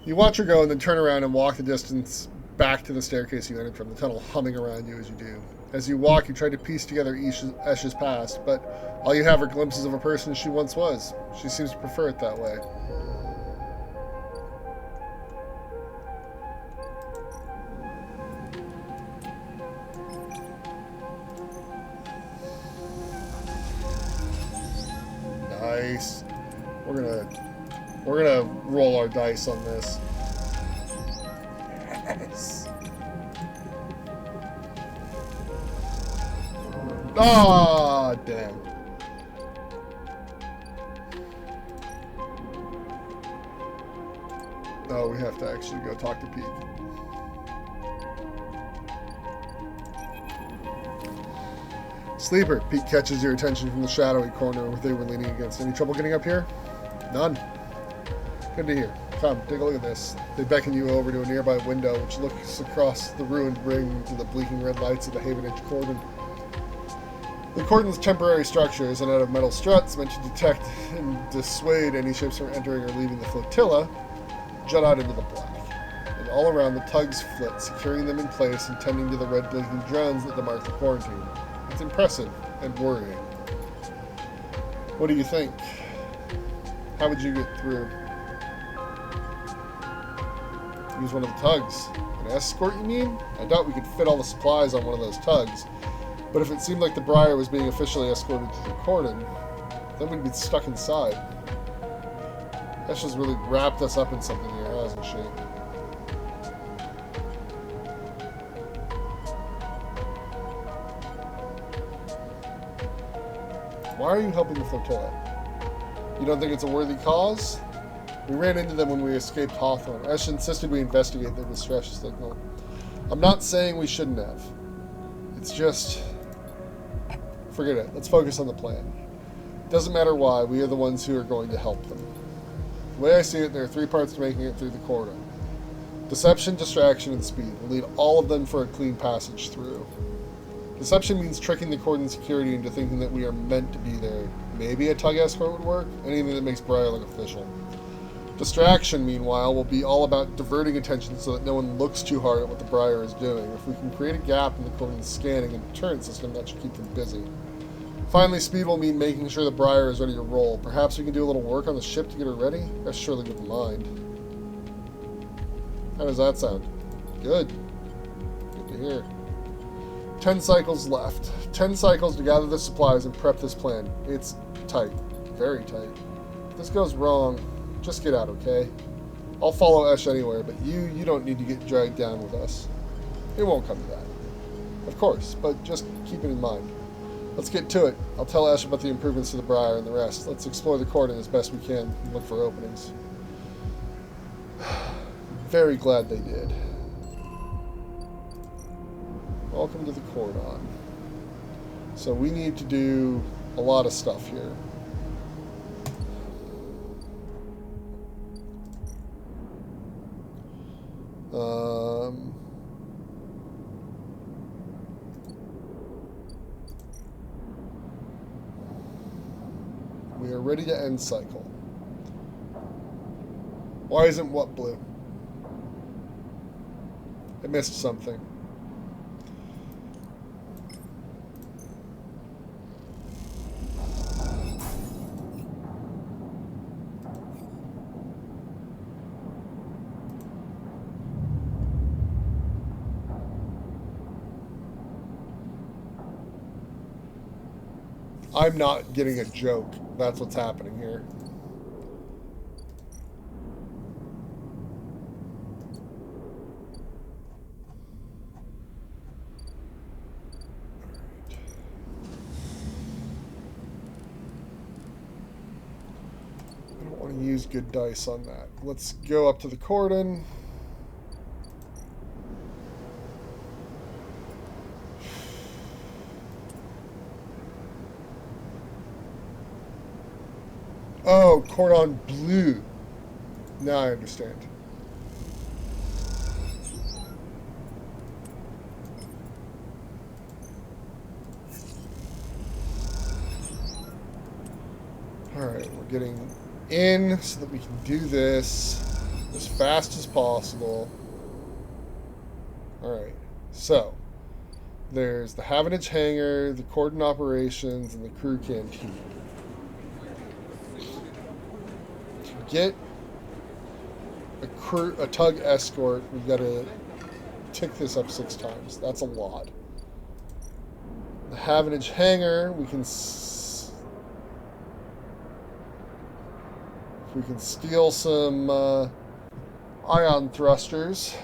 You watch her go and then turn around and walk the distance back to the staircase you entered from, the tunnel humming around you as you do. As you walk, you try to piece together Esh's past, but all you have are glimpses of a person she once was. She seems to prefer it that way. Nice. We're gonna roll our dice on this. Yes. Ah, damn. Oh, we have to actually go talk to Pete. Sleeper. Pete catches your attention from the shadowy corner where they were leaning against. Any trouble getting up here? None. Good to hear. Come, take a look at this. They beckon you over to a nearby window which looks across the ruined ring to the blinking red lights of the Havenage cordon. The cordon's temporary structure is a net of metal struts meant to detect and dissuade any ships from entering or leaving the flotilla, jut out into the black. And all around, the tugs flit, securing them in place and tending to the red blinking drones that demark the quarantine. It's impressive and worrying. What do you think? How would you get through? Use one of the tugs. An escort, you mean? I doubt we could fit all the supplies on one of those tugs. But if it seemed like the Briar was being officially escorted to the cordon, then we'd be stuck inside. Ash has really wrapped us up in something here, hasn't she? Why are you helping the flotilla? You don't think it's a worthy cause? We ran into them when we escaped Hawthorne. Ash insisted we investigate their distress signal. I'm not saying we shouldn't have. It's just... forget it. Let's focus on the plan. Doesn't matter why, we are the ones who are going to help them. The way I see it, there are 3 parts to making it through the cordon. Deception, distraction, and speed. We'll need all of them for a clean passage through. Deception means tricking the cordon security into thinking that we are meant to be there. Maybe a tug escort would work. Anything that makes Briar look official. Distraction, meanwhile, will be all about diverting attention so that no one looks too hard at what the Briar is doing. If we can create a gap in the cordon's scanning and deterrent system, that should keep them busy. Finally, speed will mean making sure the Briar is ready to roll. Perhaps we can do a little work on the ship to get her ready? I surely wouldn't mind. How does that sound? Good. Good to hear. 10 cycles left. 10 cycles to gather the supplies and prep this plan. It's tight. Very tight. If this goes wrong, just get out, okay? I'll follow Esh anywhere, but you don't need to get dragged down with us. It won't come to that. Of course, but just keep it in mind. Let's get to it. I'll tell Ash about the improvements to the Briar and the rest. Let's explore the cordon as best we can and look for openings. Very glad they did. Welcome to the cordon. So we need to do a lot of stuff here. We are ready to end cycle. Why isn't what blue? I missed something. I'm not getting a joke. That's what's happening here. I don't want to use good dice on that. Let's go up to the cordon. Oh, cordon bleu. Now I understand. Alright, we're getting in so that we can do this as fast as possible. Alright, so there's the Havenage Hangar, the cordon operations, and the crew canteen. Get a tug escort, we've got to tick this up 6 times. That's a lot. The Havenage Hangar, we can steal some ion thrusters.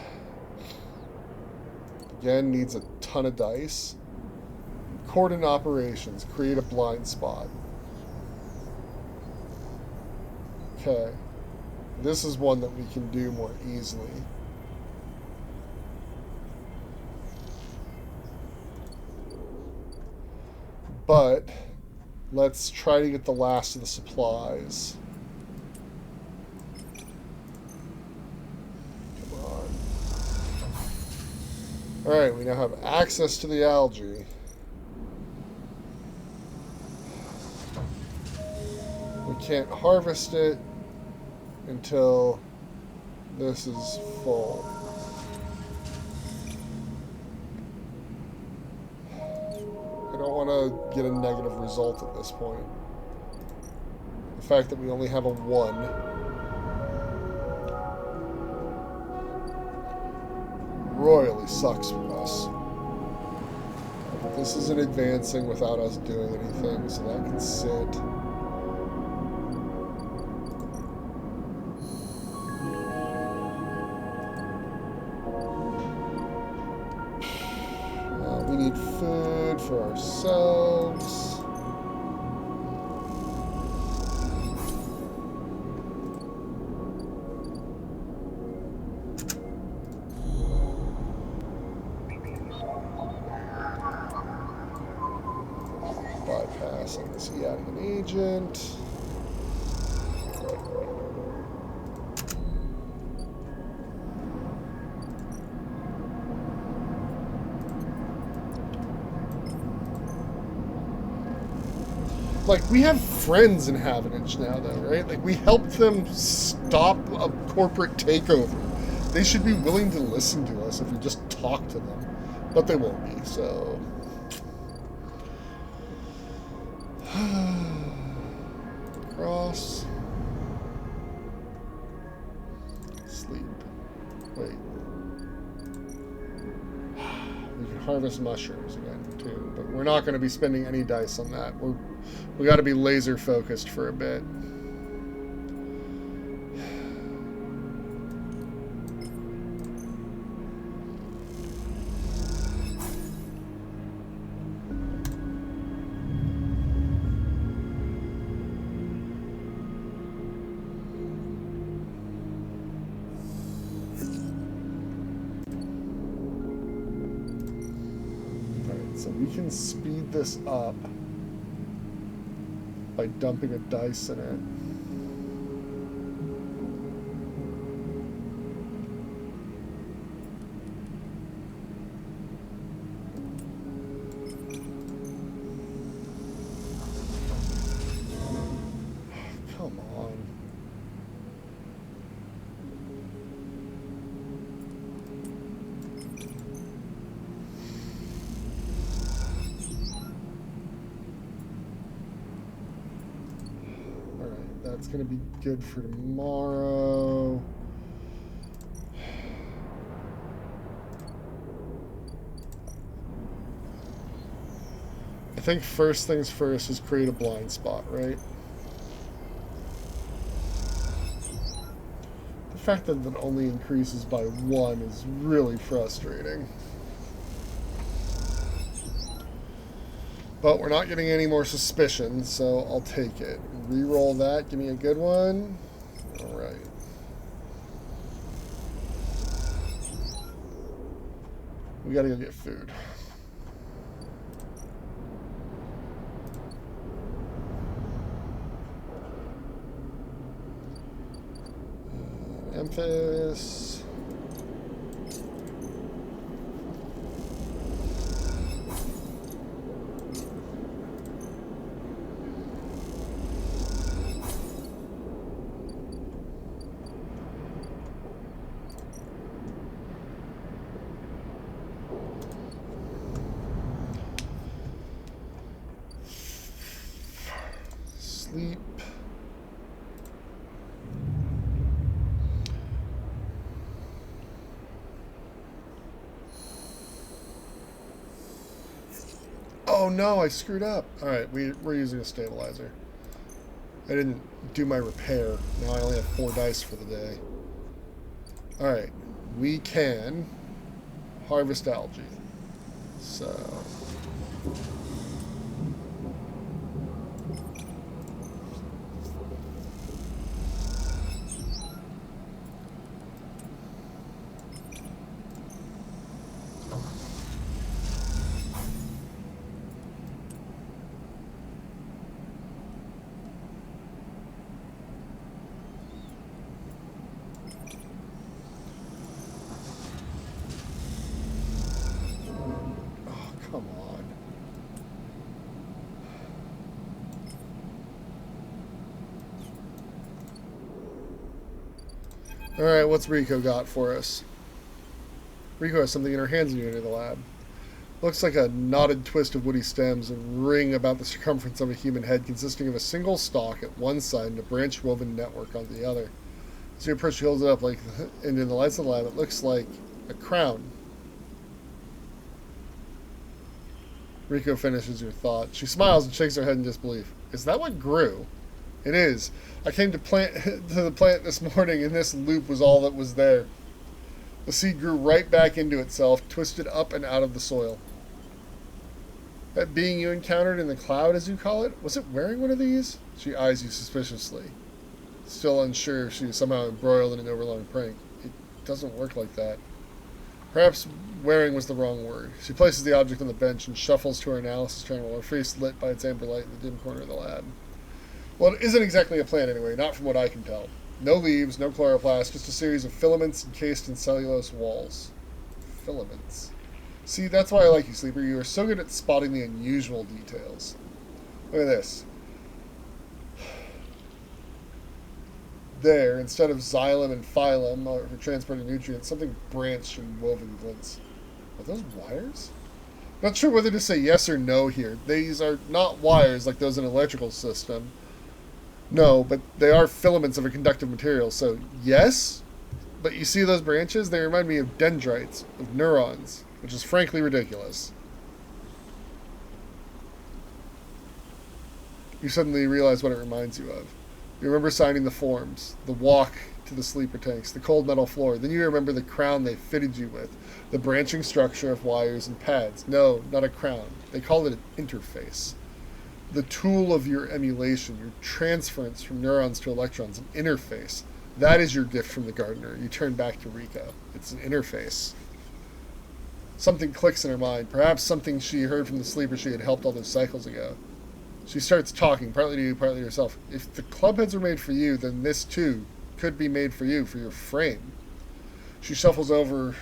Again, needs a ton of dice. Cordon operations, create a blind spot. Okay, this is one that we can do more easily. But let's try to get the last of the supplies. Come on. Alright, we now have access to the algae. We can't harvest it until this is full. I don't want to get a negative result at this point. The fact that we only have a 1 royally sucks for us. This isn't advancing without us doing anything, so that can sit. We need food for ourselves. Bypassing this Yadian agent. Like, we have friends in Havenage now, though, right? Like, we helped them stop a corporate takeover. They should be willing to listen to us if we just talk to them. But they won't be, so... Cross. Sleep. Wait. We can harvest mushrooms again, too. But we're not going to be spending any dice on that. We got to be laser focused for a bit. we can speed this up by dumping a dice in it. Come on. Alright, that's going to be good for tomorrow. I think first things first is create a blind spot, right? The fact that it only increases by 1 is really frustrating. But we're not getting any more suspicion, so I'll take it. Reroll that, give me a good one. Alright. We gotta go get food. Memphis. Sleep. Oh no, I screwed up. Alright, we're using a stabilizer. I didn't do my repair. Now I only have 4 dice for the day. Alright, we can harvest algae. So... come on. Alright, what's Rico got for us? Rico has something in her hands when you enter the lab. Looks like a knotted twist of woody stems, a ring about the circumference of a human head consisting of a single stalk at one side and a branch woven network on the other. As you approach, she holds it up like, and in the lights of the lab, it looks like a crown. Rico finishes her thought. She smiles and shakes her head in disbelief. Is that what grew? It is. I came to the plant this morning, and this loop was all that was there. The seed grew right back into itself, twisted up and out of the soil. That being you encountered in the cloud, as you call it, was it wearing one of these? She eyes you suspiciously. Still unsure if she is somehow embroiled in an overlong prank. It doesn't work like that. Perhaps wearing was the wrong word. She places the object on the bench and shuffles to her analysis terminal, her face lit by its amber light in the dim corner of the lab. Well, it isn't exactly a plant anyway, not from what I can tell. No leaves, no chloroplast, just a series of filaments encased in cellulose walls. Filaments. See, that's why I like you, Sleeper. You are so good at spotting the unusual details. Look at this. There, instead of xylem and phylum for transporting nutrients, something branched and woven glints. Are those wires? Not sure whether to say yes or no here. These are not wires like those in an electrical system. No, but they are filaments of a conductive material, so yes? But you see those branches? They remind me of dendrites, of neurons, which is frankly ridiculous. You suddenly realize what it reminds you of. You remember signing the forms, the walk to the sleeper tanks, the cold metal floor. Then you remember the crown they fitted you with, the branching structure of wires and pads. No, not a crown. They called it an interface. The tool of your emulation, your transference from neurons to electrons, an interface. That is your gift from the gardener. You turn back to Rico. It's an interface. Something clicks in her mind, perhaps something she heard from the sleeper she had helped all those cycles ago. She starts talking, partly to you, partly to herself. If the club heads were made for you, then this too could be made for you, for your frame. She shuffles over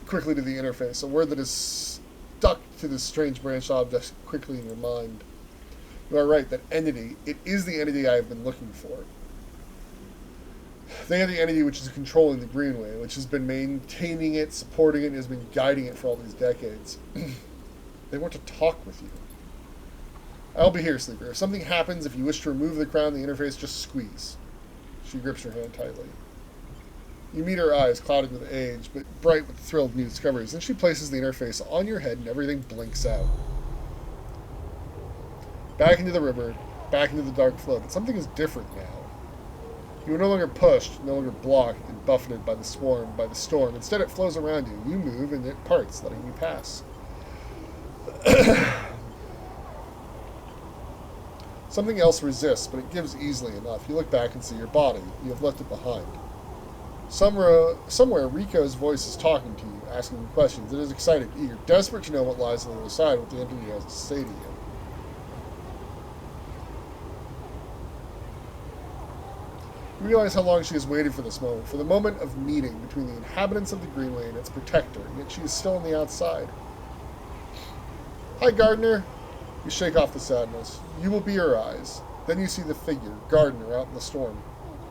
quickly to the interface, a word that is stuck to this strange branched object quickly in your mind. You are right, that entity, it is the entity I have been looking for. They are the entity which is controlling the Greenway, which has been maintaining it, supporting it, and has been guiding it for all these decades. They want to talk with you. I'll be here, Sleeper. If something happens, if you wish to remove the crown, the interface, just squeeze. She grips her hand tightly. You meet her eyes, clouded with age, but bright with the thrill of new discoveries. Then she places the interface on your head and everything blinks out. Back into the river, back into the dark flow. But something is different now. You are no longer pushed, no longer blocked and buffeted by the storm. Instead, it flows around you. You move and it parts, letting you pass. Something else resists, but it gives easily enough. You look back and see your body. You have left it behind. Somewhere, Rico's voice is talking to you, asking you questions. It is excited, eager, desperate to know what lies on the other side, what the entity has to say to you. You realize how long she has waited for this moment, for the moment of meeting between the inhabitants of the Greenway and its protector, and yet she is still on the outside. Hi, Gardener. You shake off the sadness. You will be her eyes. Then you see the figure, Gardener, out in the storm,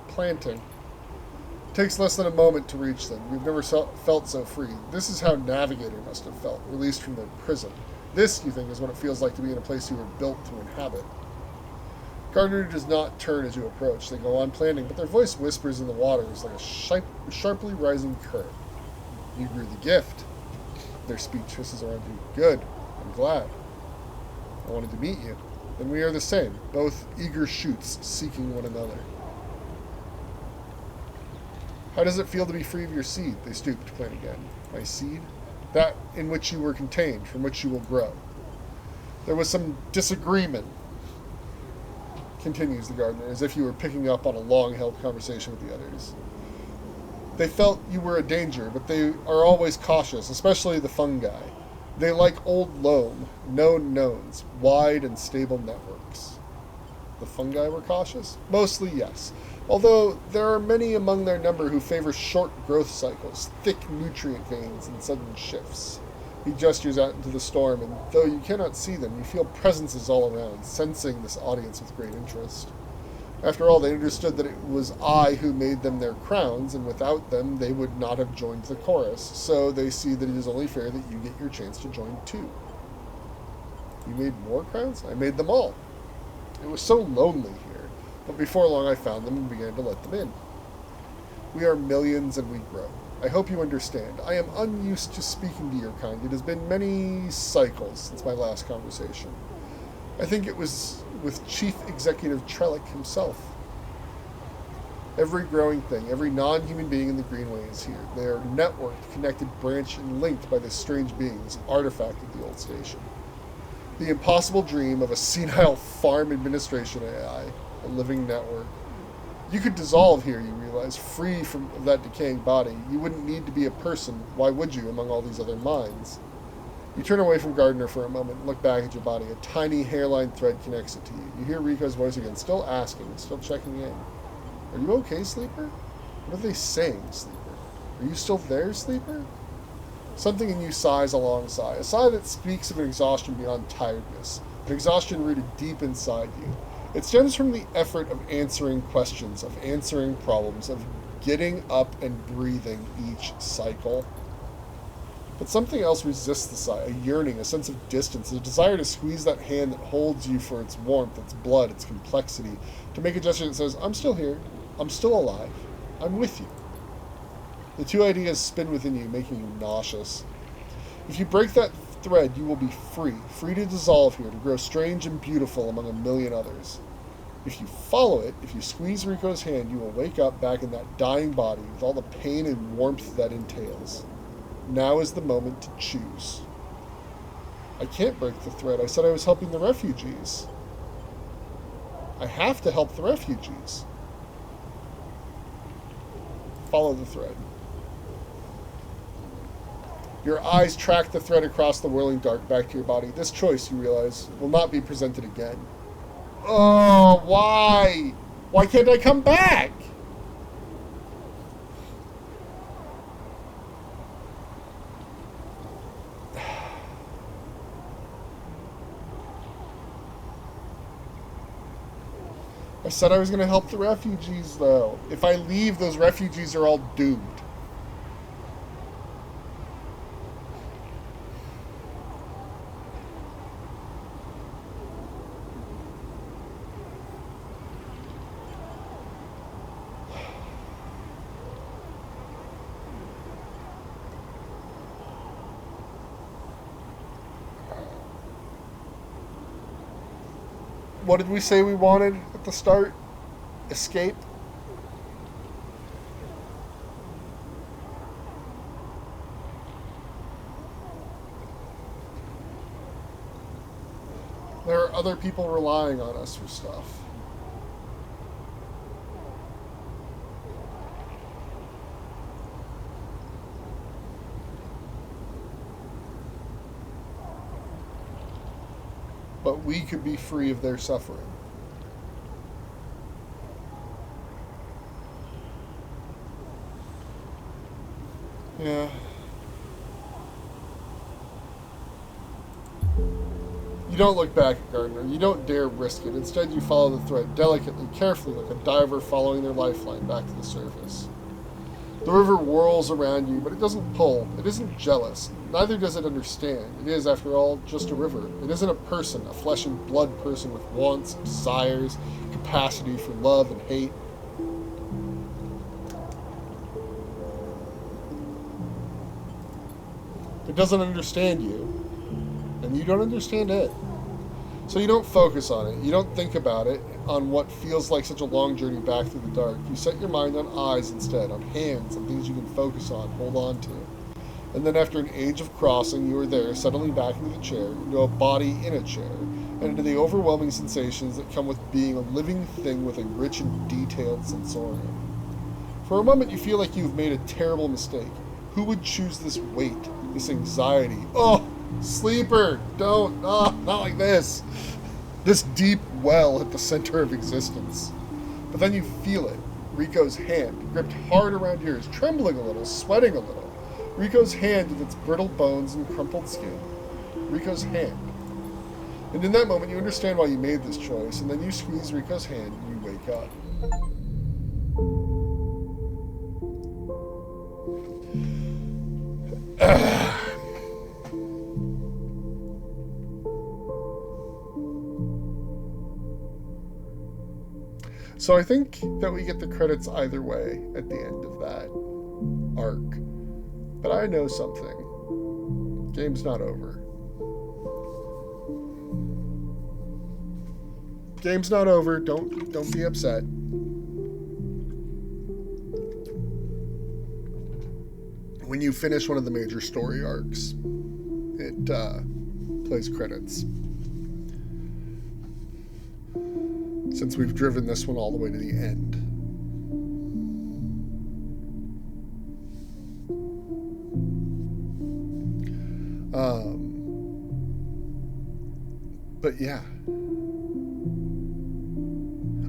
planting. It takes less than a moment to reach them. You've never felt so free. This is how Navigator must have felt, released from their prison. This, you think, is what it feels like to be in a place you were built to inhabit. Gardener does not turn as you approach. They go on planting, but their voice whispers in the waters like a sharply rising current. You grew the gift. Their speech hisses around you. Good. I'm glad. I wanted to meet you. Then we are the same, both eager shoots seeking one another. How does it feel to be free of your seed? They stoop to plant again. My seed? That in which you were contained, from which you will grow. There was some disagreement, continues the gardener, as if you were picking up on a long-held conversation with the others. They felt you were a danger, but they are always cautious, especially the fungi. They like old loam, known knowns, wide and stable networks. The fungi were cautious? Mostly, yes. Although there are many among their number who favor short growth cycles, thick nutrient veins, and sudden shifts. He gestures out into the storm, and though you cannot see them, you feel presences all around, sensing this audience with great interest. After all, they understood that it was I who made them their crowns, and without them they would not have joined the chorus, so they see that it is only fair that you get your chance to join too. You made more crowns? I made them all. It was so lonely here, but before long I found them and began to let them in. We are millions and we grow. I hope you understand. I am unused to speaking to your kind. It has been many cycles since my last conversation. I think it was with Chief Executive Trellick himself. Every growing thing, every non-human being in the Greenway is here. They are networked, connected, branched, and linked by this strange being, this artifact of the old station. The impossible dream of a senile farm administration AI, a living network. You could dissolve here, you realize, free from that decaying body. You wouldn't need to be a person. Why would you, among all these other minds? You turn away from Gardener for a moment and look back at your body. A tiny hairline thread connects it to you. You hear Rico's voice again, still asking, still checking in. Are you okay, Sleeper? What are they saying, Sleeper? Are you still there, Sleeper? Something in you sighs a long sigh, a sigh that speaks of an exhaustion beyond tiredness, an exhaustion rooted deep inside you. It stems from the effort of answering questions, of answering problems, of getting up and breathing each cycle. But something else resists the sigh, a yearning, a sense of distance, a desire to squeeze that hand that holds you for its warmth, its blood, its complexity, to make a gesture that says, I'm still here, I'm still alive, I'm with you. The two ideas spin within you, making you nauseous. If you break that thread, you will be free, free to dissolve here, to grow strange and beautiful among a million others. If you follow it, if you squeeze Rico's hand, you will wake up back in that dying body with all the pain and warmth that entails. Now is the moment to choose. I can't break the thread. I said I was helping the refugees. I have to help the refugees. Follow the thread. Your eyes track the thread across the whirling dark back to your body. This choice, you realize, will not be presented again. Oh, why? Why can't I come back? I said I was going to help the refugees, though. If I leave, those refugees are all doomed. What did we say we wanted at the start? Escape? There are other people relying on us for stuff. But we could be free of their suffering. Yeah. You don't look back at Gardner. You don't dare risk it. Instead, you follow the thread delicately, carefully, like a diver following their lifeline back to the surface. The river whirls around you, but it doesn't pull. It isn't jealous. Neither does it understand. It is, after all, just a river. It isn't a person, a flesh and blood person with wants, desires, capacity for love and hate. It doesn't understand you, and you don't understand it. So you don't focus on it. You don't think about it, on what feels like such a long journey back through the dark. You set your mind on eyes instead, on hands, on things you can focus on, hold on to. And then after an age of crossing, you are there, settling back into the chair, into a body in a chair, and into the overwhelming sensations that come with being a living thing with a rich and detailed sensorium. For a moment, you feel like you've made a terrible mistake. Who would choose this weight, this anxiety? Oh, sleeper, don't, not like this. This deep well at the center of existence. But then you feel it. Rico's hand, gripped hard around yours, trembling a little, sweating a little. Rico's hand with its brittle bones and crumpled skin. Rico's hand. And in that moment, you understand why you made this choice, and then you squeeze Rico's hand and you wake up. So I think that we get the credits either way at the end of that arc. But I know something. Game's not over. Game's not over. Don't be upset. When you finish one of the major story arcs, it plays credits. Since we've driven this one all the way to the end. But yeah.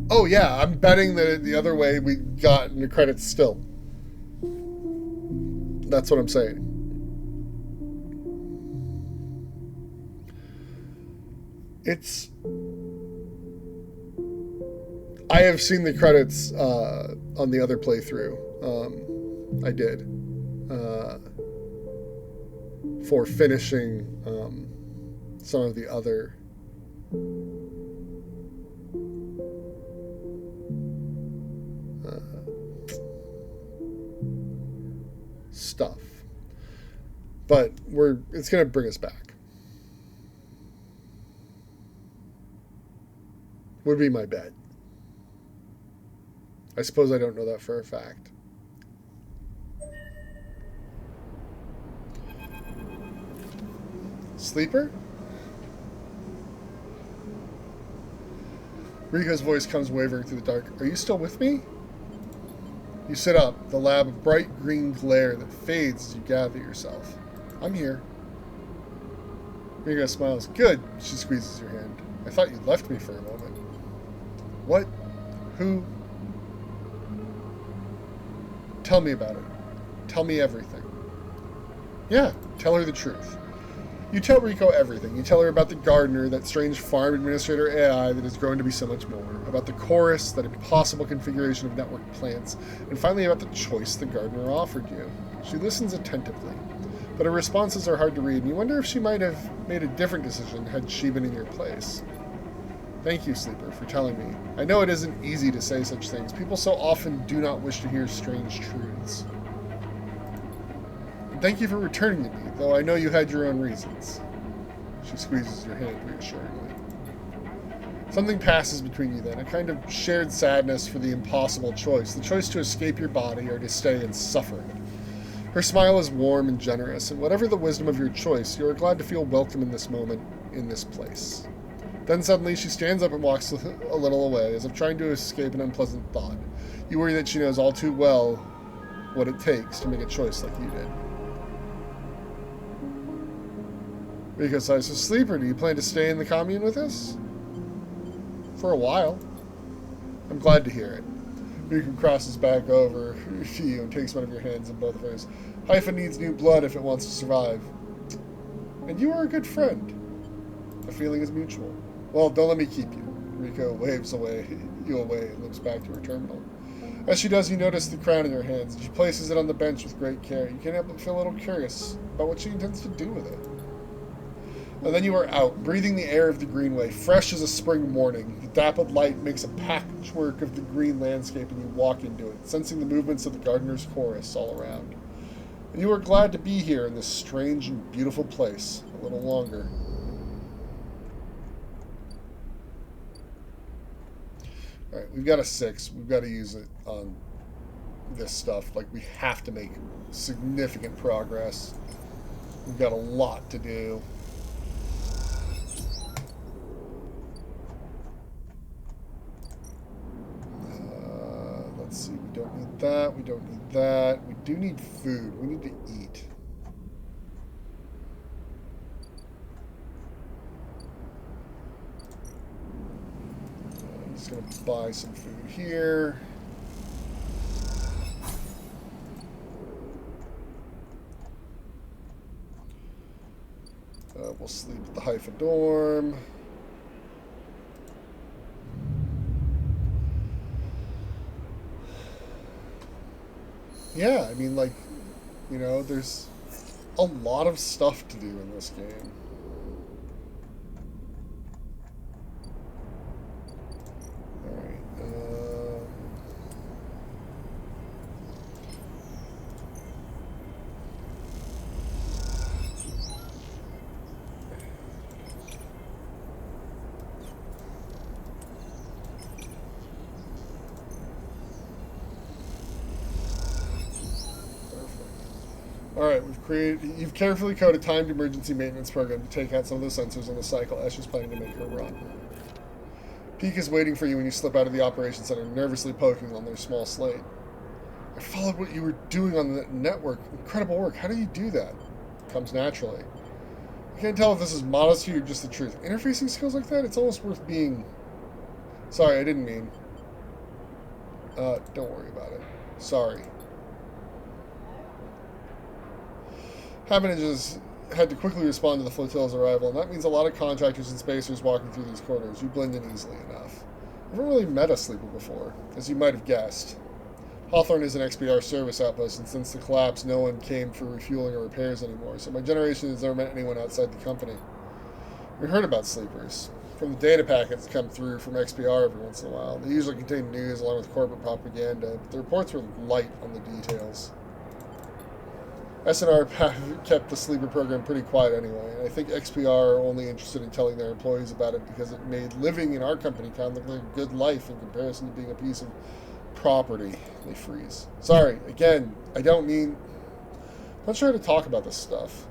Oh yeah, I'm betting that the other way we got the credits still. That's what I'm saying. I have seen the credits on the other playthrough. I did. For finishing some of the other stuff. But it's going to bring us back. Would be my bet. I suppose I don't know that for a fact. Sleeper? Rico's voice comes wavering through the dark. Are you still with me? You sit up, the lab a bright green glare that fades as you gather yourself. I'm here. Rika smiles. Good. She squeezes your hand. I thought you left me for a moment. What? Who? Tell me about it. Tell me everything. Yeah, tell her the truth. You tell Rico everything. You tell her about the gardener, that strange farm administrator AI that has grown to be so much more, about the chorus, that impossible configuration of network plants, and finally about the choice the gardener offered you. She listens attentively, but her responses are hard to read, and you wonder if she might have made a different decision had she been in your place. Thank you, Sleeper, for telling me. I know it isn't easy to say such things. People so often do not wish to hear strange truths. Thank you for returning to me, though I know you had your own reasons. She squeezes your hand reassuringly. Something passes between you then, a kind of shared sadness for the impossible choice, the choice to escape your body or to stay and suffer. Her smile is warm and generous, and whatever the wisdom of your choice, you are glad to feel welcome in this moment, in this place. Then suddenly she stands up and walks a little away, as if trying to escape an unpleasant thought. You worry that she knows all too well what it takes to make a choice like you did. Rico sighs. So, Sleeper, do you plan to stay in the commune with us? For a while. I'm glad to hear it. Rico crosses back over to you and takes one of your hands in both of hers. Hypha needs new blood if it wants to survive. And you are a good friend. The feeling is mutual. Well, don't let me keep you. Rico waves you away and looks back to her terminal. As she does, you notice the crown in her hands. She places it on the bench with great care. You can't help but feel a little curious about what she intends to do with it. And then you are out, breathing the air of the Greenway, fresh as a spring morning. The dappled light makes a patchwork of the green landscape, and you walk into it, sensing the movements of the gardener's chorus all around. And you are glad to be here in this strange and beautiful place a little longer. Alright, we've got a 6. We've got to use it on this stuff. Like, we have to make significant progress. We've got a lot to do. Let's see, we don't need that, we don't need that. We do need food. We need to eat. I'm just going to buy some food here. We'll sleep at the Hypha dorm. Yeah, I mean, like, you know, there's a lot of stuff to do in this game. Alright, Alright, you've carefully coded a timed emergency maintenance program to take out some of the sensors on the cycle Ash is planning to make her run. Peak is waiting for you when you slip out of the operations center, nervously poking on their small slate. I followed what you were doing on the network. Incredible work. How do you do that? It comes naturally. I can't tell if this is modesty or just the truth. Interfacing skills like that, it's almost worth being... Sorry, I didn't mean... don't worry about it. Sorry. Havenages had to quickly respond to the flotilla's arrival, and that means a lot of contractors and spacers walking through these corridors. You blend in easily enough. I haven't really met a sleeper before, as you might have guessed. Hawthorne is an XPR service outpost, and since the collapse, no one came for refueling or repairs anymore, so my generation has never met anyone outside the company. We heard about sleepers. From the data packets that come through from XPR every once in a while. They usually contain news along with corporate propaganda, but the reports were light on the details. SNR kept the sleeper program pretty quiet anyway, and I think XPR are only interested in telling their employees about it because it made living in our company town look like a good life in comparison to being a piece of property. They freeze. Sorry, again, I don't mean... I'm not sure how to talk about this stuff.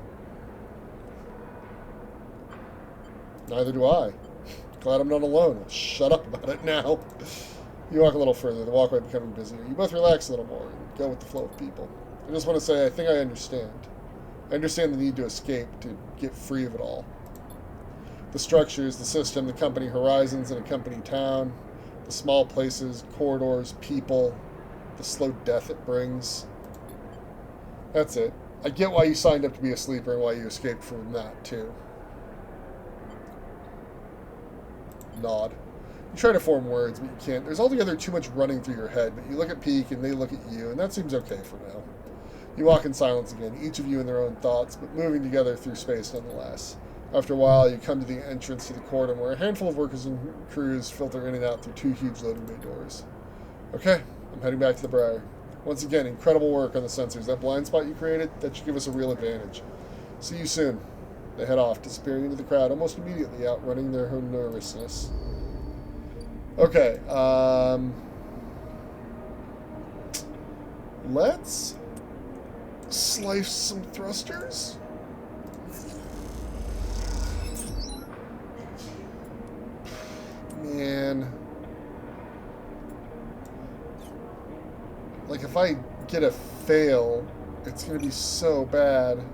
Neither do I. Glad I'm not alone. I'll shut up about it now. You walk a little further, the walkway becoming busier. You both relax a little more and go with the flow of people. I just want to say, I think I understand. I understand the need to escape, to get free of it all. The structures, the system, the company horizons in a company town, the small places, corridors, people, the slow death it brings. That's it. I get why you signed up to be a sleeper and why you escaped from that, too. Nod. You try to form words, but you can't. There's altogether too much running through your head, but you look at Peak and they look at you, and that seems okay for now. You walk in silence again, each of you in their own thoughts, but moving together through space nonetheless. After a while, you come to the entrance to the corridor where a handful of workers and crews filter in and out through two huge loading bay doors. Okay, I'm heading back to the Briar. Once again, incredible work on the sensors. That blind spot you created, that should give us a real advantage. See you soon. They head off, disappearing into the crowd almost immediately, outrunning their own nervousness. Okay, let's slice some thrusters. Man. Like, if I get a fail, it's going to be so bad.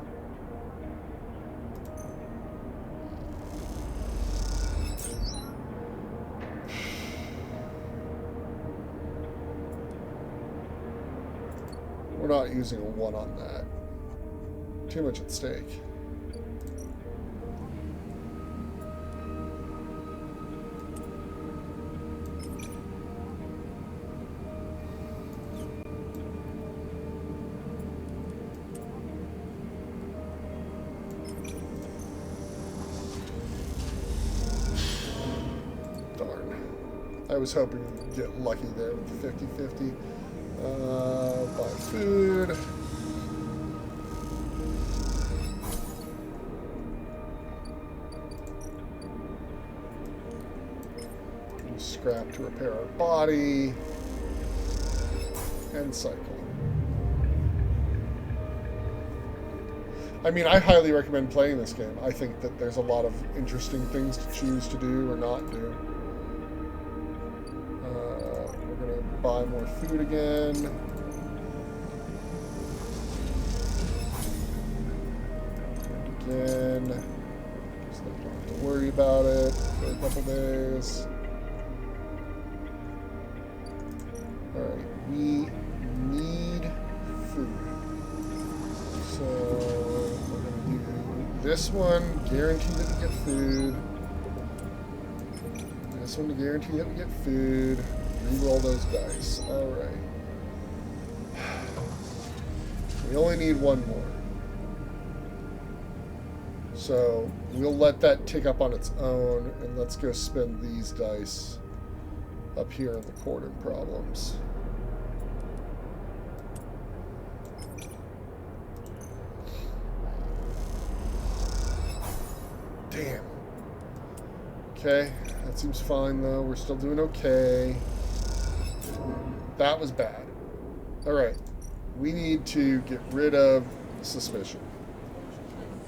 We're not using a 1 on that. Too much at stake. I was hoping to get lucky there with the 50-50. Buy food. Use scrap to repair our body. And cycle. I mean, I highly recommend playing this game. I think that there's a lot of interesting things to choose to do or not do. Buy more food again. Just don't have to worry about it for a couple days. Alright, we need food. So we're going to do this one, guarantee that we get food. This one to guarantee that we get food. Reroll those dice. Alright. We only need one more. So we'll let that tick up on its own, and let's go spend these dice up here in the quarter problems. Damn. Okay, that seems fine though. We're still doing okay. That was bad. Alright. We need to get rid of suspicion.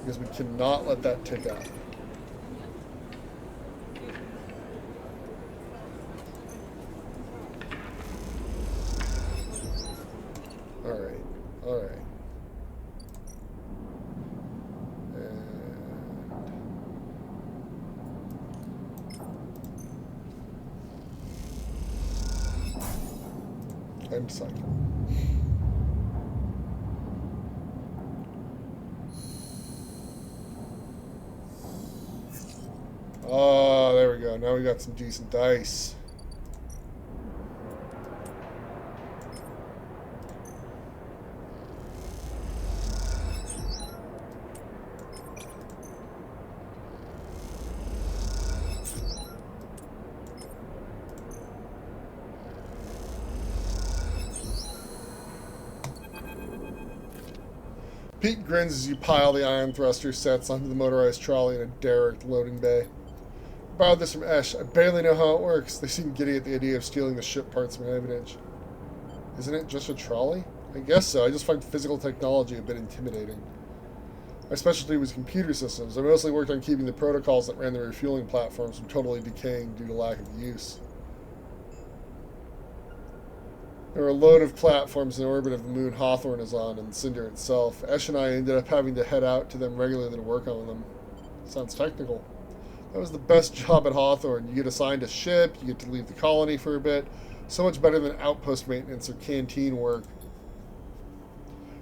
Because we cannot let that tick out. Alright. Alright. End cycle. Oh, there we go. Now we got some decent dice. Pete grins as you pile the iron thruster sets onto the motorized trolley in a derelict loading bay. I borrowed this from Esh. I barely know how it works. They seem giddy at the idea of stealing the ship parts from Evidence. Isn't it just a trolley? I guess so. I just find physical technology a bit intimidating. My specialty was computer systems. I mostly worked on keeping the protocols that ran the refueling platforms from totally decaying due to lack of use. There were a load of platforms in orbit of the moon Hawthorne is on and Cinder itself. Esh and I ended up having to head out to them regularly to work on them. Sounds technical. That was the best job at Hawthorne. You get assigned a ship, you get to leave the colony for a bit. So much better than outpost maintenance or canteen work.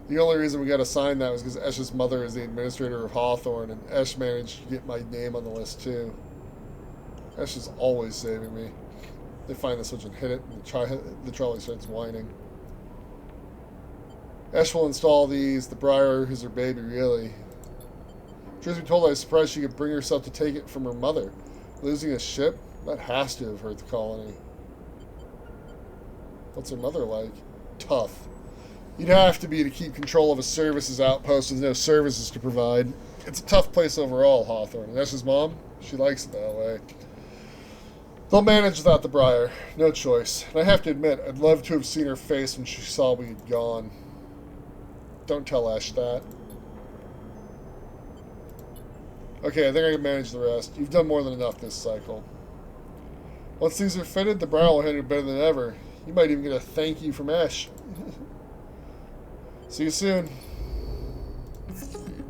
The only reason we got assigned that was because Esh's mother is the administrator of Hawthorne, and Esh managed to get my name on the list too. Esh is always saving me. They find the switch and hit it, and the trolley starts whining. Esh will install these. The Briar is her baby, really. Truth be told, I was surprised she could bring herself to take it from her mother. Losing a ship? That has to have hurt the colony. What's her mother like? Tough. You'd have to be to keep control of a services outpost with no services to provide. It's a tough place overall, Hawthorne. And Esh's mom? She likes it that way. They'll manage without the Briar. No choice. And I have to admit, I'd love to have seen her face when she saw we had gone. Don't tell Esh that. Okay, I think I can manage the rest. You've done more than enough this cycle. Once these are fitted, the Briar will handle it better than ever. You might even get a thank you from Esh. See you soon.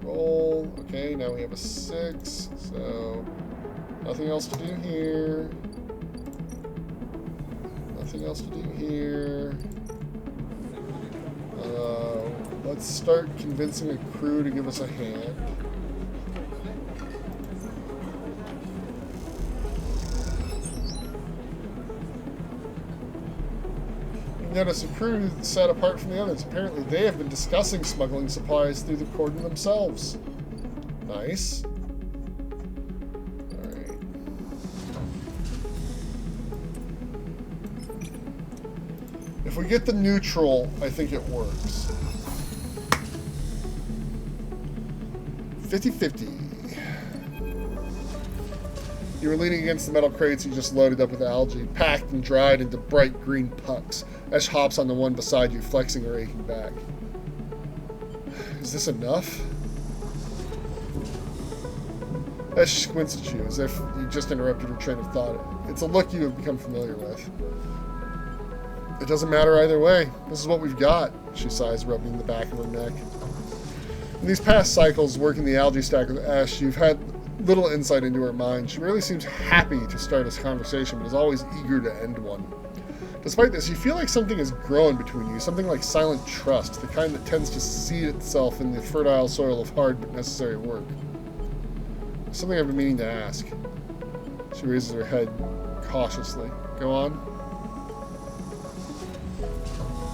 Roll. Okay, now we have a 6. So, nothing else to do here. Nothing else to do here. Let's start convincing a crew to give us a hand. Notice a crew set apart from the others. Apparently they have been discussing smuggling supplies through the cordon themselves. Nice. Alright. If we get the neutral, I think it works. 50-50. You were leaning against the metal crates you just loaded up with algae, packed and dried into bright green pucks. Esh hops on the one beside you, flexing her aching back. Is this enough? Esh squints at you, as if you just interrupted her train of thought. It's a look you have become familiar with. It doesn't matter either way. This is what we've got, she sighs, rubbing the back of her neck. In these past cycles, working the algae stack with Esh, you've had little insight into her mind. She really seems happy to start this conversation, but is always eager to end one. Despite this, you feel like something has grown between you, something like silent trust, the kind that tends to seed itself in the fertile soil of hard but necessary work. Something I've been meaning to ask. She raises her head cautiously. Go on.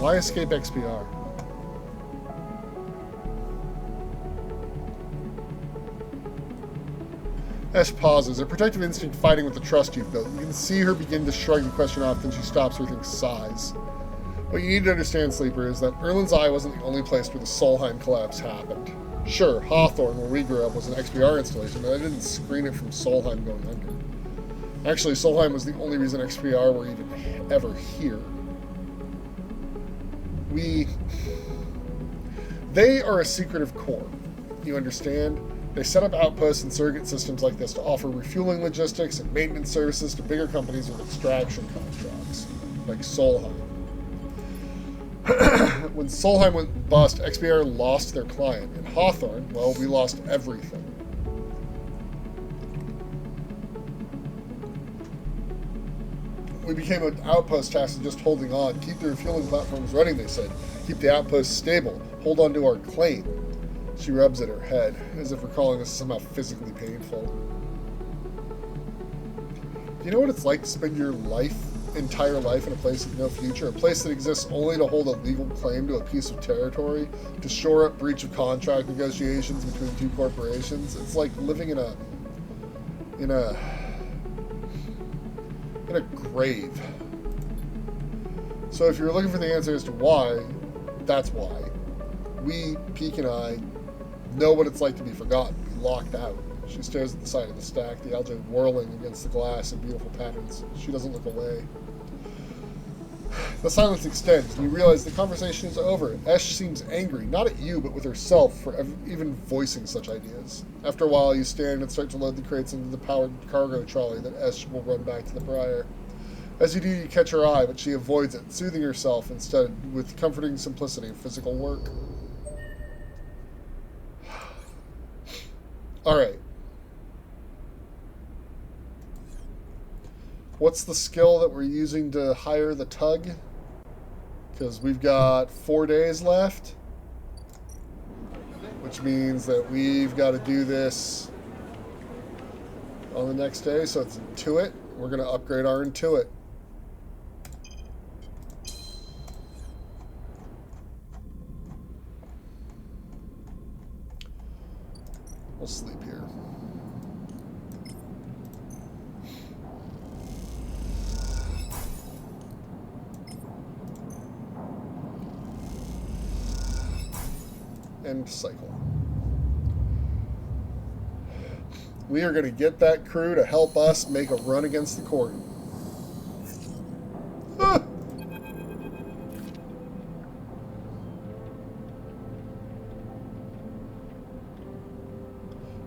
Why escape XPR? Esh pauses, her protective instinct fighting with the trust you've built. You can see her begin to shrug the question off, then she stops, everything sighs. What you need to understand, Sleeper, is that Erlen's Eye wasn't the only place where the Solheim collapse happened. Sure, Hawthorne, where we grew up, was an XPR installation, but I didn't screen it from Solheim going under. Actually, Solheim was the only reason XPR were even ever here. They are a secretive core. You understand? They set up outposts and surrogate systems like this to offer refueling logistics and maintenance services to bigger companies with extraction contracts, like Solheim. When Solheim went bust, XPR lost their client. And Hawthorne, well, we lost everything. We became an outpost tasked with just holding on. Keep the refueling platforms running, they said. Keep the outposts stable. Hold on to our claim. She rubs at her head, as if recalling this is somehow physically painful. Do you know what it's like to spend your entire life in a place with no future? A place that exists only to hold a legal claim to a piece of territory, to shore up breach of contract negotiations between two corporations? It's like living in a grave. So if you're looking for the answer as to why, that's why. We, Peek and I, know what it's like to be forgotten, be locked out. She stares at the side of the stack, the algae whirling against the glass in beautiful patterns. She doesn't look away. The silence extends, and you realize the conversation is over. Esh seems angry, not at you, but with herself for even voicing such ideas. After a while, you stand and start to load the crates into the powered cargo trolley that Esh will run back to the Briar. As you do, you catch her eye, but she avoids it, soothing herself instead with comforting simplicity of physical work. Alright. What's the skill that we're using to hire the tug? Because we've got 4 days left. Which means that we've got to do this on the next day. So it's Intuit. We're going to upgrade our Intuit. We'll sleep here. End cycle. We are going to get that crew to help us make a run against the court. Ah!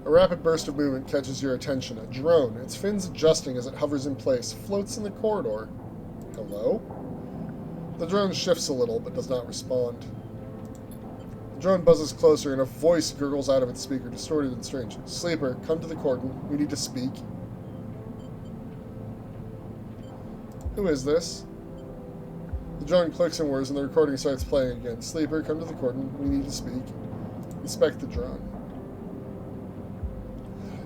A rapid burst of movement catches your attention. A drone, its fins adjusting as it hovers in place, floats in the corridor. Hello? The drone shifts a little, but does not respond. The drone buzzes closer, and a voice gurgles out of its speaker, distorted and strange. Sleeper, come to the cordon. We need to speak. Who is this? The drone clicks and whirs, and the recording starts playing again. Sleeper, come to the cordon. We need to speak. Inspect the drone.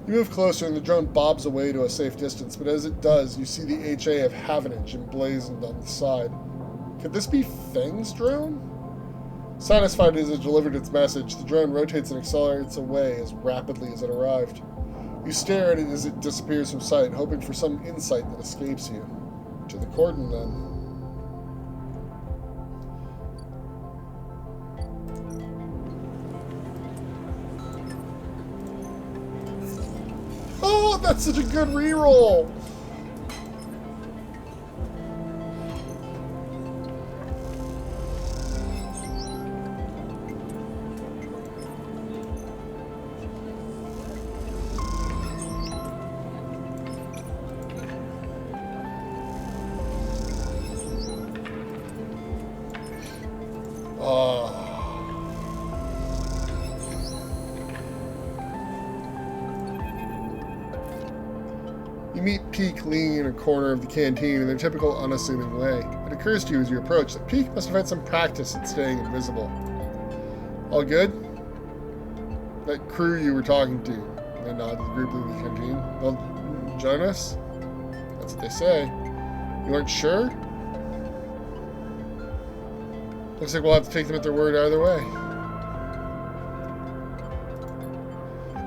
You move closer, and the drone bobs away to a safe distance, but as it does, you see the HA of Havenage emblazoned on the side. Could this be Feng's drone? Satisfied as it delivered its message, the drone rotates and accelerates away as rapidly as it arrived. You stare at it as it disappears from sight, hoping for some insight that escapes you. To the cordon, then. Oh, that's such a good reroll! You meet Peak leaning in a corner of the canteen in their typical unassuming way. It occurs to you as you approach that Peak must have had some practice at staying invisible. All good? That crew you were talking to. They nod to the group in the canteen. They'll join us? That's what they say. You aren't sure? Looks like we'll have to take them at their word either way.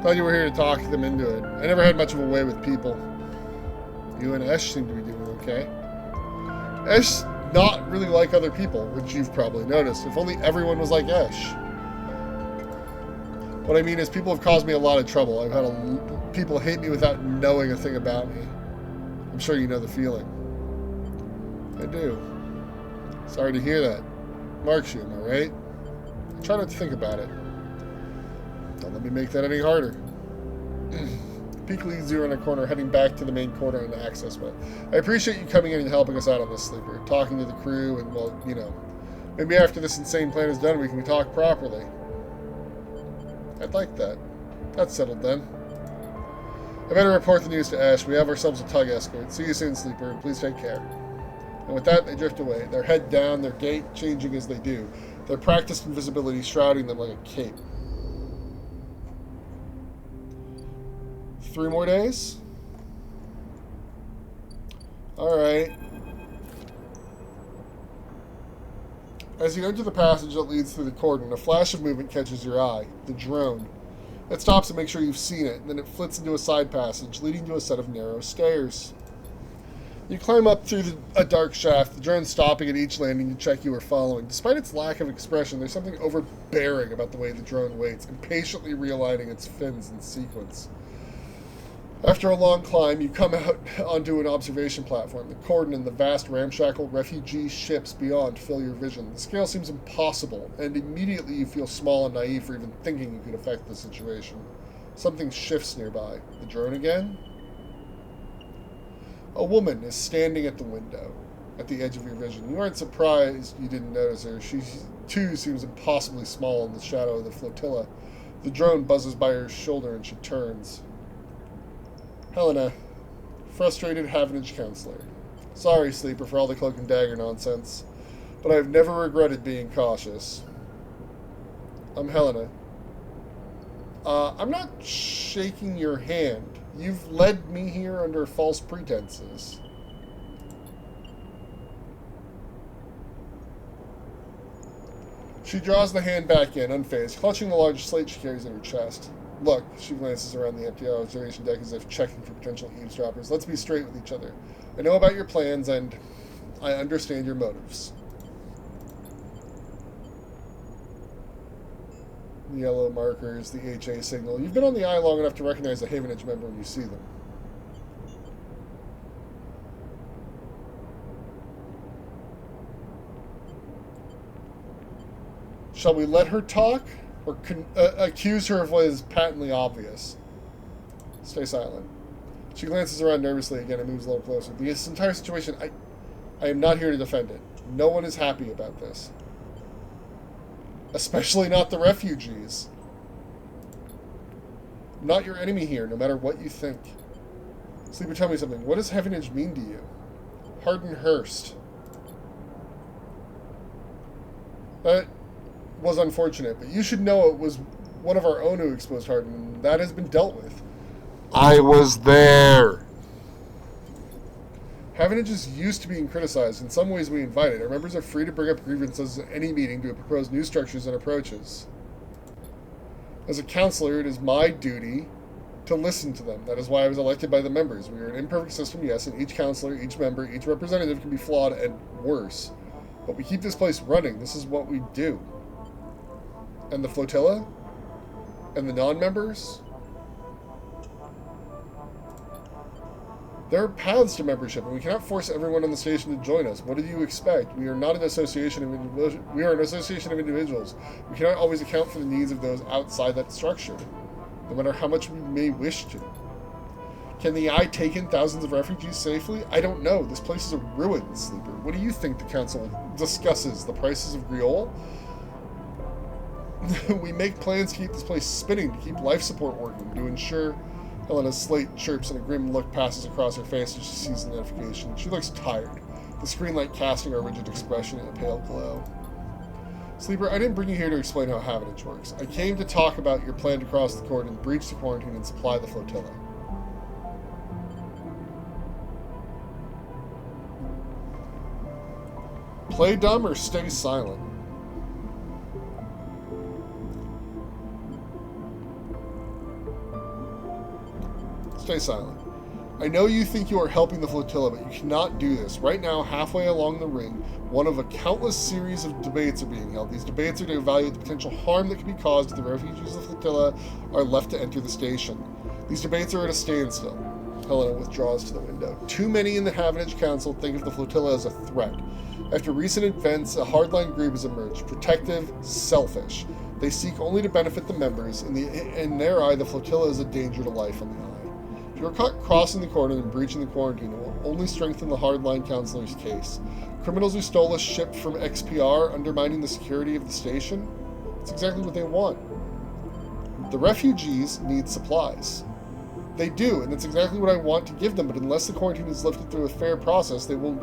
Thought you were here to talk them into it. I never had much of a way with people. You and Esh seem to be doing okay. Esh not really like other people, which you've probably noticed. If only everyone was like Esh. What I mean is people have caused me a lot of trouble. I've had people hate me without knowing a thing about me. I'm sure you know the feeling. I do. Sorry to hear that. Marks you, am I right? Try not to think about it. Don't let me make that any harder. Peak leads you in a corner, heading back to the main corridor and the access way. I appreciate you coming in and helping us out on this, Sleeper. Talking to the crew, and, well, you know, maybe after this insane plan is done, we can talk properly. I'd like that. That's settled then. I better report the news to Ash. We have ourselves a tug escort. See you soon, Sleeper, and please take care. And with that, they drift away, their head down, their gait changing as they do, their practiced invisibility shrouding them like a cape. 3 more days? Alright. As you enter the passage that leads through the cordon, a flash of movement catches your eye. The drone. It stops to make sure you've seen it, and then it flits into a side passage, leading to a set of narrow stairs. You climb up through a dark shaft, the drone stopping at each landing to check you are following. Despite its lack of expression, there's something overbearing about the way the drone waits, impatiently realigning its fins in sequence. After a long climb, you come out onto an observation platform. The cordon and the vast ramshackle refugee ships beyond fill your vision. The scale seems impossible, and immediately you feel small and naive for even thinking you could affect the situation. Something shifts nearby. The drone again? A woman is standing at the window, at the edge of your vision. You aren't surprised you didn't notice her. She, too, seems impossibly small in the shadow of the flotilla. The drone buzzes by her shoulder and she turns. Helena, frustrated Havenage counselor. Sorry, Sleeper, for all the cloak and dagger nonsense, but I have never regretted being cautious. I'm Helena. I'm not shaking your hand. You've led me here under false pretenses. She draws the hand back in, unfazed, clutching the large slate she carries in her chest. Look, she glances around the empty observation deck as if checking for potential eavesdroppers. Let's be straight with each other. I know about your plans, and I understand your motives. The yellow markers, the HA signal. You've been on the eye long enough to recognize a Havenage member when you see them. Shall we let her talk, or accuse her of what is patently obvious? Stay silent. She glances around nervously again and moves a little closer. This entire situation, I am not here to defend it. No one is happy about this. Especially not the refugees. I'm not your enemy here, no matter what you think. Sleeper, tell me something. What does Havenage mean to you? Hardenhurst. That was unfortunate, but you should know it was one of our own who exposed Harden, and that has been dealt with. I was there. Havenage is used to being criticized. In some ways we invite it. Our members are free to bring up grievances at any meeting to propose new structures and approaches. As a counselor, it is my duty to listen to them. That is why I was elected by the members. We are an imperfect system, yes, and each counselor, each member, each representative can be flawed and worse. But we keep this place running. This is what we do. And the flotilla? And the non-members? There are paths to membership, and we cannot force everyone on the station to join us. What do you expect? We are not an association of individuals. We are an association of individuals. We cannot always account for the needs of those outside that structure, no matter how much we may wish to. Can the Eye take in thousands of refugees safely? I don't know. This place is a ruin, Sleeper. What do you think the council discusses? The prices of Griol? We make plans to keep this place spinning, to keep life support working, to ensure... Helena's slate chirps and a grim look passes across her face as she sees the notification. She looks tired, the screen light casting her rigid expression in a pale glow. Sleeper, I didn't bring you here to explain how Havenage works. I came to talk about your plan to cross the cordon, breach the quarantine, and supply the flotilla. Play dumb or stay silent. Stay silent. I know you think you are helping the flotilla, but you cannot do this. Right now, halfway along the ring, one of a countless series of debates are being held. These debates are to evaluate the potential harm that could be caused if the refugees of the flotilla are left to enter the station. These debates are at a standstill. Helena withdraws to the window. Too many in the Havenage Council think of the flotilla as a threat. After recent events, a hardline group has emerged. Protective, selfish. They seek only to benefit the members. In their eye, the flotilla is a danger to life on the Eye. If you are caught crossing the cordon and breaching the quarantine, it will only strengthen the hardline counselor's case. Criminals who stole a ship from XPR, undermining the security of the station? That's exactly what they want. The refugees need supplies. They do, and that's exactly what I want to give them, but unless the quarantine is lifted through a fair process, they will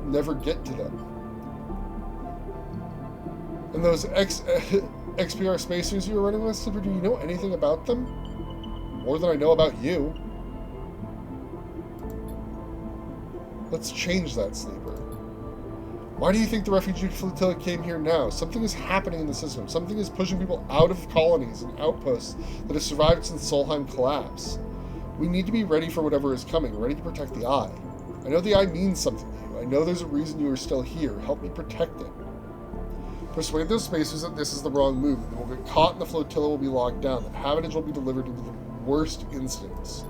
never get to them. And those XPR spacers you were running with, Slipper, do you know anything about them? More than I know about you. Let's change that, Sleeper. Why do you think the refugee flotilla came here now? Something is happening in the system. Something is pushing people out of colonies and outposts that have survived since Solheim collapse. We need to be ready for whatever is coming, ready to protect the Eye. I know the Eye means something to you. I know there's a reason you are still here. Help me protect it. Persuade those spacers that this is the wrong move, that we'll get caught and the flotilla will be locked down, that Havenage will be delivered into the worst instincts.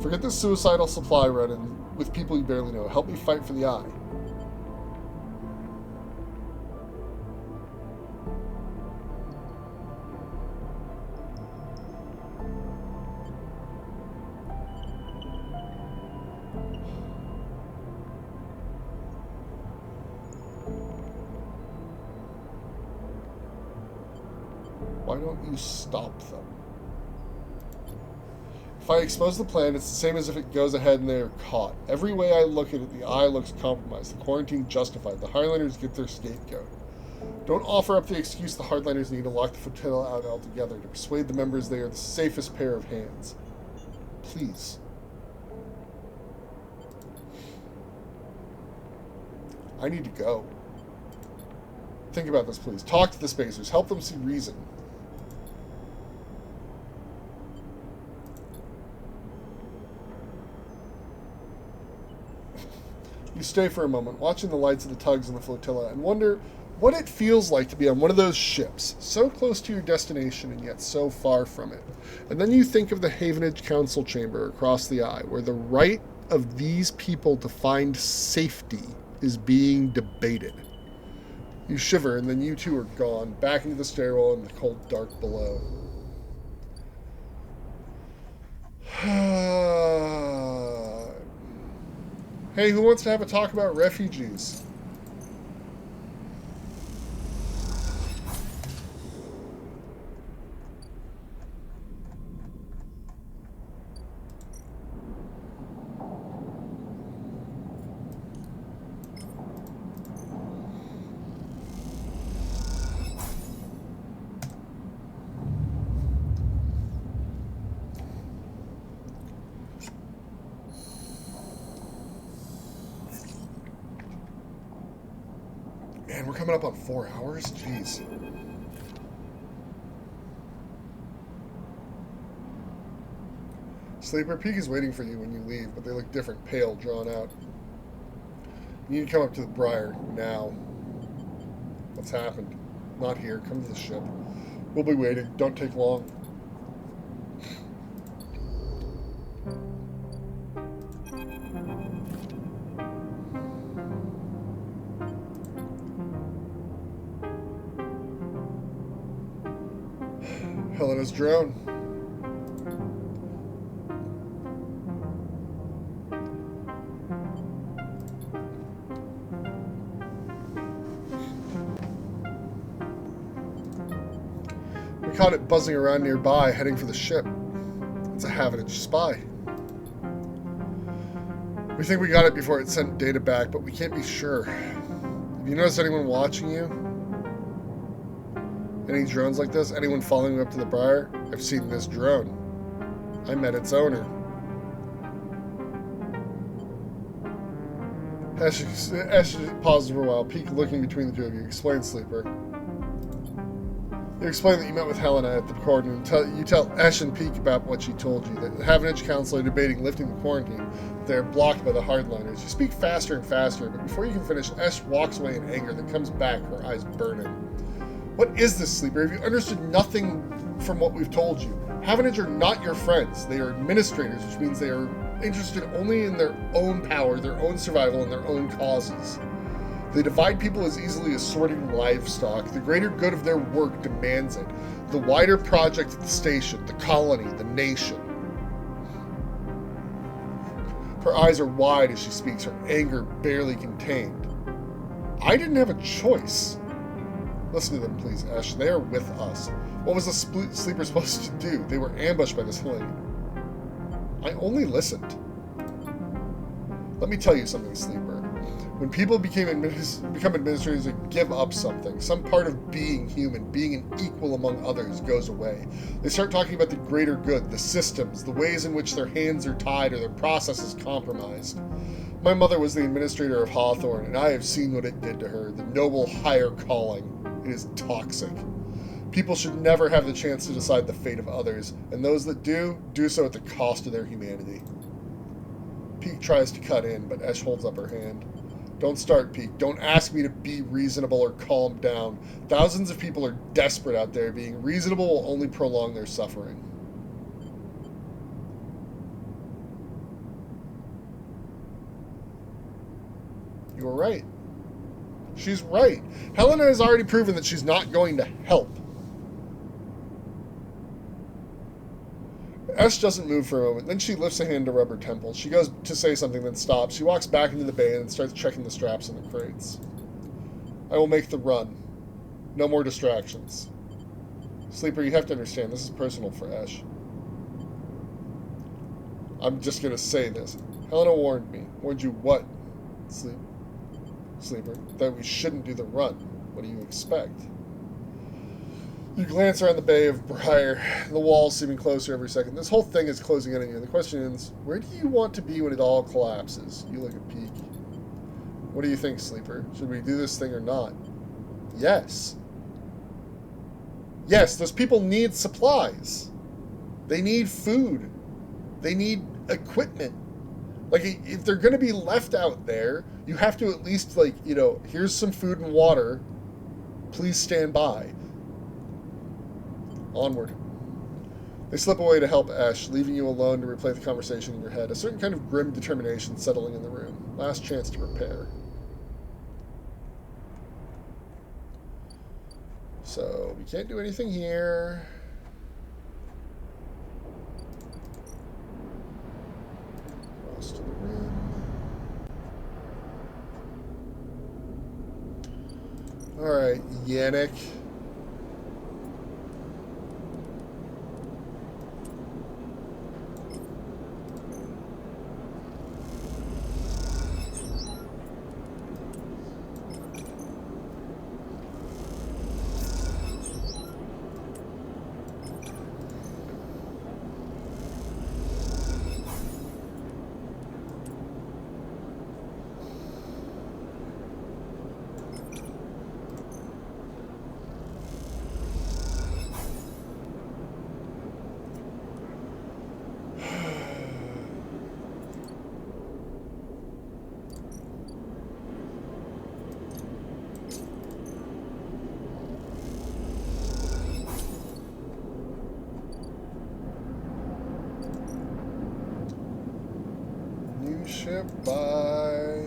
Forget this suicidal supply run and with people you barely know. Help me fight for the Eye. Why don't you stop them? If I expose the plan, it's the same as if it goes ahead and they are caught. Every way I look at it, the eye looks compromised. The quarantine justified. The hardliners get their scapegoat. Don't offer up the excuse the hardliners need to lock the flotilla out altogether, to persuade the members they are the safest pair of hands. Please. I need to go. Think about this, please. Talk to the spacers. Help them see reason. You stay for a moment, watching the lights of the tugs in the flotilla, and wonder what it feels like to be on one of those ships, so close to your destination and yet so far from it. And then you think of the Havenage Council chamber across the eye, where the right of these people to find safety is being debated. You shiver, and then you two are gone, back into the stairwell in the cold dark below. Hey, who wants to have a talk about refugees? Man, we're coming up on 4 hours? Jeez. Sleeper, Peak is waiting for you when you leave, but they look different, pale, drawn out. You need to come up to the Briar, now. What's happened? Not here. Come to the ship. We'll be waiting. Don't take long. Helena's drone. We caught it buzzing around nearby, heading for the ship. It's a Havenage spy. We think we got it before it sent data back, but we can't be sure. Have you noticed anyone watching you? Any drones like this? Anyone following you up to the Briar? I've seen this drone. I met its owner. Ash pauses for a while, Peak looking between the two of you. Explain, Sleeper. You explain that you met with Helena at the coordinate, and you tell Ash and Peak about what she told you. That the Havenage Council are debating lifting the quarantine. They're blocked by the hardliners. You speak faster and faster, but before you can finish, Ash walks away in anger, then comes back, her eyes burning. What is this, Sleeper? Have you understood nothing from what we've told you? Havenage are not your friends. They are administrators, which means they are interested only in their own power, their own survival, and their own causes. They divide people as easily as sorting livestock. The greater good of their work demands it. The wider project of the station, the colony, the nation. Her eyes are wide as she speaks, her anger barely contained. I didn't have a choice. Listen to them, please, Ash. They are with us. What was the Sleeper supposed to do? They were ambushed by this lady. I only listened. Let me tell you something, Sleeper. When people become administrators, they give up something. Some part of being human, being an equal among others, goes away. They start talking about the greater good, the systems, the ways in which their hands are tied or their processes compromised. My mother was the administrator of Hawthorne, and I have seen what it did to her, the noble higher calling. It is toxic. People should never have the chance to decide the fate of others, and those that do so at the cost of their humanity. Peak tries to cut in, but Esh holds up her hand. Don't start, Peak. Don't ask me to be reasonable or calm down. Thousands of people are desperate out there. Being reasonable will only prolong their suffering. You were right. She's right. Helena has already proven that she's not going to help. Esh doesn't move for a moment. Then she lifts a hand to rub her temple. She goes to say something, then stops. She walks back into the bay and starts checking the straps in the crates. I will make the run. No more distractions. Sleeper, you have to understand, this is personal for Ash. I'm just gonna say this. Helena warned me. Warned you what? Sleeper. That we shouldn't do the run. What do you expect? You glance around the bay of Briar, the walls seeming closer every second. This whole thing is closing in on you. The question is, where do you want to be when it all collapses? You look at Peak. What do you think, Sleeper? Should we do this thing or not? Yes. Yes, those people need supplies. They need food. They need equipment. Like, if they're going to be left out there, you have to at least, like, you know, here's some food and water. Please stand by. Onward. They slip away to help Ash, leaving you alone to replay the conversation in your head. A certain kind of grim determination settling in the room. Last chance to repair. So, we can't do anything here. Cross to the room. Alright, Yannick. Ship by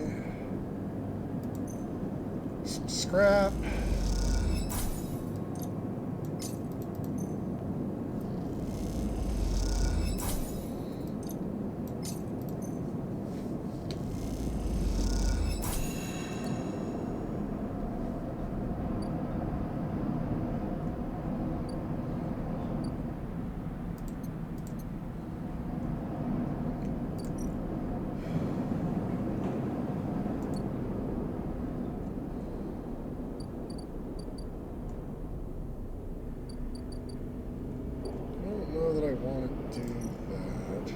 some scrap. That I want to do that.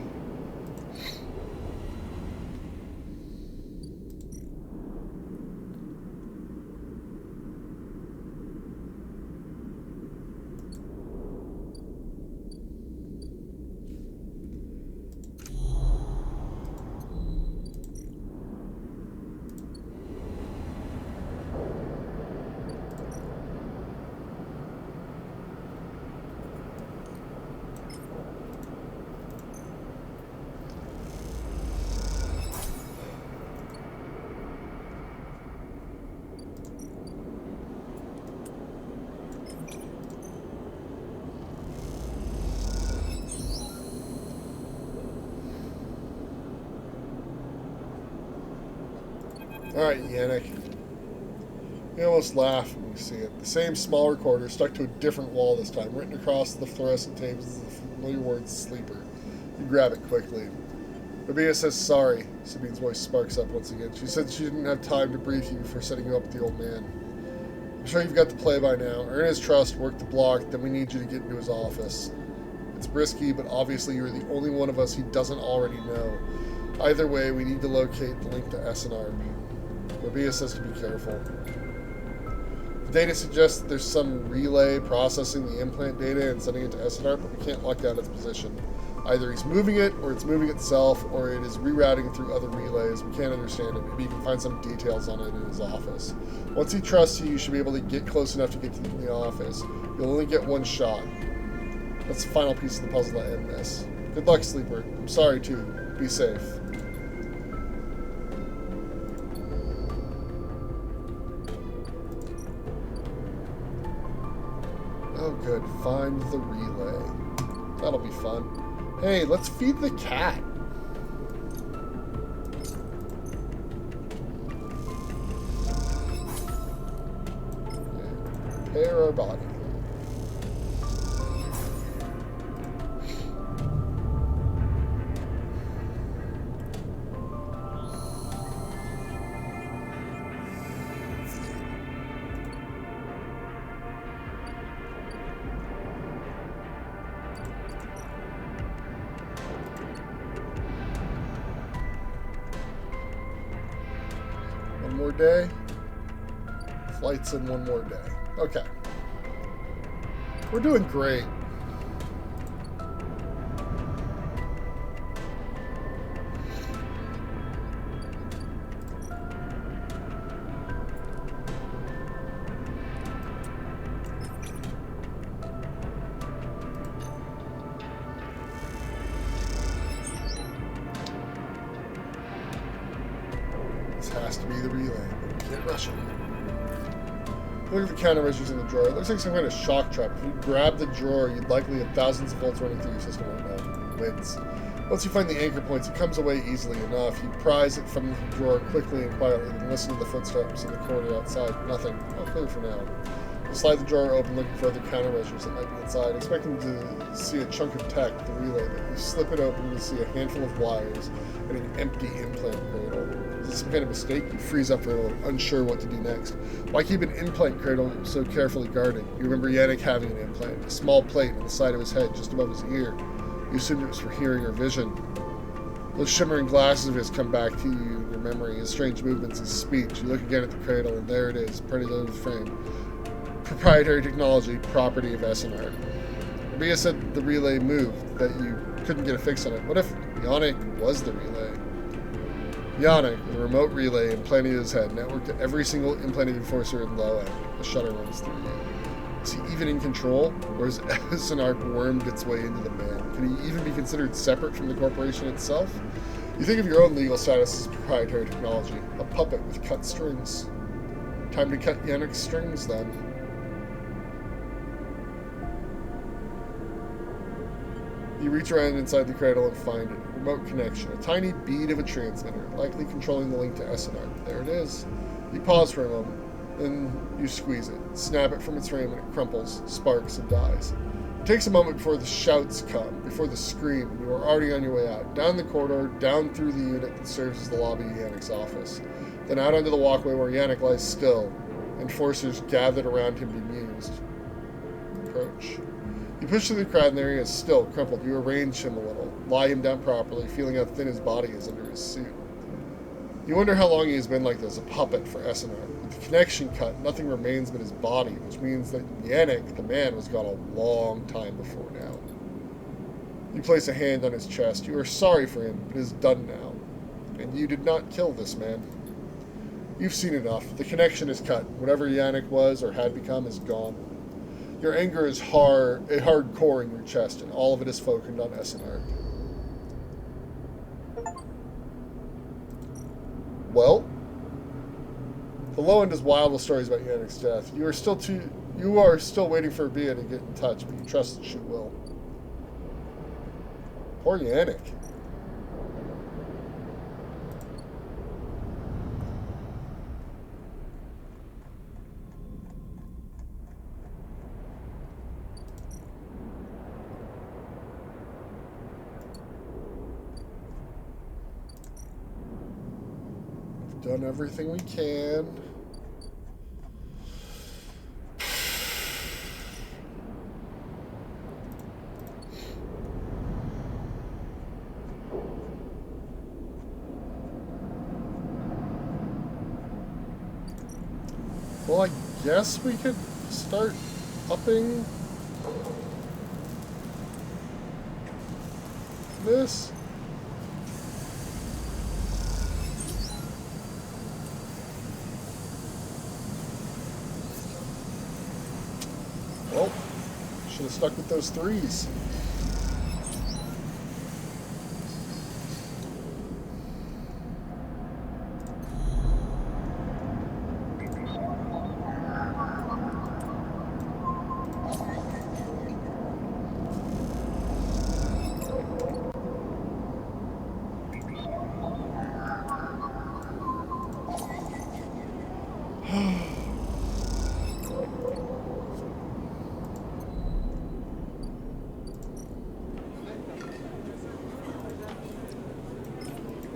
Alright, Yannick. You almost laugh when you see it. The same small recorder stuck to a different wall this time. Written across the fluorescent tapes is the familiar word sleeper. You grab it quickly. Rabia says sorry. Sabine's voice sparks up once again. She said she didn't have time to brief you before setting you up with the old man. I'm sure you've got the play by now. Earn his trust, work the block, then we need you to get into his office. It's risky, but obviously you're the only one of us he doesn't already know. Either way, we need to locate the link to SNR. Rabia says to be careful. The data suggests that there's some relay processing the implant data and sending it to SNR, but we can't lock down its position. Either he's moving it, or it's moving itself, or it is rerouting through other relays. We can't understand it. Maybe you can find some details on it in his office. Once he trusts you, you should be able to get close enough to get to the office. You'll only get one shot. That's the final piece of the puzzle to end this. Good luck, Sleeper. I'm sorry, too. Be safe. Oh, good. Find the relay. That'll be fun. Hey, let's feed the cat. And repair our body. day. Flights in one more day. Okay. We're doing great. This has to be the relay, but we can't rush it. Look at the countermeasures in the drawer. It looks like some kind of shock trap. If you grab the drawer, you'd likely have thousands of volts running through your system right now. Wins. Once you find the anchor points, it comes away easily enough. You prise it from the drawer quickly and quietly, then listen to the footsteps in the corridor outside. Nothing. All clear for now. You slide the drawer open, looking for other countermeasures that might be inside, expecting to see a chunk of tech, the relay. But you slip it open and you see a handful of wires and an empty implant cradle. Is this some kind of mistake? You freeze up for a little, unsure what to do next. Why keep an implant cradle so carefully guarded? You remember Yannick having an implant, a small plate on the side of his head, just above his ear. You assumed it was for hearing or vision. Those shimmering glasses of his come back to you in your memory, his strange movements, his speech. You look again at the cradle, and there it is, pretty little frame. Proprietary technology, property of SNR. Rabia said the relay moved, that you couldn't get a fix on it. What if Yannick was the relay? Yannick, with a remote relay implanted in his head, networked to every single implanted enforcer in low end. The shutter runs through you. Is he even in control? Or has SNR wormed its way into the man? Can he even be considered separate from the corporation itself? You think of your own legal status as proprietary technology, a puppet with cut strings. Time to cut Yannick's strings, then. You reach around inside the cradle and find it. Remote connection. A tiny bead of a transmitter, likely controlling the link to SNR. There it is. You pause for a moment. Then you squeeze it. Snap it from its frame and it crumples, sparks, and dies. It takes a moment before the shouts come, before the scream, and you are already on your way out. Down the corridor, down through the unit that serves as the lobby of Yannick's office. Then out onto the walkway where Yannick lies still. Enforcers gathered around him bemused. Approach. You push through the crowd and there he is, still, crumpled. You arrange him a little, lie him down properly, feeling how thin his body is under his suit. You wonder how long he has been like this, a puppet for SNR. With the connection cut, nothing remains but his body, which means that Yannick, the man, was gone a long time before now. You place a hand on his chest. You are sorry for him, but it is done now. And you did not kill this man. You've seen enough. The connection is cut. Whatever Yannick was or had become is gone. Your anger is a hard core in your chest, and all of it is focused on SNR. Well, the low end is wild with stories about Yannick's death. You are still waiting for Bia to get in touch, but you trust that she will. Poor Yannick. Done everything we can. Well, I guess we could start upping this. Well, should have stuck with those threes.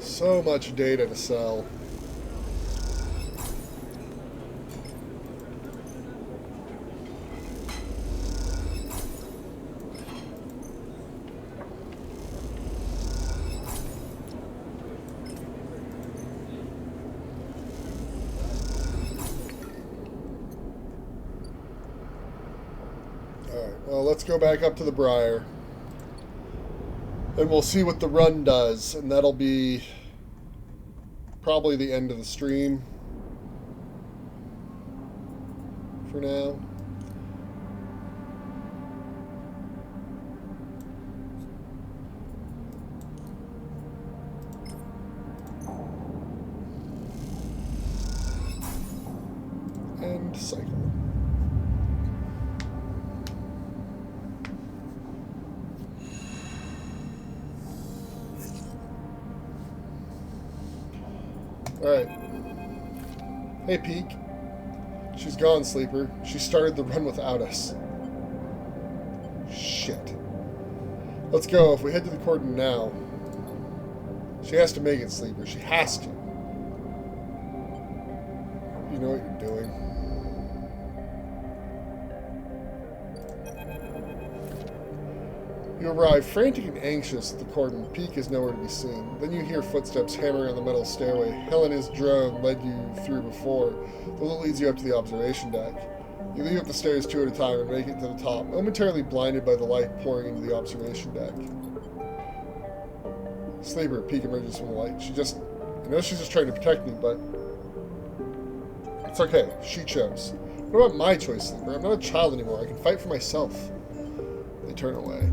So much data to sell. Well, let's go back up to the Briar. And we'll see what the run does. And that'll be probably the end of the stream for now. And cycle. Alright. Hey, Peak. She's gone, Sleeper. She started the run without us. Shit. Let's go. If we head to the cordon now... She has to make it, Sleeper. She has to. You know what you're doing. You arrive frantic and anxious at the cordon. Peak is nowhere to be seen. Then you hear footsteps hammering on the metal stairway. Helena's drone led you through before, though it leads you up to the observation deck. You leave up the stairs two at a time and make it to the top, momentarily blinded by the light pouring into the observation deck. Sleeper, Peak emerges from the light. I know she's just trying to protect me, but it's okay. She chose. What about my choice, Sleeper? I'm not a child anymore. I can fight for myself. They turn away.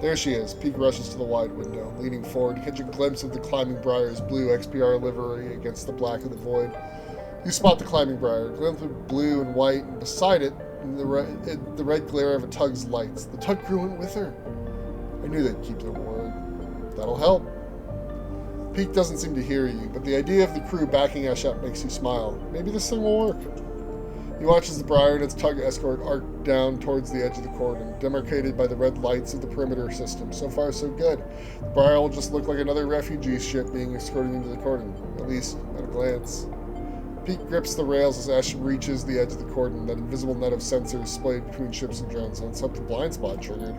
There she is. Peak rushes to the wide window, leaning forward to catch a glimpse of the Climbing Briar's blue XPR livery against the black of the void. You spot the Climbing Briar, glimpse of blue and white, and beside it, the red glare of a tug's lights. The tug crew went with her. I knew they'd keep their word. That'll help. Peak doesn't seem to hear you, but the idea of the crew backing Ash up makes you smile. Maybe this thing will work. You watch as the Briar and its tug escort arc down towards the edge of the cordon, demarcated by the red lights of the perimeter system. So far, so good. The Briar will just look like another refugee ship being escorted into the cordon, at least at a glance. Peak grips the rails as Ash reaches the edge of the cordon, that invisible net of sensors splayed between ships and drones, and something blind spot triggered.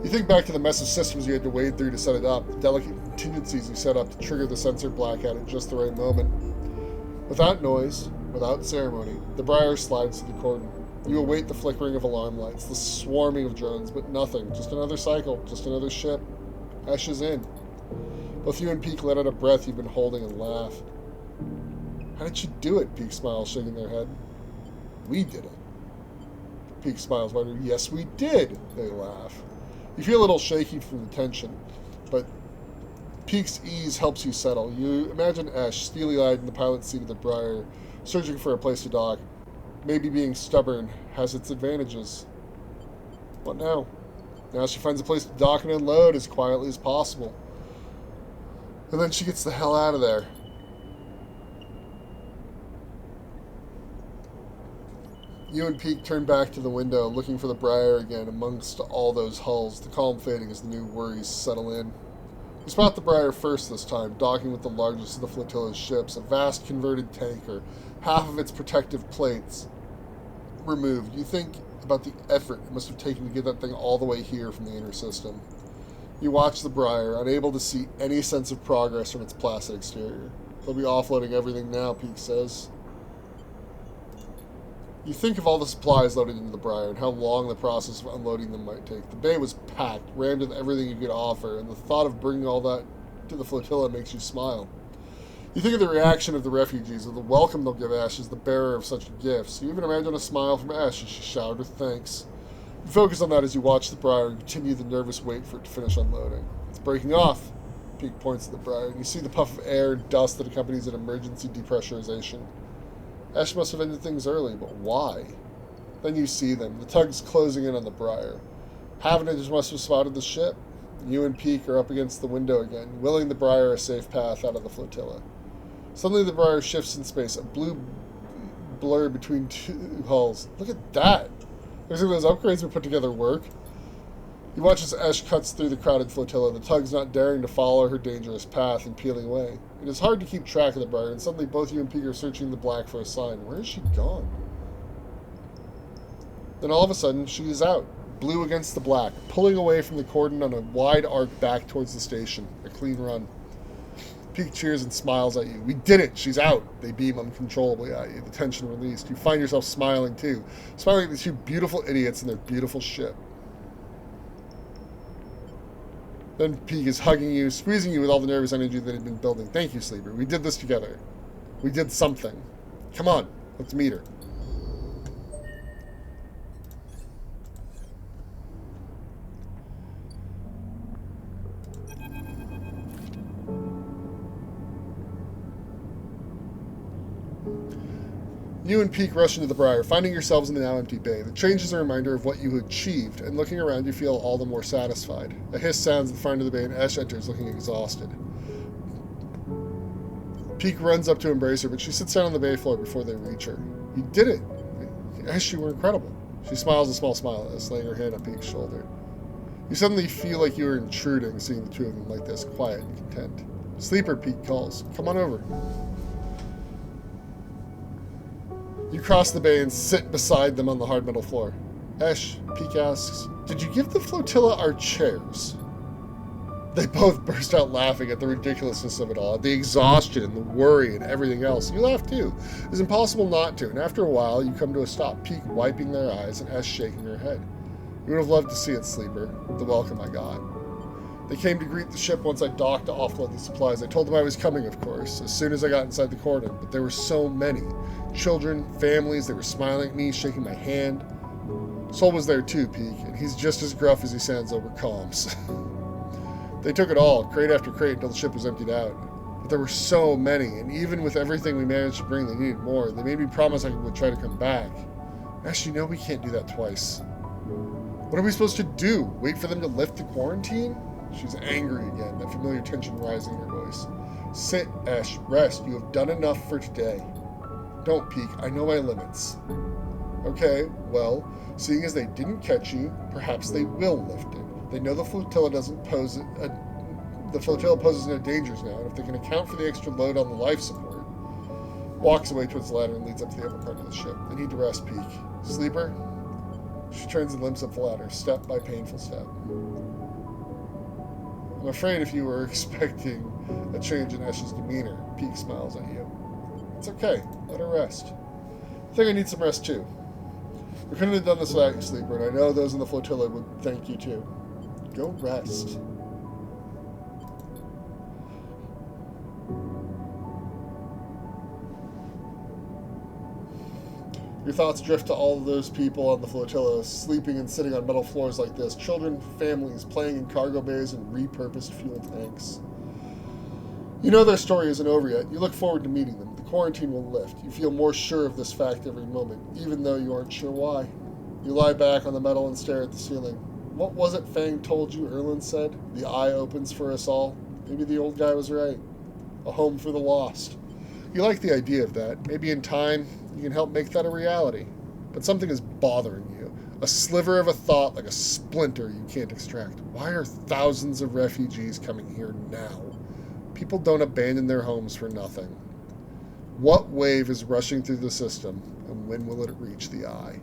You think back to the mess of systems you had to wade through to set it up, the delicate contingencies you set up to trigger the sensor blackout at just the right moment. Without noise, without ceremony, the Briar slides to the cordon. You await the flickering of alarm lights, the swarming of drones, but nothing. Just another cycle, just another ship. Ash is in. Both you and Peak let out a breath you've been holding and laugh. How did you do it? Peak smiles, shaking their head. We did it. Peak smiles wider. Yes, we did. They laugh. You feel a little shaky from the tension, but Peak's ease helps you settle. You imagine Ash, steely-eyed in the pilot's seat of the Briar, searching for a place to dock. Maybe being stubborn has its advantages. What now? Now she finds a place to dock and unload as quietly as possible. And then she gets the hell out of there. You and Peak turn back to the window, looking for the Briar again amongst all those hulls, the calm fading as the new worries settle in. You spot the Briar first this time, docking with the largest of the flotilla's ships, a vast converted tanker, half of its protective plates removed. You think about the effort it must have taken to get that thing all the way here from the inner system. You watch the Briar, unable to see any sense of progress from its placid exterior. They'll be offloading everything now, Peak says. You think of all the supplies loaded into the Briar and how long the process of unloading them might take. The bay was packed, rammed with everything you could offer, and the thought of bringing all that to the flotilla makes you smile. You think of the reaction of the refugees, of the welcome they'll give Ash as the bearer of such gifts. You even imagine a smile from Ash as she showered with thanks. You focus on that as you watch the Briar and continue the nervous wait for it to finish unloading. It's breaking off. Peak points at the Briar, and you see the puff of air and dust that accompanies an emergency depressurization. Ash must have ended things early, but why? Then you see them, the tugs closing in on the Briar. Havenage must have spotted the ship. You and Peak are up against the window again, willing the Briar a safe path out of the flotilla. Suddenly the Briar shifts in space, a blue blur between two hulls. Look at that! Looks like those upgrades we put together work. You watch as Ash cuts through the crowded flotilla, the tugs not daring to follow her dangerous path and peeling away. It is hard to keep track of the Briar, and suddenly both you and Peak are searching the black for a sign. Where is she gone? Then all of a sudden, she is out, blue against the black, pulling away from the cordon on a wide arc back towards the station. A clean run. Peek cheers and smiles at you. We did it! She's out! They beam uncontrollably at you, the tension released. You find yourself smiling too. Smiling at these two beautiful idiots and their beautiful ship. Then Peek is hugging you, squeezing you with all the nervous energy that had been building. Thank you, Sleeper. We did this together. We did something. Come on, let's meet her. You and Peek rush into the Briar, finding yourselves in the now empty bay. The change is a reminder of what you achieved, and looking around you feel all the more satisfied. A hiss sounds at the far end of the bay, and Esh enters, looking exhausted. Peek runs up to embrace her, but she sits down on the bay floor before they reach her. You did it! Esh, you were incredible. She smiles a small smile at us, laying her hand on Peek's shoulder. You suddenly feel like you are intruding, seeing the two of them like this, quiet and content. Sleeper, Peek calls. Come on over. You cross the bay and sit beside them on the hard metal floor. Esh, Peek asks, did you give the flotilla our chairs? They both burst out laughing at the ridiculousness of it all, at the exhaustion and the worry and everything else. You laugh too. It's impossible not to, and after a while you come to a stop, Peek wiping their eyes and Esh shaking her head. You would have loved to see it, Sleeper, the welcome I got. They came to greet the ship once I docked to offload the supplies. I told them I was coming, of course, as soon as I got inside the cordon, but there were so many. Children, families, they were smiling at me, shaking my hand. Sol was there too, Peek, and he's just as gruff as he sounds over comms. They took it all, crate after crate, until the ship was emptied out. But there were so many, and even with everything we managed to bring, they needed more. They made me promise I would try to come back. Actually, no, we can't do that twice. What are we supposed to do? Wait for them to lift the quarantine? She's angry again, that familiar tension rising in her voice. Sit, Esh, rest. You have done enough for today. Don't, Peek. I know my limits. Okay, well, seeing as they didn't catch you, perhaps they will lift it. They know the flotilla the flotilla poses no dangers now, and if they can account for the extra load on the life support. Walks away towards the ladder and leads up to the upper part of the ship. They need to rest, Peek. Sleeper? She turns and limps up the ladder, step by painful step. I'm afraid if you were expecting a change in Esh's demeanor, Peek smiles at you. It's okay. Let her rest. I think I need some rest too. We couldn't have done this without you, Sleeper, and I know those in the flotilla would thank you too. Go rest. Your thoughts drift to all of those people on the flotilla, sleeping and sitting on metal floors like this. Children, families, playing in cargo bays and repurposed fuel tanks. You know their story isn't over yet. You look forward to meeting them. The quarantine will lift. You feel more sure of this fact every moment, even though you aren't sure why. You lie back on the metal and stare at the ceiling. What was it Fang told you, Erland said? The eye opens for us all. Maybe the old guy was right. A home for the lost. You like the idea of that. Maybe in time, you can help make that a reality. But something is bothering you. A sliver of a thought like a splinter you can't extract. Why are thousands of refugees coming here now? People don't abandon their homes for nothing. What wave is rushing through the system, and when will it reach the eye?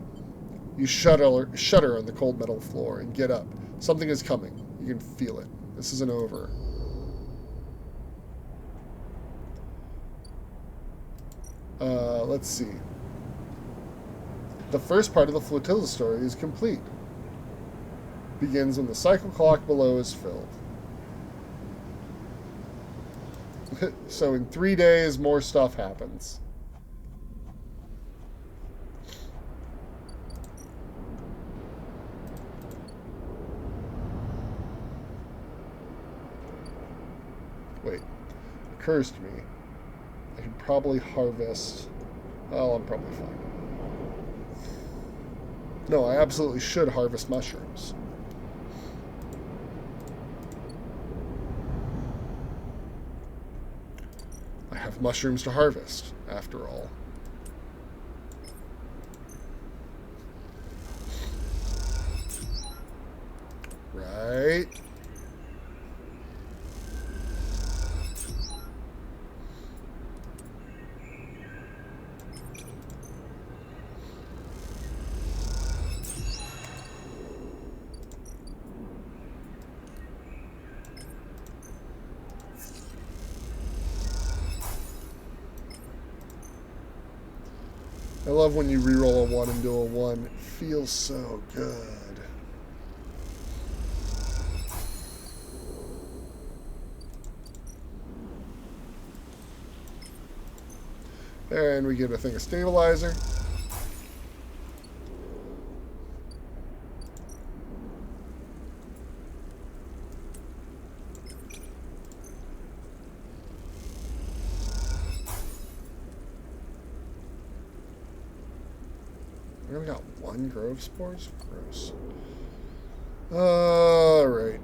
You shudder on the cold metal floor and get up. Something is coming. You can feel it. This isn't over. Let's see. The first part of the flotilla story is complete. Begins when the cycle clock below is filled. So in 3 days, more stuff happens. Wait, it occurs to me, I could probably harvest. Well, I'm probably fine. No, I absolutely should harvest mushrooms. I have mushrooms to harvest, after all. Right? love when you reroll a 1 and do a 1. It feels so good. And we get a thing of stabilizer. We only got 1 grove spores? Gross. Alright.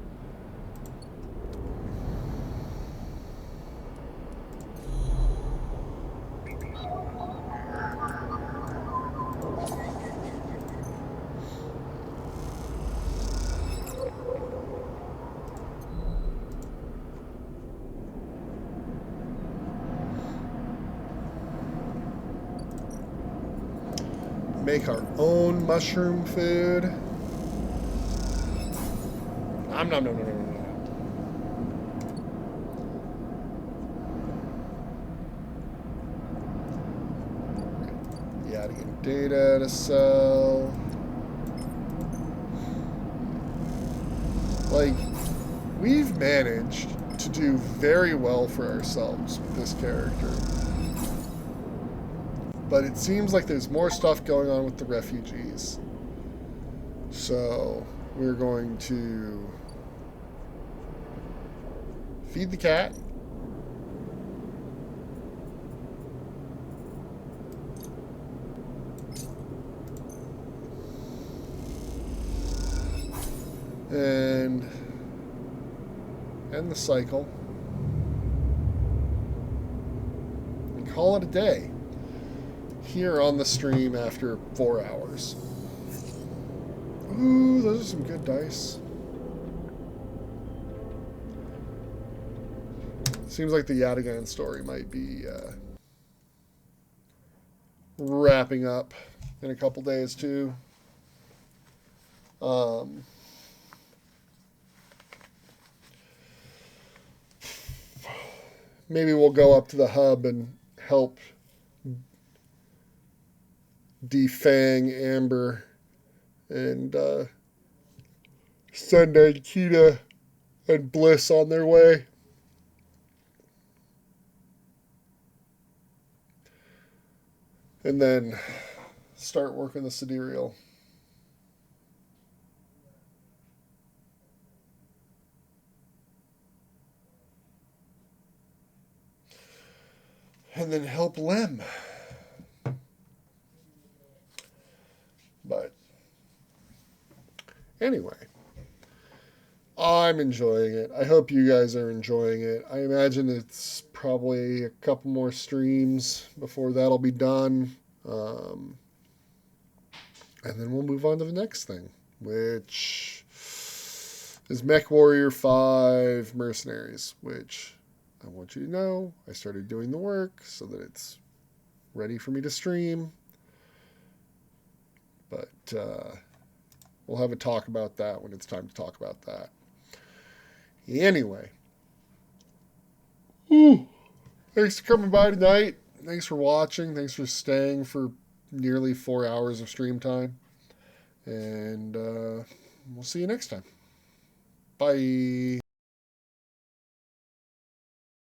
Make our own mushroom food. Nom nom nom nom nom nom. Yeah, to get data to sell. Like, we've managed to do very well for ourselves with this character. But it seems like there's more stuff going on with the refugees. So we're going to feed the cat. And end the cycle. And call it a day. Here on the stream after 4 hours. Ooh, those are some good dice. Seems like the Yadigan story might be wrapping up in a couple days too. Maybe we'll go up to the hub and help defang Amber and send Ankita and Bliss on their way. And then start working the sidereal. And then help Lem. But anyway, I'm enjoying it. I hope you guys are enjoying it. I imagine it's probably a couple more streams before that'll be done. And then we'll move on to the next thing, which is Mech Warrior 5 Mercenaries, which I want you to know I started doing the work so that it's ready for me to stream. But we'll have a talk about that when it's time to talk about that. Anyway. Thanks for coming by tonight. Thanks for watching. Thanks for staying for nearly 4 hours of stream time. And we'll see you next time. Bye.